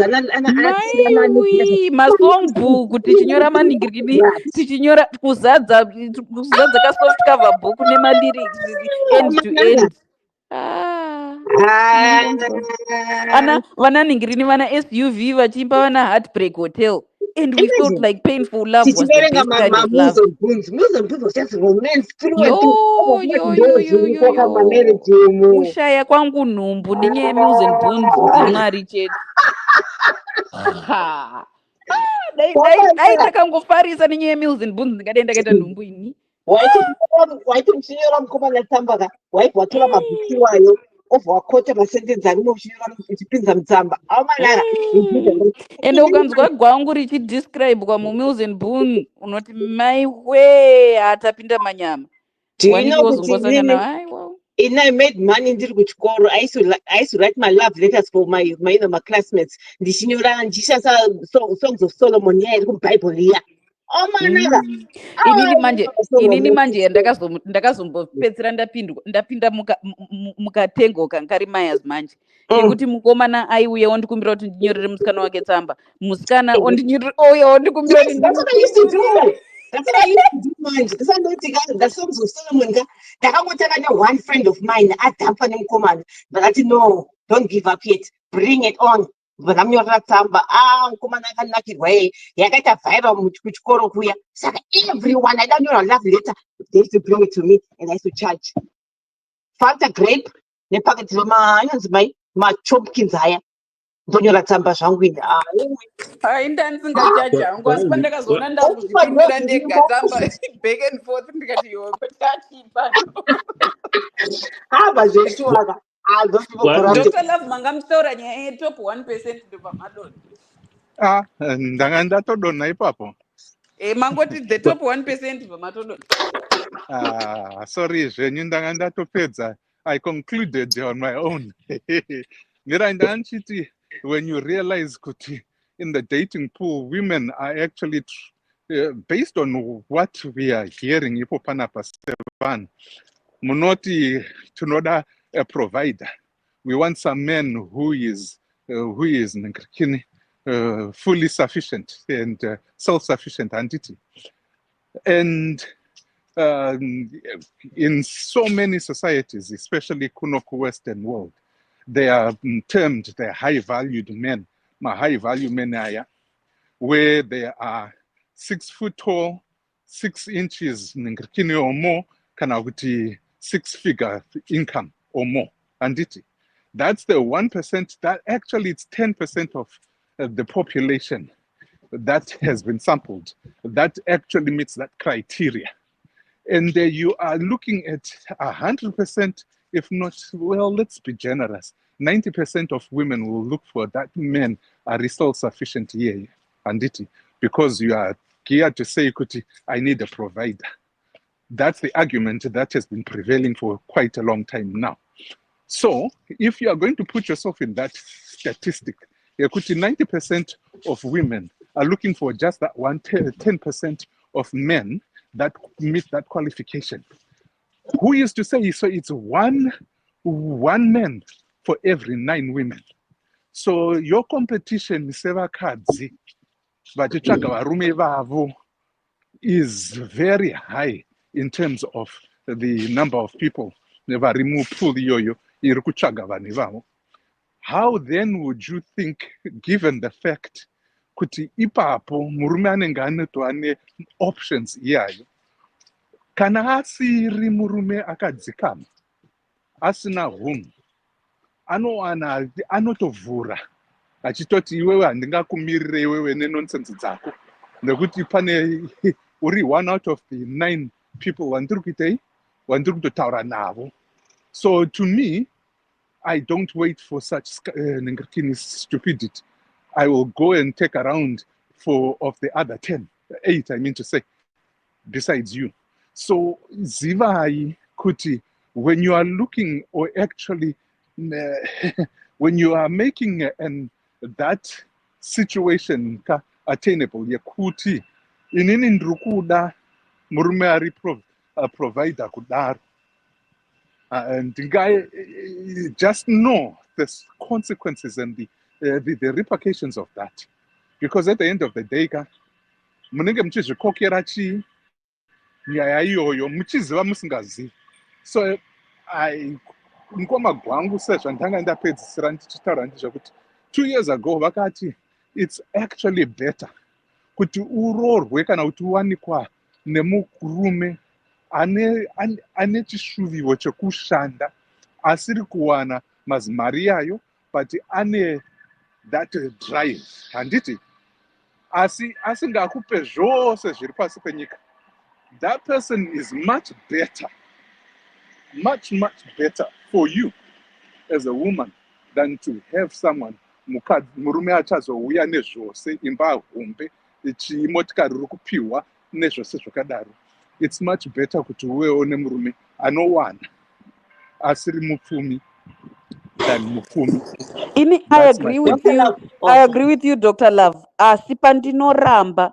masongbook tichinyora maningirikini tichinyora kuzadza ka soft cover book nemalyrics end to end. Ana vananhingirini vana SUV vachimba vana Heartbreak Hotel. And we felt like painful love was the best kind of love. Yo. Kushaya kwangu nhumbu nenyaya yeMills and Boons dzeMwari chete. Ha. Dai ndakangofarisa nenyaya yeMills and Boons ndingadai ndakaita nhumbu ini. waiti muchinyora mukomana tsamba waibva watora mabhuku iwayo obva wakota masentenzi arimo uchipinza mutsamba aumanara ende ukanzwa gwangu richidescribwa muMills and Boons unoti mai we hatapinda manyama. I made money ndiri kuchikoro. I used to write my love letters for my classmates. Ndichinyorana ndichishandisa songs of Solomon yairi kuBhayibheri iya. Aumanara. Inini manje ndakazombopedzera ndapinda mukatengoka ngari Myers manje yekuti mukomana aiuya ondikumbira kuti ndinyorere musikana wake tsamba, musikana ouya ondikumbira kuti That's what I used to do manje. Ndisandoti the songs of Solomon ndakangotanga ne-one friend of mine adhampa nemukomana ndakati no, don't give up yet, bring it on. Vanamnyorera tsamba mukomana akanakirwa yakaita viral kuchikoro kuya, saka everyone aidanyora love letter, they used to bring it to me and I used to charge. Fanta grape nepaketi anonzi mai machopkins aya ndonyora tsamba zvangu ini. Hai ndandisingachaji hangu asi pandakazoona ndakuzvipindura ndega tsamba back and forth ndikati iwe kwetachipano zvechiwaka Dr. Love manga muchitaura nyaya yetop 1% ndopamadono. Ndanga ndatodona ipapo. Mangoti the top 1% pamatodona. Sorry zvenyu ndanga ndatopedza. I concluded on my own. When you realize kuti in the dating pool, women are actually based on what we are hearing ipo panapa seven. Munoti tunoda a provider. We want some man who is fully sufficient and self-sufficient entity. And in so many societies, especially Kunoku Western world, they are termed the high-valued men, high-value men, where they are 6 foot tall, 6 inches or more, kanaguti 6-figure income or more. And that's the 1%. That actually it's 10% of the population that has been sampled. That actually meets that criteria. And you are looking at 100%, if not, well, let's be generous. 90% of women will look for that men are self-sufficient here, because you are geared to say, I need a provider. That's the argument that has been prevailing for quite a long time now. So if you are going to put yourself in that statistic, 90% of women are looking for just that 10% of men that meet that qualification. Who used to say, so it's one man for every 9 women. So your competition is very high in terms of the number of people. How then would you think, given the fact kuti ipapo murume anenge ane options iyayo, kana asiri murume akadzikama asina hunhu, anotovhura achitoti iwewe handingakumirire iwewe nenonsense dzako nekuti pane uri 1 out of the 9 people wandiri kutotaura navo. So to me, I don't wait for such stupidity. I will go and take a round of the other 8, I mean to say, besides you. So zivai kuti, when you are looking, or actually when you are making that situation attainable, yekuti inini ndrukuda murume ari provider kudaro. And the guy just know the consequences and the repercussions of that. Because at the end of the day, munenge muchizvikokera chi nyaya iyoyo muchiziva musingazivi. So mukoma gwangu sezvandanga ndapedzisira ndichitaura ndizvekuti 2 years ago vakati it's actually better kuti uroorwe kana kuti uwanikwa nemurume ane chishuvivo chekushanda asiri kuwana mazimari yayo but ane that drive handiti asi asingakupe zvose zviri pasi penyika. That person is much better for you as a woman than to have someone murume achazouya nezvose imba hombe chimotikari riri kupiwa nezvose zvakadaro. It's much better kuti uwewo nemurume anowana asiri mupfumi than mupfumi. I agree with you. I agree with you, Dr. Love. Asi pandinoramba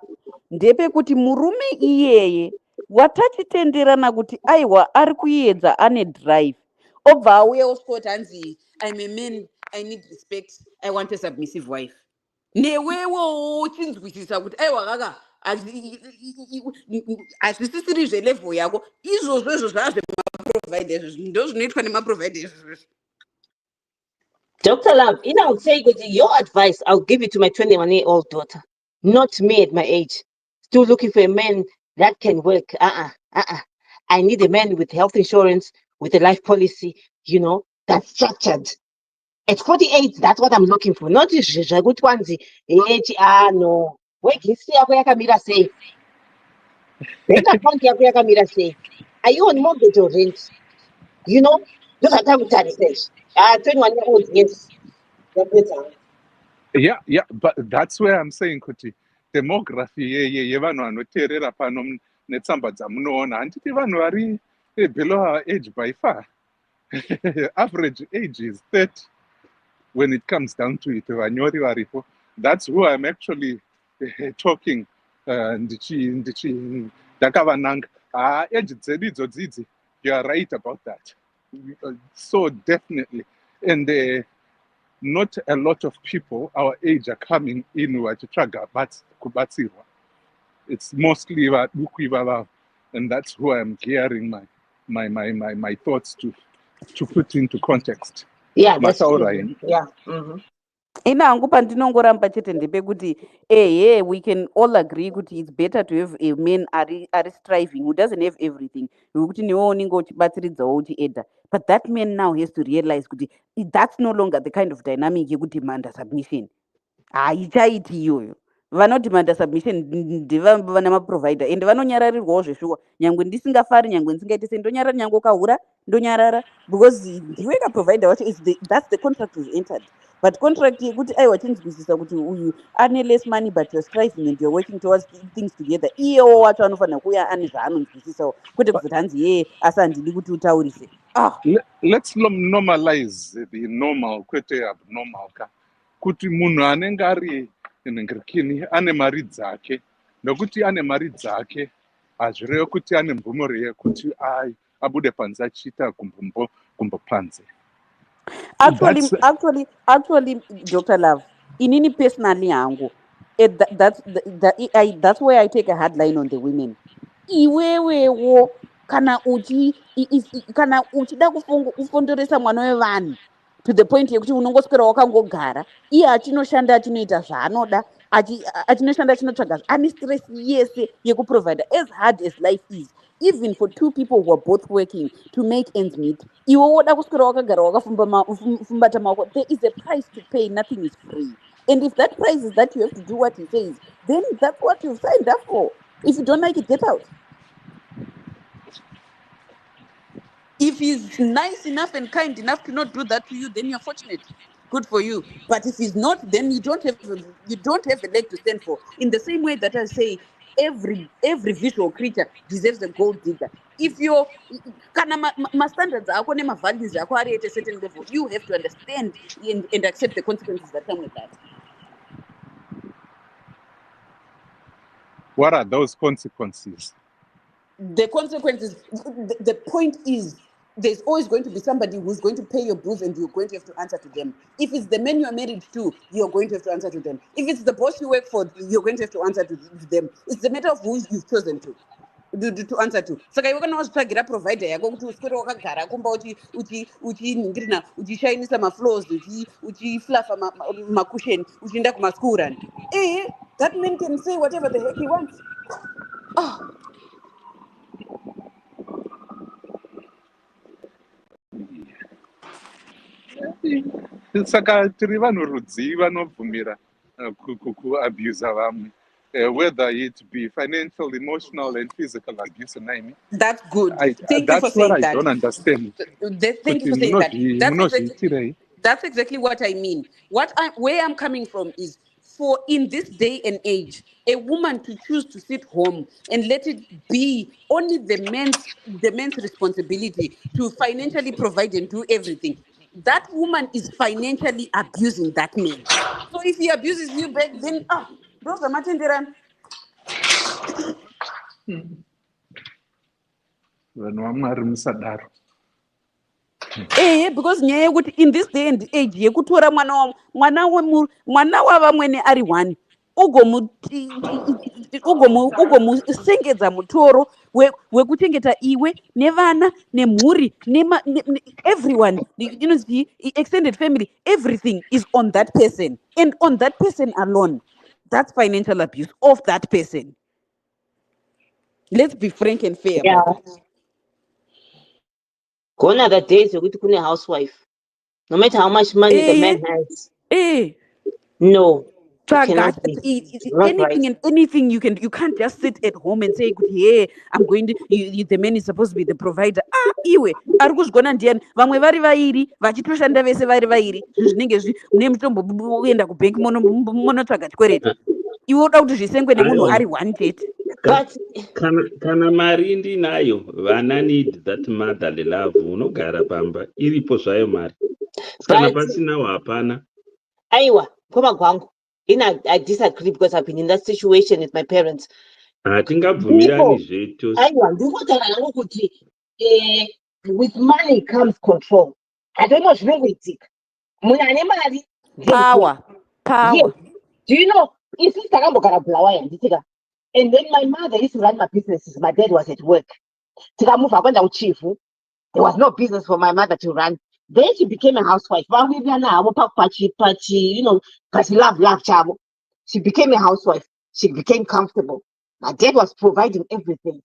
ndepekuti murume iyeye watachitenderana kuti aiwa ari kuedza ane drive obva auya oswoti hanzi I'm a man, I need respect, I want a submissive wife. Newewo uchinzwisisa kuti aiwa kaka hazvisisiri zvelevel yako izvozvo izvo zvazvemaprovider izvozvo ndo zvinoitwa nemaprovider izvozvo. Dr. Love, I would say that your advice, I'll give it to my 21-year-old daughter, not me at my age. Still looking for a man that can work. I need a man with health insurance, with a life policy, that's structured. At 48, that's what I'm looking for. Not a good one. No. Wait, yakamira say. Bank account yakamira say. Are you on mortgage or rent? Those are time to research. 21-year-old, yes. Yeah, but that's where I'm saying kuti demography yevanhu vanoteerera pano netsamba dzamunoona handiti vanhu vari below our age by far. Average age is 30 when it comes down to it. Vanyori varipo. That's who I'm actually talking. Ndakavananga. Age dzedu idzodzidzi. You are right about that. So definitely. And not a lot of people our age are coming in vachitsvaga kubatsirwa. It's mostly vaduku, and that's who I'm gearing my thoughts to put into context. Yeah, that's true. Yeah. Mm-hmm. Ina hangu pandinongoramba chete ndepekuti we can all agree kuti it's better to have a man ari striving who doesn't have everything wekuti newewo unenge uchibatsiridzawo uchiedha, but that man now has to realize kuti that's no longer the kind of dynamic yekudemanda submission. Haichaiti iyoyo. Vanodemanda submission ndevana maprovider ende vanonyararirwawo zveshuwa, nyangwe ndisingafari, nyangwe ndisingaiti sei ndonyarara, nyangwe ukahura ndonyarara, because ndiwe kaprovider wacho. That's the contract we've entered. But contract yekuti aiwa chinzwisisa kuti uyu ane less money but you're striving and you're working towards things together, iyewo wacho anofanira kuuya ane zvaanonzwisisawo, kwete kuzoti hanzi asi handidi kuti utaurise. Let's normalize the normal kwete abnormal ka kuti munhu anenge ari nengirikini ane mari dzake, nokuti ane mari dzake hazvireve kuti ane mbumuro yekuti abude panze achiita kumbopanze. Actually, Dr. Love, inini personally hangu, that's where I take a hard line on the women. Iwewewo kana uchida kufondoresa mwana wevanhu to the point yekuti unongoswera wakangogara, iye achinoshanda achinoita zvaanoda, achinoshanda achinotsvaga ane stress yese yekuprovida. As hard as life is, even for two people who are both working to make ends meet, iwe woda kuswera wakagara wakafumbata maoko, there is a price to pay. Nothing is free. And if that price is that you have to do what he says, then that's what you've signed up for. If you don't like it, get out. If he's nice enough and kind enough to not do that to you, then you're fortunate. Good for you. But if he's not, then you don't have a leg to stand for. In the same way that I say, every visual creature deserves a gold digger. If you're kana standards are values are at a certain level, you have to understand and accept the consequences that come with that. What are those consequences? The consequences, the point is, there's always going to be somebody who's going to pay your bills and you're going to have to answer to them. If it's the men you're married to, you're going to have to answer to them. If it's the boss you work for, you're going to have to answer to them. It's the matter of who you've chosen to. to answer to. Saka iwe kana wazvitsvagira provider yako kuti uswere wakagara kumba uchinhingirina uchishainisa mafloors uchiflafa makushen uchienda kumaschool run. That man can say whatever the heck he wants. Saka tiri vanhu rudzi vanobvumira kuabusa vamwe, whether it be financial, emotional and physical abuse. That's good. Thank you for That's saying what I that. don't understand. Thank you for saying that. That's exactly what I mean. Where I'm coming from is, for in this day and age, a woman to choose to sit home and let it be only the man's responsibility to financially provide and do everything, that woman is financially abusing that man. So if he abuses you back, then those are matenderan. Vanhu vaMwari musadaro. Because nyaya yekuti in this day and age yekutora mwana wavamwene ari one ugomusengedza mutoro wekuchengeta iwe nevana nemhuri everyone, the extended family, everything is on that person and on that person alone. That's financial abuse of that person. Let's be frank and fair about it. Gone are the days with a housewife. No matter how much money the man has. No. Anything and anything you can't just sit at home and say, "Yeah, I'm going to." The man is supposed to be the provider. Iwe arikuzgona ndiani vamwe vari vairi vachitoshanda vese vari vairi zvinenge mune mutombo uenda kubank monotsvaga chikwereti iwe uda kuti zvisengwe nemunhu ari one chete. Kana mari ndinayo vana need that motherly love, unogara pamba iripo zvayo mari, kana pasinawo hapana. Aiwa koma kwangu I disagree because I've been in that situation with my parents. Hatingabvumirani zvetu. Aiwa ndingotaura nangu kuti with money comes control. I don't know zvinongoitika. Munhu ane mari power. Yes. Do you know isi takambogara Bulawayo handitika. And then my mother used to run my businesses. My dad was at work. Tikamuva kwenda uchifu. There was no business for my mother to run. Then she became a housewife. Love chavo. She became a housewife. She became comfortable. My dad was providing everything.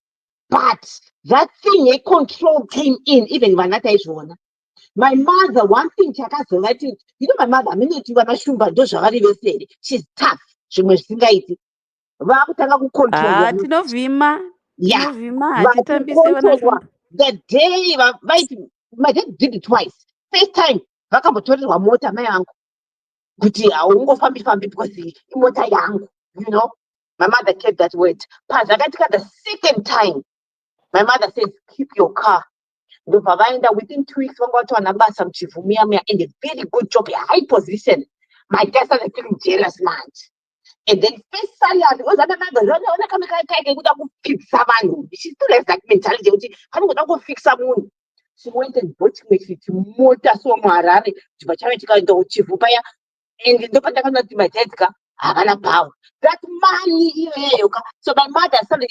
But that thing, a control came in, even when that is one. My mother, one thing, my mother, she's tough. She must think it. The day my dad did it twice. First time, vakabotorerwa mota mai angu kuti haungofambi because imota yangu, you know. My mother kept that word. Pazakatika the second time, my mother says, keep your car. Within 2 weeks, some chifumia in a very good job, a high position. My dad started feeling jealous, man. And then first salary was another. She still has that mentality. I don't go fix someone. She went and bought me motor so marane. And my dad's car. That money, so my mother started,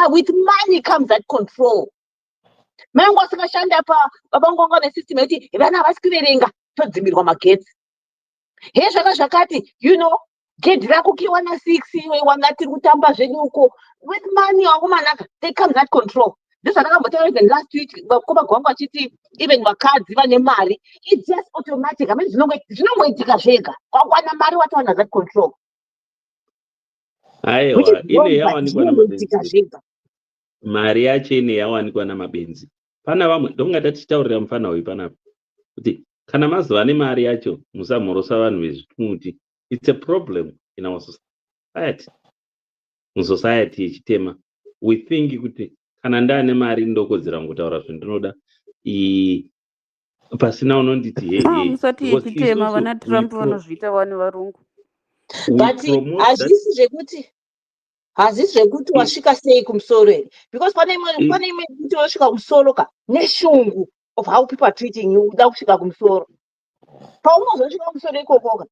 with money comes that control. You know, get Rakukiwana 6, with money or woman, they come that control. This another than last week, even my cards, even marry, it's just automatic. I mean, it's no way to get shake. Or one marry what one that control. Aiwa, ine yawanikwa namabenzi. Mari yacho ine yawanikwa namabenzi. Pana vamwe ndongada tichitaurira mufana uyu panapa kuti kana mazuva nemari yacho musamhorosa vanhu vezvikuti. It's a problem in our society. Musociety yechitema we think kuti kana ndaane mari ndokodzera ngutaura zvandinoda pasina unonditi musati yechitema vana Trump vanozviita vani varungu. But hazisi zvekuti wasvika sei kumusoro here, because pane imwe kuti wasvika kumusoro ka neshungu of how people are treating you uda kusvika kumusoro. Paunozosvika kumusoro ikokoka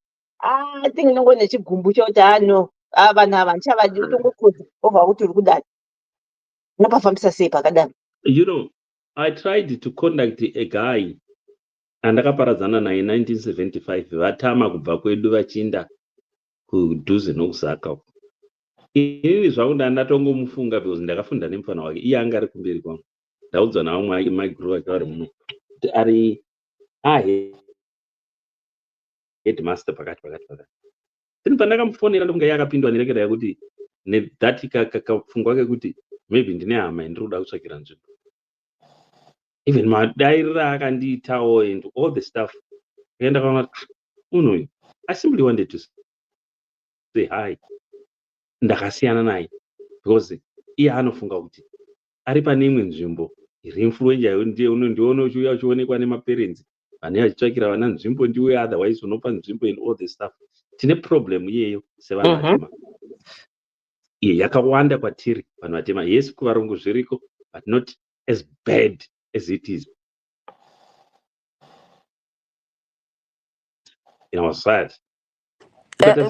tinginongo nechigumbu choti no vanhu ava ndichavadi utongokodza obva kuti uri kudani unopafambisa sei pakadaro. You know, I tried to contact a guy andakaparadzana naye 1975 vatama kubva kwedu vachiinda kudhuze nokusaka. Inini zvangu ndatongomufunga because ndakafunda nemufana wake iye anga ari kumberi kwangu. Ndaudzwa navamwe maiguru ake vari muno kuti ari headmaster pakati. Then pandakamufonera ndokunge yakapindwa nerekera yekuti nedhati kakapfungwa kekuti maybe ndine hama ndiri kuda kutsvakira nzvimbo. Even madairira akandiitawo and all the stuff. Enda kana unoyu I simply wanted to say hi. Ndakasiyana naye because iye anofunga kuti ari pane imwe nzvimbo iri influencer ndione uchiuya uchionekwa nemaparents vane vachitsvakira vana nzvimbo ndiwe otherwise unopa nzvimbo and all the stuff. Tine problem iyeyo sevanhu vatema. Iye yakawanda kwatiri vanhu vatema. Yes, kuvarungu zviriko but not as bad as it is. In our society.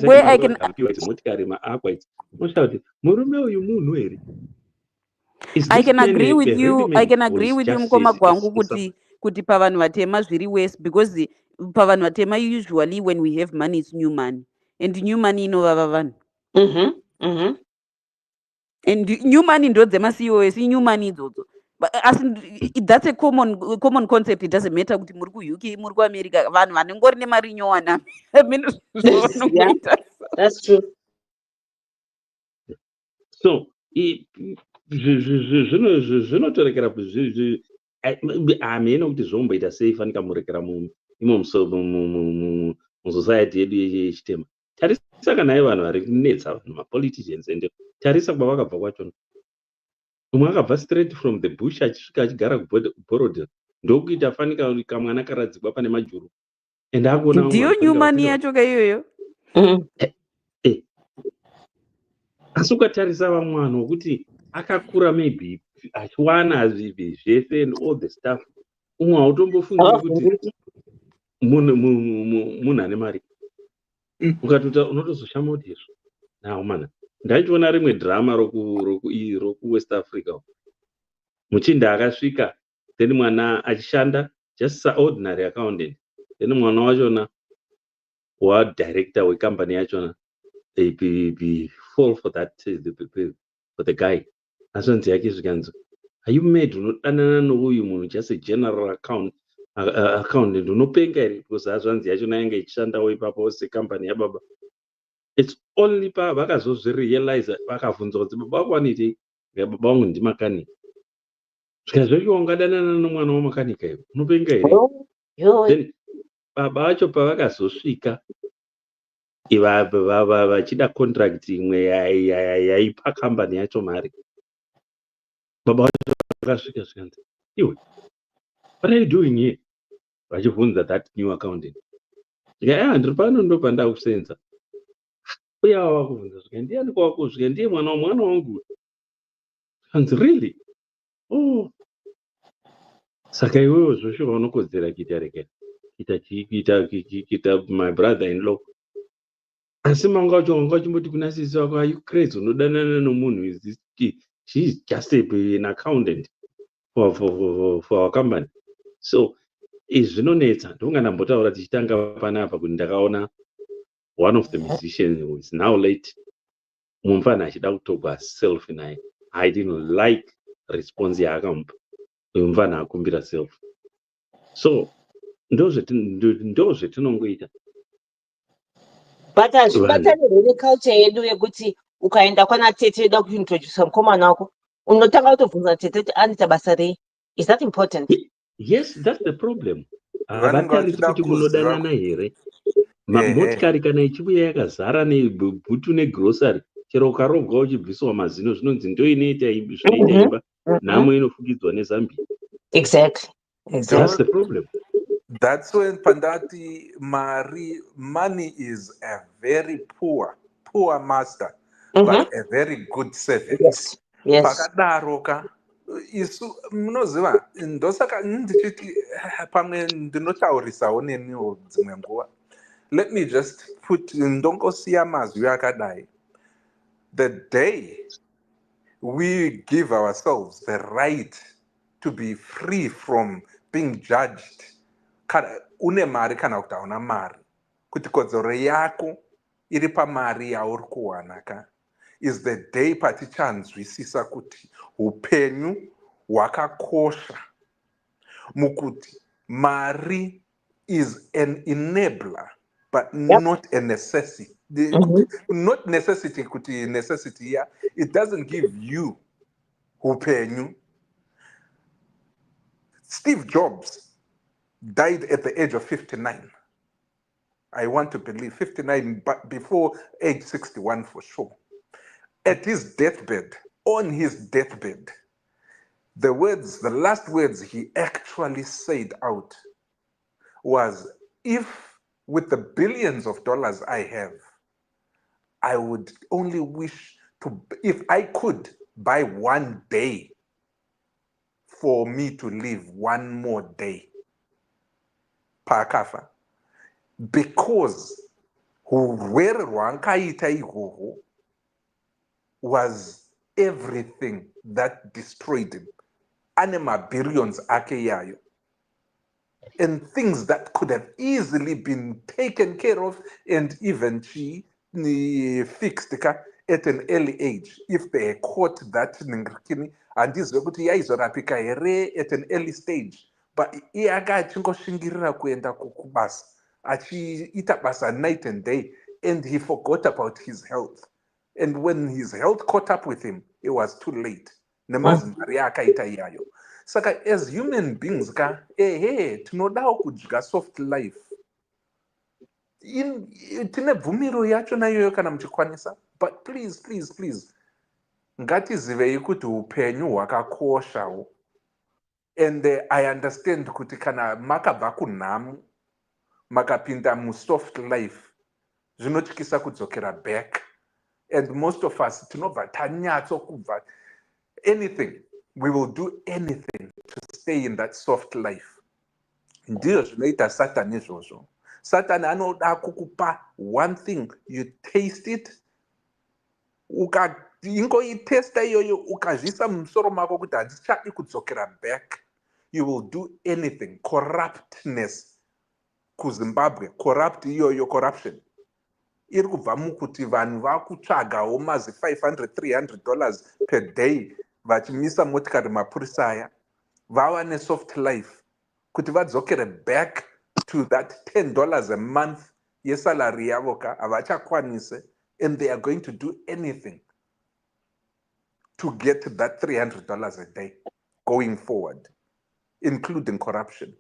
Where I can agree with you. I can agree with you mukoma kwangu kuti pavanhu vatema zviri worse because pavanhu vatema usually when we have money it's new money and new money inovava vanhu. And new money ndo dzema-COS new money idzodzo. As that's a common concept. It doesn't matter kuti muri ku-UK muri ku-America vanhu vanengori nemari nyowana. Yeah, that's true. So zvinotorekera hamena kuti zvomboita sei fanika murekera imo musociety yedu yechitema. Tarisa kana vanhu vari kunetsa vanhu mapoliticians ende tarisa kwavakabva kwachona. Umwe akabva straight from the bush achisvika achigara kuborodhera ndokuita fanika kamwana karadzikwa pane majuru ende akuona ndiyo nyumani yacho kaiyoyo. Asi ukatarisa vamwe vanhu vokuti akakura maybe achiwana zvese and all the stuff umwe hautombofungi kuti munhu ane mari ukatota unotozoshama kuti izvo nawo mana. Ndachiona rimwe drama roku West Africa muchinda akasvika then mwana achishanda just ordinary accountant then mwana wachona director wecompany yachona they fall for that for the guy. Asonzi yake zvikanzo are you made unodanana nouyu munhu just a general accountant unopenga here because azvanzi yachona yanga ichishandawo ipapo secompany yababa. It's only pa vakazozvirealize vakavhunza kuti baba wako anoitei baba vangu ndimakanika. Zvikazvacho ungadanana nomwana wamakanika iwe unopenga here. Then baba vacho pavakazosvika vachida contract imwe yaipa company yacho mari. Baba vacho vakasvika zvikanzi iwe what are you doing here? Vachibvunza that new accountant. Ndiri pano ndopanda kusenza. Uya wakubvunza zvika ndiani kwako zvika ndiye mwana wangu. Hanzi really? Oh. Saka iwewe zvosho unokodzera kuita rekera. Kita my brother in law. Asi manga wacho wanga chimboti kuna sisi wako are you crazy unodanana nomunhu is this she's just an accountant for our company. So zvinonetsa ndongandambotaura tichitanga panapa kuti ndakaona one of the musicians who is now late mumfana achida kutogwa self naye. I didn't like response yaakamupa mumfana akumbira self. So ndo zvetinongoita. But hazvibatanirwe neculture yedu yekuti ukaenda kwana tete uda kuintroduce mukomana wako unotanga kutobvunza tete kuti anoita basa rei. Is that important? Yes, that's the problem. Avatarisi kuti munodanana here. Motikari kana ichibuya yakazara nebhutu negrocery chero ukarogwa uchibviswa mazino zvinonzi ndo inoita zvinoita imba nhamo inofukidzwa nezambia. Exactly. That's the problem. That's when pandati money is a very poor master, but a very good servant. Yes. Pakadaroka isu munoziva ndosaka ndichiti pamwe ndinotaurisawo neniwo dzimwe nguva let me just put ndongosiya mazwi akadai. The day we give ourselves the right to be free from being judged, une mari kana kuti hauna mari, kuti kodzero yako iri pamari yauri kuwana ka, is the day patichanzwisisa kuti upenyu hwakakosha, mukuti mari is an enabler but not a necessity. Not necessity kuti necessity here, it doesn't give you upenyu. Steve Jobs died at the age of 59. I want to believe 59, but before age 61 for sure. At his deathbed, on his deathbed, the last words he actually said out was, if with the billions of dollars I have, I would only wish to, if I could buy one day for me to live, one more day, pakafa, because whoever wankaita ihoho was everything that destroyed him. Anema billions ake yayo. And things that could have easily been taken care of and even fixed at an early age if they caught that ningirikini and this kuti yaizorapika here at an early stage, but iyaga achingoshingirira kuenda kubasa achiita basa night and day, and he forgot about his health, and when his health caught up with him it was too late. Nemazimari akaita iyayo. Saka as human beings tinodawo kudya soft life. Tine bvumiro yacho nayoyo kana muchikwanisa, but please ngatizivei kuti upenyu hwakakoshawo. And I understand kuti kana makabva kunhamu makapinda musoft life zvinotyisa kudzokera back, and most of us tinobva tanyatsokubva anything, we will do anything to stay in that soft life. Ndizvo zvinoita Satan izvozvo. Satan anoda kukupa one thing, you taste it, ingoitesta iyoyo ukazvisa mumusoro mako kuti handichadi kudzokera back, you will do anything. Corruptness kuZimbabwe, corrupt iyoyo, corruption iri kubva mukuti vanhu vakutsvagawo mazi $500 $300 per day vachimisa motikari mapurisa aya, vava nesoft life kuti vadzokere back to that $10 a month yesalary yavo ka havachakwanise, and they are going to do anything to get that $300 a day going forward, including corruption.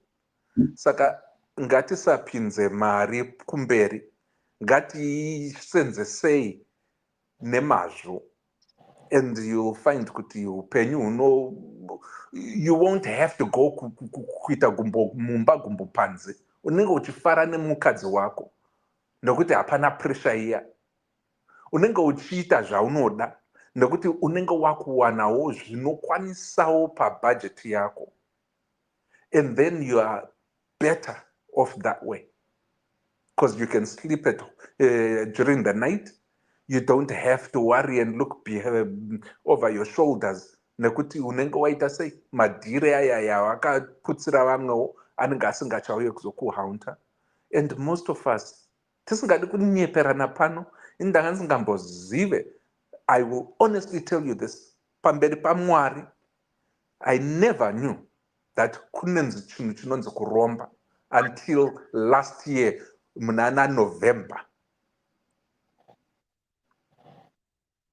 Saka ngatisapinze mari kumberi, ngatiisenzesei nemazvo, and you'll find kuti upenyu you won't have to go kuita mumba gumbo panze, unenge uchifara nemukadzi wako nekuti hapana pressure iya, unenge uchiita zvaunoda nekuti unenge wakuwanawo zvinokwanisawo pabudget yako, and then you are better off that way because you can sleep during the night. You don't have to worry and look over your shoulders nekuti unenge waita sei madhire aya yawakaputsira vamwewo anenge asingachauye kuzokuhaunta. And most of us tisingadi kunyeperana pano, indanga ndisingambozive. I will honestly tell you this, pamberi paMwari, I never knew that kunenzi chinhu chinonzi kuromba until last year munana November.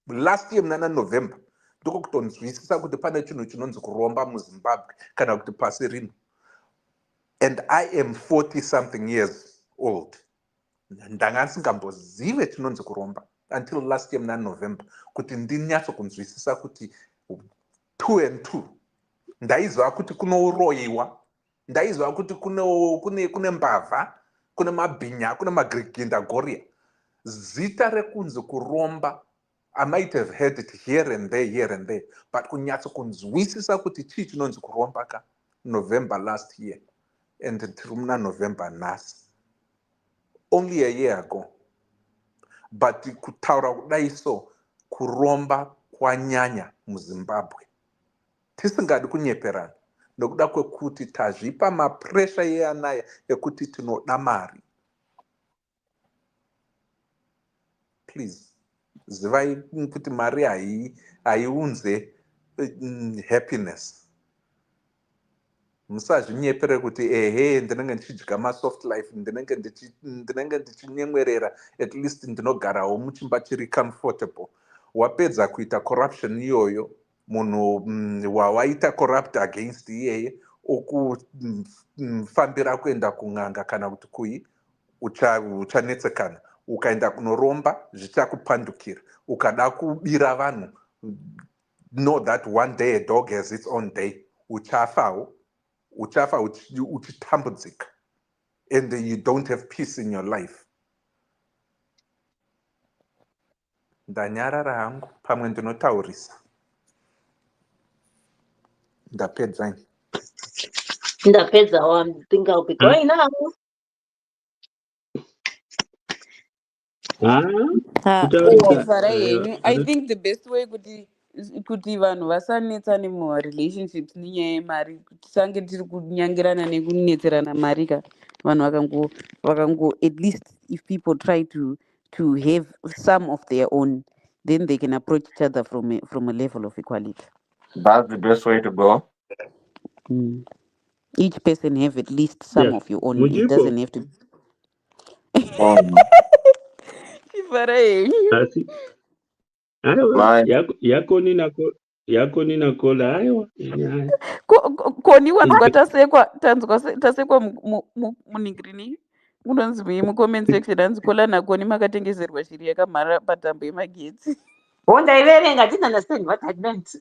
Last year munana November ndiko kutonzwisisa kuti pane chinhu chinonzi kuromba muZimbabwe kana kuti pasi rino. And I am 40 something years old. Ndanga ndisingambozive chinonzi kuromba until last year munana November kuti ndinyatso kunzwisisa kuti 2 and 2. Ndaizwa kuti kunoroyiwa, ndaizwa kuti kune mbavha, kune mabhinya, kune magriginda goria. Zita rekunzi kuromba, I might have heard it here and there, but kunyatso kunzwisisa kuti chii chinonzi kuromba ka November last year, and tiri muna November nhasi. only a year ago. But kutaura kudai so kuromba kwanyanya muZimbabwe. Tisingadi kunyeperana. Nokuda kwekuti tazvipa mapresha yeanaya ekuti tinoda mari. Please, zivai kuti mari haiunze happiness. Musazvinyepere kuti ndinenge ndichidya masoft life, ndinenge ndichinyemwerera, at least ndinogarawo muchimba chiri comfortable. Wapedza kuita corruption iyoyo, munhu wawaita corrupt against iyeye, okufambira kuenda kun'anga kana kuti kui, uchanetsekana. Ukaenda kunoromba, zvichakupandukira. Ukada kubira vanhu, know that one day a dog has its own day. Uchafa uchitambudzika, and you don't have peace in your life. Ndanyarara hangu pamwe ndinotaurisa. Ndapedza. Ndapedza. I think I'll be going now. Kuvhara yenyu, I think the best way kuti vanhu vasanetsane murelationships nenyaya yemari, tisange tiri kunyangirana nekunetserana mari ka, vanhu vakango at least if people try to have some of their own, then they can approach each other from a level of equality. That's the best way to go. Each person have at least some of your own. It doesn't have to. Kuvhara yenyu. Yakoni nakola aiwa. Koni wanzwa tasekwa munhingirini unonzi mucomment section anzi kola nakoni makatengeserwa shiri yakamhara patambo yemagetsi. Ndaiverenga, I didn't understand what that meant.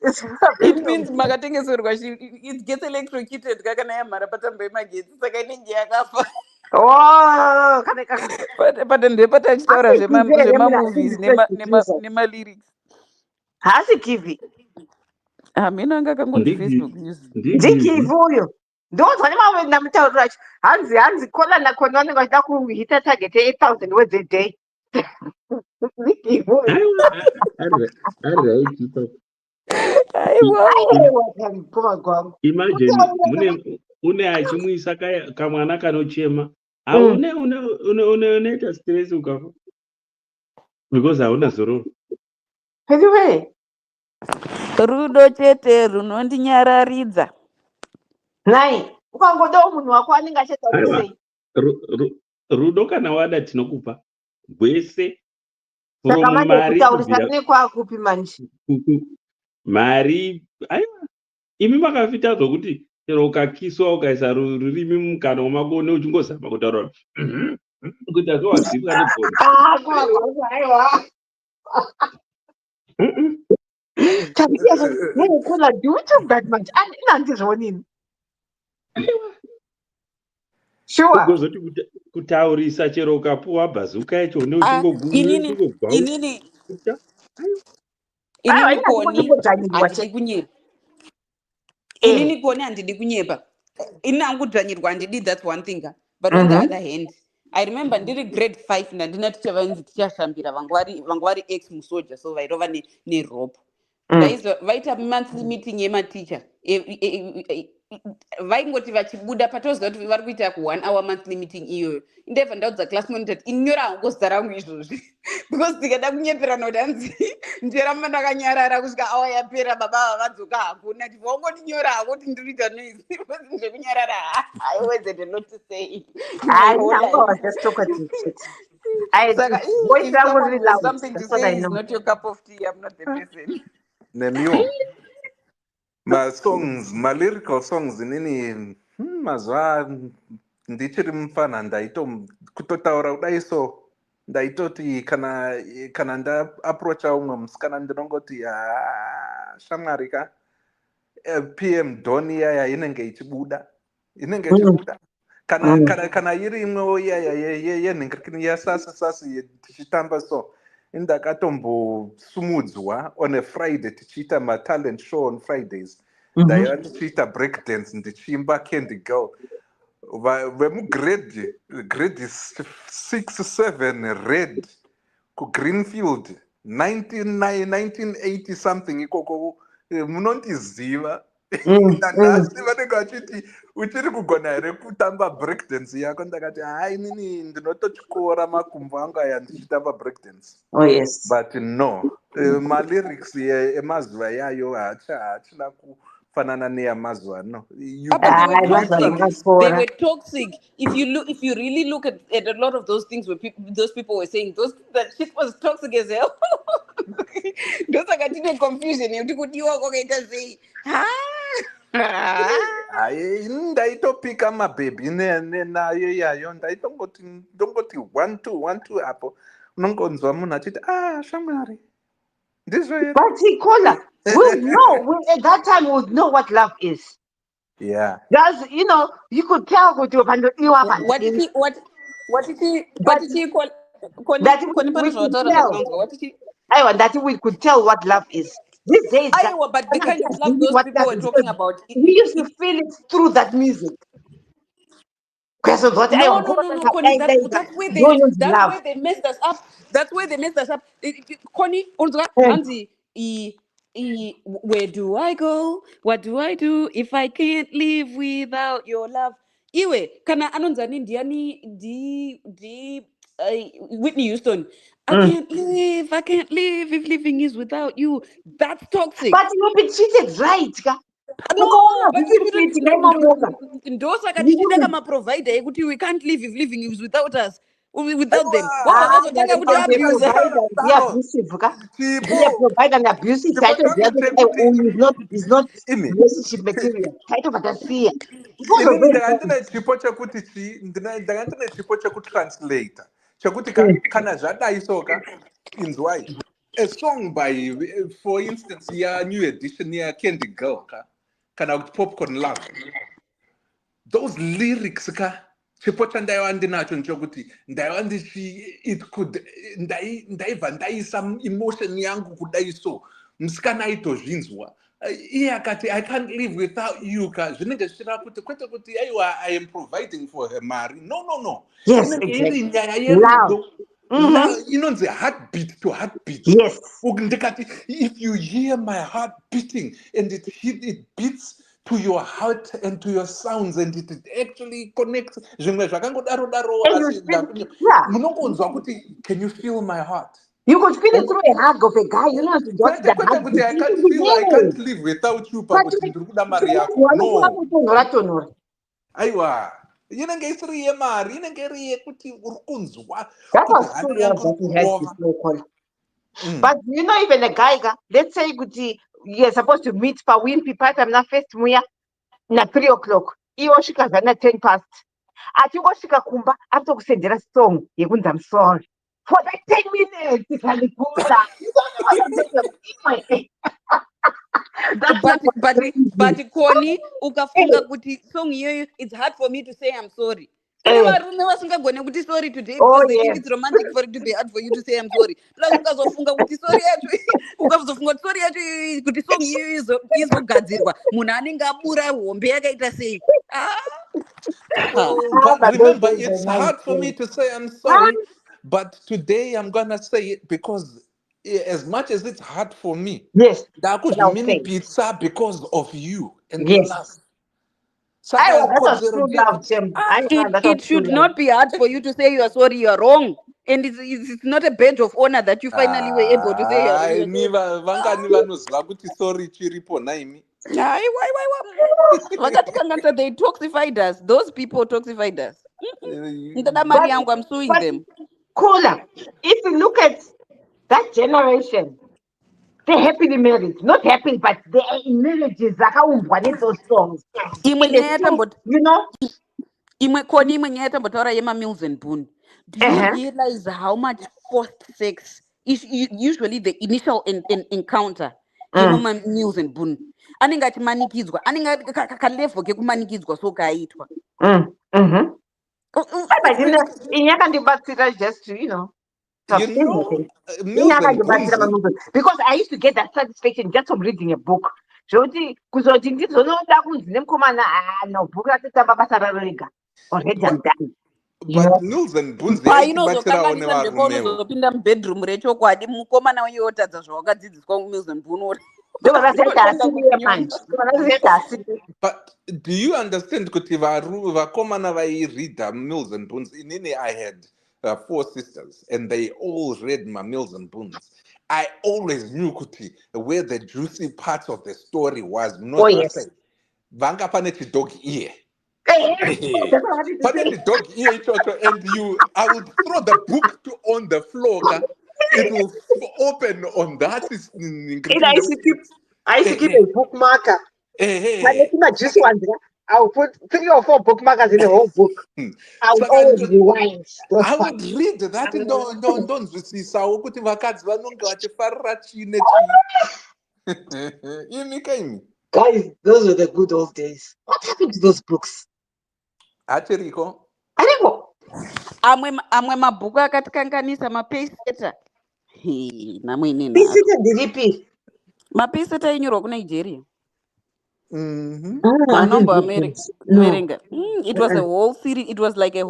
It means makatengeserwa shiri, it gets electrocuted kana yamhara patambo yemagetsi, saka inenge yakafa. But ndepatachitaura zvemamovies nemalyrics. Hasi Kivi. Mina anga kangoti Facebook news. Ndikivi uyo. Ndonzwa nemamwe ndamutaurira acho. Hanzi kola nakoni vanenge vachida kuhita target 8,000 words a day. Ndikivi uyo. Imagine une achimuisa kamwana kanochema. Unoita stress ukafa. Because hauna zororo. Anyway. Rudo chete runondinyararidza. Nai, ukangodawo munhu wako anenge achitaura sei? Rudo kana wada tinokupa. Gwese from mari nekwakupi manje. Mari, aiwa. Imi makafita zvokuti chero ukakiswa ukaisa rurimi mukana wamako uchingozama kutaura kuti azowadzipwa negoni. Do we talk that much? Inandizvonini? Sure. Kuzoti kutaurisa chero ukapuwa bhazuka yacho uchingoguma. Inini koni handidi kunyepa. Ini hangu dzvanyirwa handidi, that's one thing. But on the other hand, I remember ndiri grade 5 ndandina ticha vanzi tichashambira vanga vari ex musoja, so vairova nerope. Vaita monthly meeting yematicha. Vaingoti vachibuda patoziva kuti vari kuita ku1 hour monthly meeting iyoyo. Ndebva ndaudza class monitor kuti inyora hangu zita rangu izvozvi. Because ndikada kunyeperana kuti hanzi njera mandakanyarara kusvika awa yapera baba vadzoka hakuna. Ndivongoninyora hako kuti ndiri kuita noise. Zvekunyarara I wasn't a lot to say. I was just talking. If someone has something to say is not your cup of tea, I'm not the person. Nemio. Ma lyrical songs nini mazwa ndichiri mfana kutotaura kudai so ndaitoti kana nda approacha umwe musikana ndinongoti shamwari ka PM Doni yaya inenge ichibuda kana iri imwewo yaya yenhingirikini yasasi tichitamba so ndakatombosumudzwa on a Friday tichiita matalent show on Fridays. Ndaiva ndichiita breakdance ndichiimba Candy Girl. grade 6-7 red ku Greenfield 1980 something ikoko munondiziva nandasi vanenge vachiti uchiri kugona here kutamba breakdance yako ndakati hai inini ndinototyora makumbo angu aya ndichitamba breakdance. Oh yes. But no, malyrics emazuva yayo haachina kufanana neyamazuva no. But they were Ah, toxic. They were toxic. If you really look at a lot of those things where those people were saying, that shit was toxic as hell. Those are continuing confusion. You could you walk okay to say, ndaitopika mabhebhi nayo yayo ndaitongoti 1-2 apo unongonzwa munhu achiti shamwari ndizvo here. But Kola, at that time we would know what love is. Yeah. Because you could tell what you what did he call that we could tell what love is. These days, but the kind of love those people were talking about, we used to feel it through that music. No, Connie, that's where they messed us up. That's where they messed us up. Connie, Anzi, where do I go? What do I do if I can't live without your love? Iwe, kana anonzani ndiani Whitney Houston. I can't live if living is without you. That's toxic. But you'll be treated right. No, but those are the provider. We can't live if living is without us. Without them. Is not relationship material. Ndakandine chipo chekutranslata chekuti kana zvadai soka inzwai a song by for instance new edition Candy Girl kana kuti Popcorn Love, those lyrics chipo chandaiva ndinacho nchokuti ndaiva ndaibva ndaisa emotion yangu kudai so musikana aitozvinzwa iye akati I can't live without you zvinenge zvichira kuti kwete kuti aiwa I am providing for her mari no inenge iri nyaya yerudo inonzi heartbeat to heartbeat. Yes. Ndikati if you hear my heart beating and it beats to your heart and to your sounds and it actually connects zvimwe zvakangodaro munongonzwa kuti can you feel my heart. You could feel it through a hug of a guy. You know, I can't live without you. No. Aiwa. Inenge isiri yemari, inenge iri yekuti uri kunzwa. That was true that we had before. But even a guy, let's say you're supposed to meet for Wimpy Patam na first muya na 3 o'clock. Iwoshika zana 10 past. Atiwoshika kumba after kusendera song yekunzi I'm sorry. For that 10 minutes, you can but Connie, ukafunga kuti song hiyo it's hard for me to say I'm sorry. Varume vasingagone kuti sorry today because they think it's romantic for it to be hard for you to say I'm sorry. Plus ukazofunga kuti sorry yacho ukazofunga kuti sorry yacho kuti song hiyo izogadzirwa munhu anenge abura hombe yakaita sei. But remember, it's hard for me to say I'm sorry. But today I'm gonna say it because as much as it's hard for me, that could mean pizza because of you and your love. It should not be hard for you to say you are sorry, you are wrong. And it's not a badge of honor that you finally were able to say you are sorry. They toxified us. Those people toxified us. I'm suing them. Cola, if you look at that generation, they're happily married. Not happy, but they're in marriages. Like how we wanted those songs. You know? Do you realize how much forced sex is usually the initial encounter? Meals and boon. Anenge achimanikidzwa. Anenge kalevo kekumanikidzwa so kaitwa. Just because I used to get that satisfaction just from reading a book. Already I'm done. But Mills and Boons painozokanganisa yaitibatsirawo nevarumewo. ndepaunozopinda mubedroom rechokwadi mukomana uye otadza zvawakadzidziswa kumills and boon But do you understand kuti vakomana vaireadha Mills and Boons? Inini I had 4 sisters and they all read my Mills and Boons. I always knew kuti where the juicy part of the story was. Not say vanga pane chidog ear. Pane chidog ear ichocho, and I would throw the book on the floor. It will open on that. I used to keep a bookmarker. I'll put 3 or 4 bookmarkers in the whole book. I would always rewind. I would read that ndonzwisisa ukuthi vakadzi vanonge vachifarira chii nechii. Imi. Guys, those were the good old days. What happened to those books? Achiriko. amwe mabhuku akatikanganisa mapeiseta namwe mapeiseta ainyorwa kunigeria verenga. It was a whole series. It was like a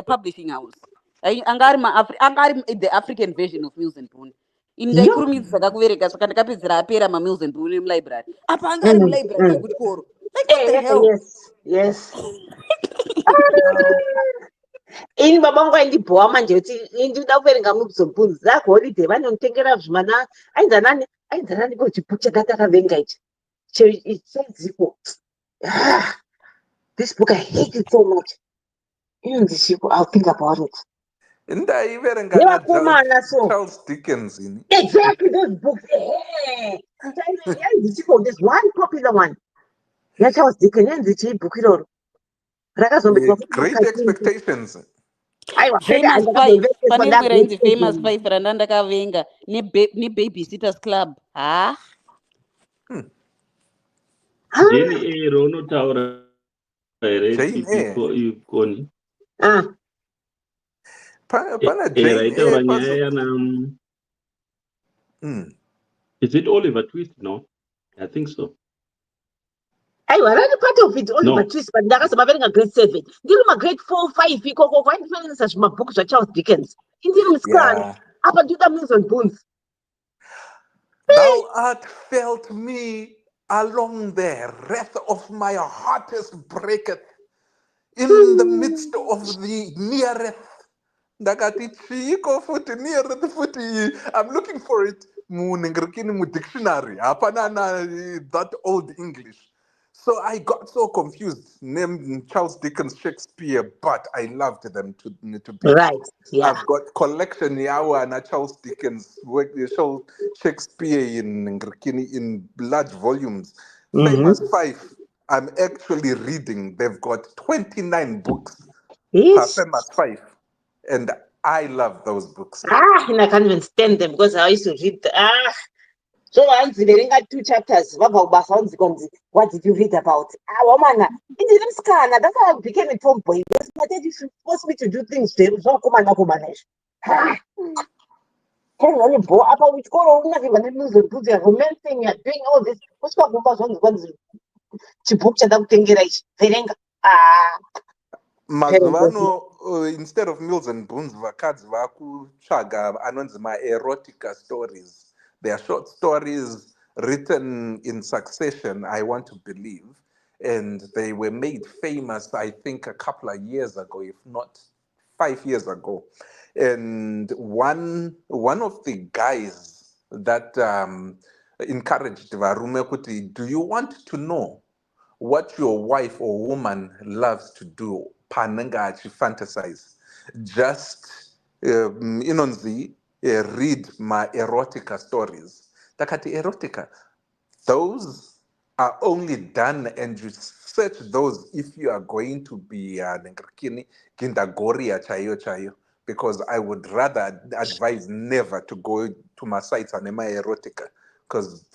publishing house. Angari the African version of Mills and Boon. Indaikurumidza sakakuvereka saka ndakapedzera apera maMills and Boon mulibrary. Apa angari mulibrary yekuchikoro. Like what the hell? Yes. Ini baba vangu aindibhowa manje kuti ndinoda kuverenga Mills and Boon. Holiday vanonditengera zvimana ainzanani kochibhuku chakatakavenga ichi. It says this book, I hate it so much. I'll think about it. Charles Dickens. Exactly, those books. There's one popular one. Yeah, Charles Dickens. Great Expectations. Famous Five. Pane rainzi Famous Five randa ndakavenga neBabysitter's Club. Jane Eyre unotaura here ikoni. Pana Jane Eyre nyaya yana. Is it Oliver Twist? No, I think so. I was part of it, Oliver Twist, but ndakasemaverenga grade 7. Ndiri grade 4, 5 ikoko kwaindifundisa zvimabhuku zvaCharles Dickens. Indiri musikana. Apa ndoda Mills and Boons. Thou art felt me along the wrath of my heartest breaketh, in the midst of the neareth. Ndakati chiko futi neareth futi. I'm looking for it mu dictionary. Hapana that old English. So I got so confused. Named Charles Dickens, Shakespeare, but I loved them to be right. Yeah. I've got collection yawa and Charles Dickens, Shakespeare in large volumes. Famous Five. I'm actually reading. They've got 29 books. Yes. Famous Five, and I love those books. And I can't even stand them because I used to read. So once they got 2 chapters, what did you read about? Woman, it didn't scan. That's how I became a tomboy. My dad used to force me to do things. So come on. Which go romancing, you're doing all this. What's called Mazuvano, instead of Mills and Boons, vakadzi vakutsvaga anonzi erotica stories. They are short stories written in succession, I want to believe, and they were made famous, I think, a couple of years ago, if not 5 years ago. And one of the guys that encouraged varume kuti, do you want to know what your wife or woman loves to do? Pananga achi fantasize. Just inonzi read my erotica stories. Takati erotica. Those are only done, and you search those if you are going to be kindagoria chayo. Because I would rather advise never to go to my sites and my erotica. Because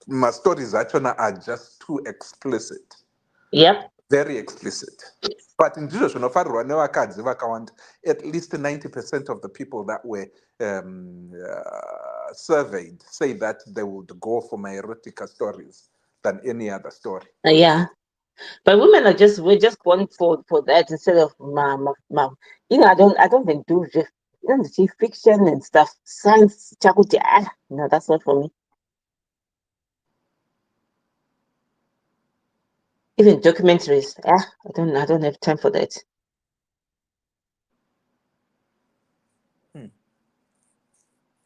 my stories actually are just too explicit. Yep. Very explicit. But in Jesus, at least 90% of the people that were surveyed say that they would go for my erotica stories than any other story. Yeah. But women are we're just going for that instead of mom. You know, I don't think do see fiction and stuff. Science, chakuti, no, that's not for me. Even documentaries, I don't have time for that.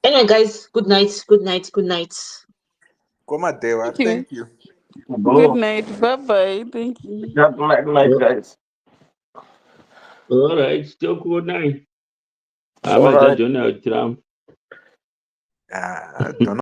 Anyway, guys, good night. Good night. Good night. Komadewa, Thank thank you. Good night. Bye bye. Thank you. Good night, guys. All right, still good night. I'm All a right. John Trump. Don't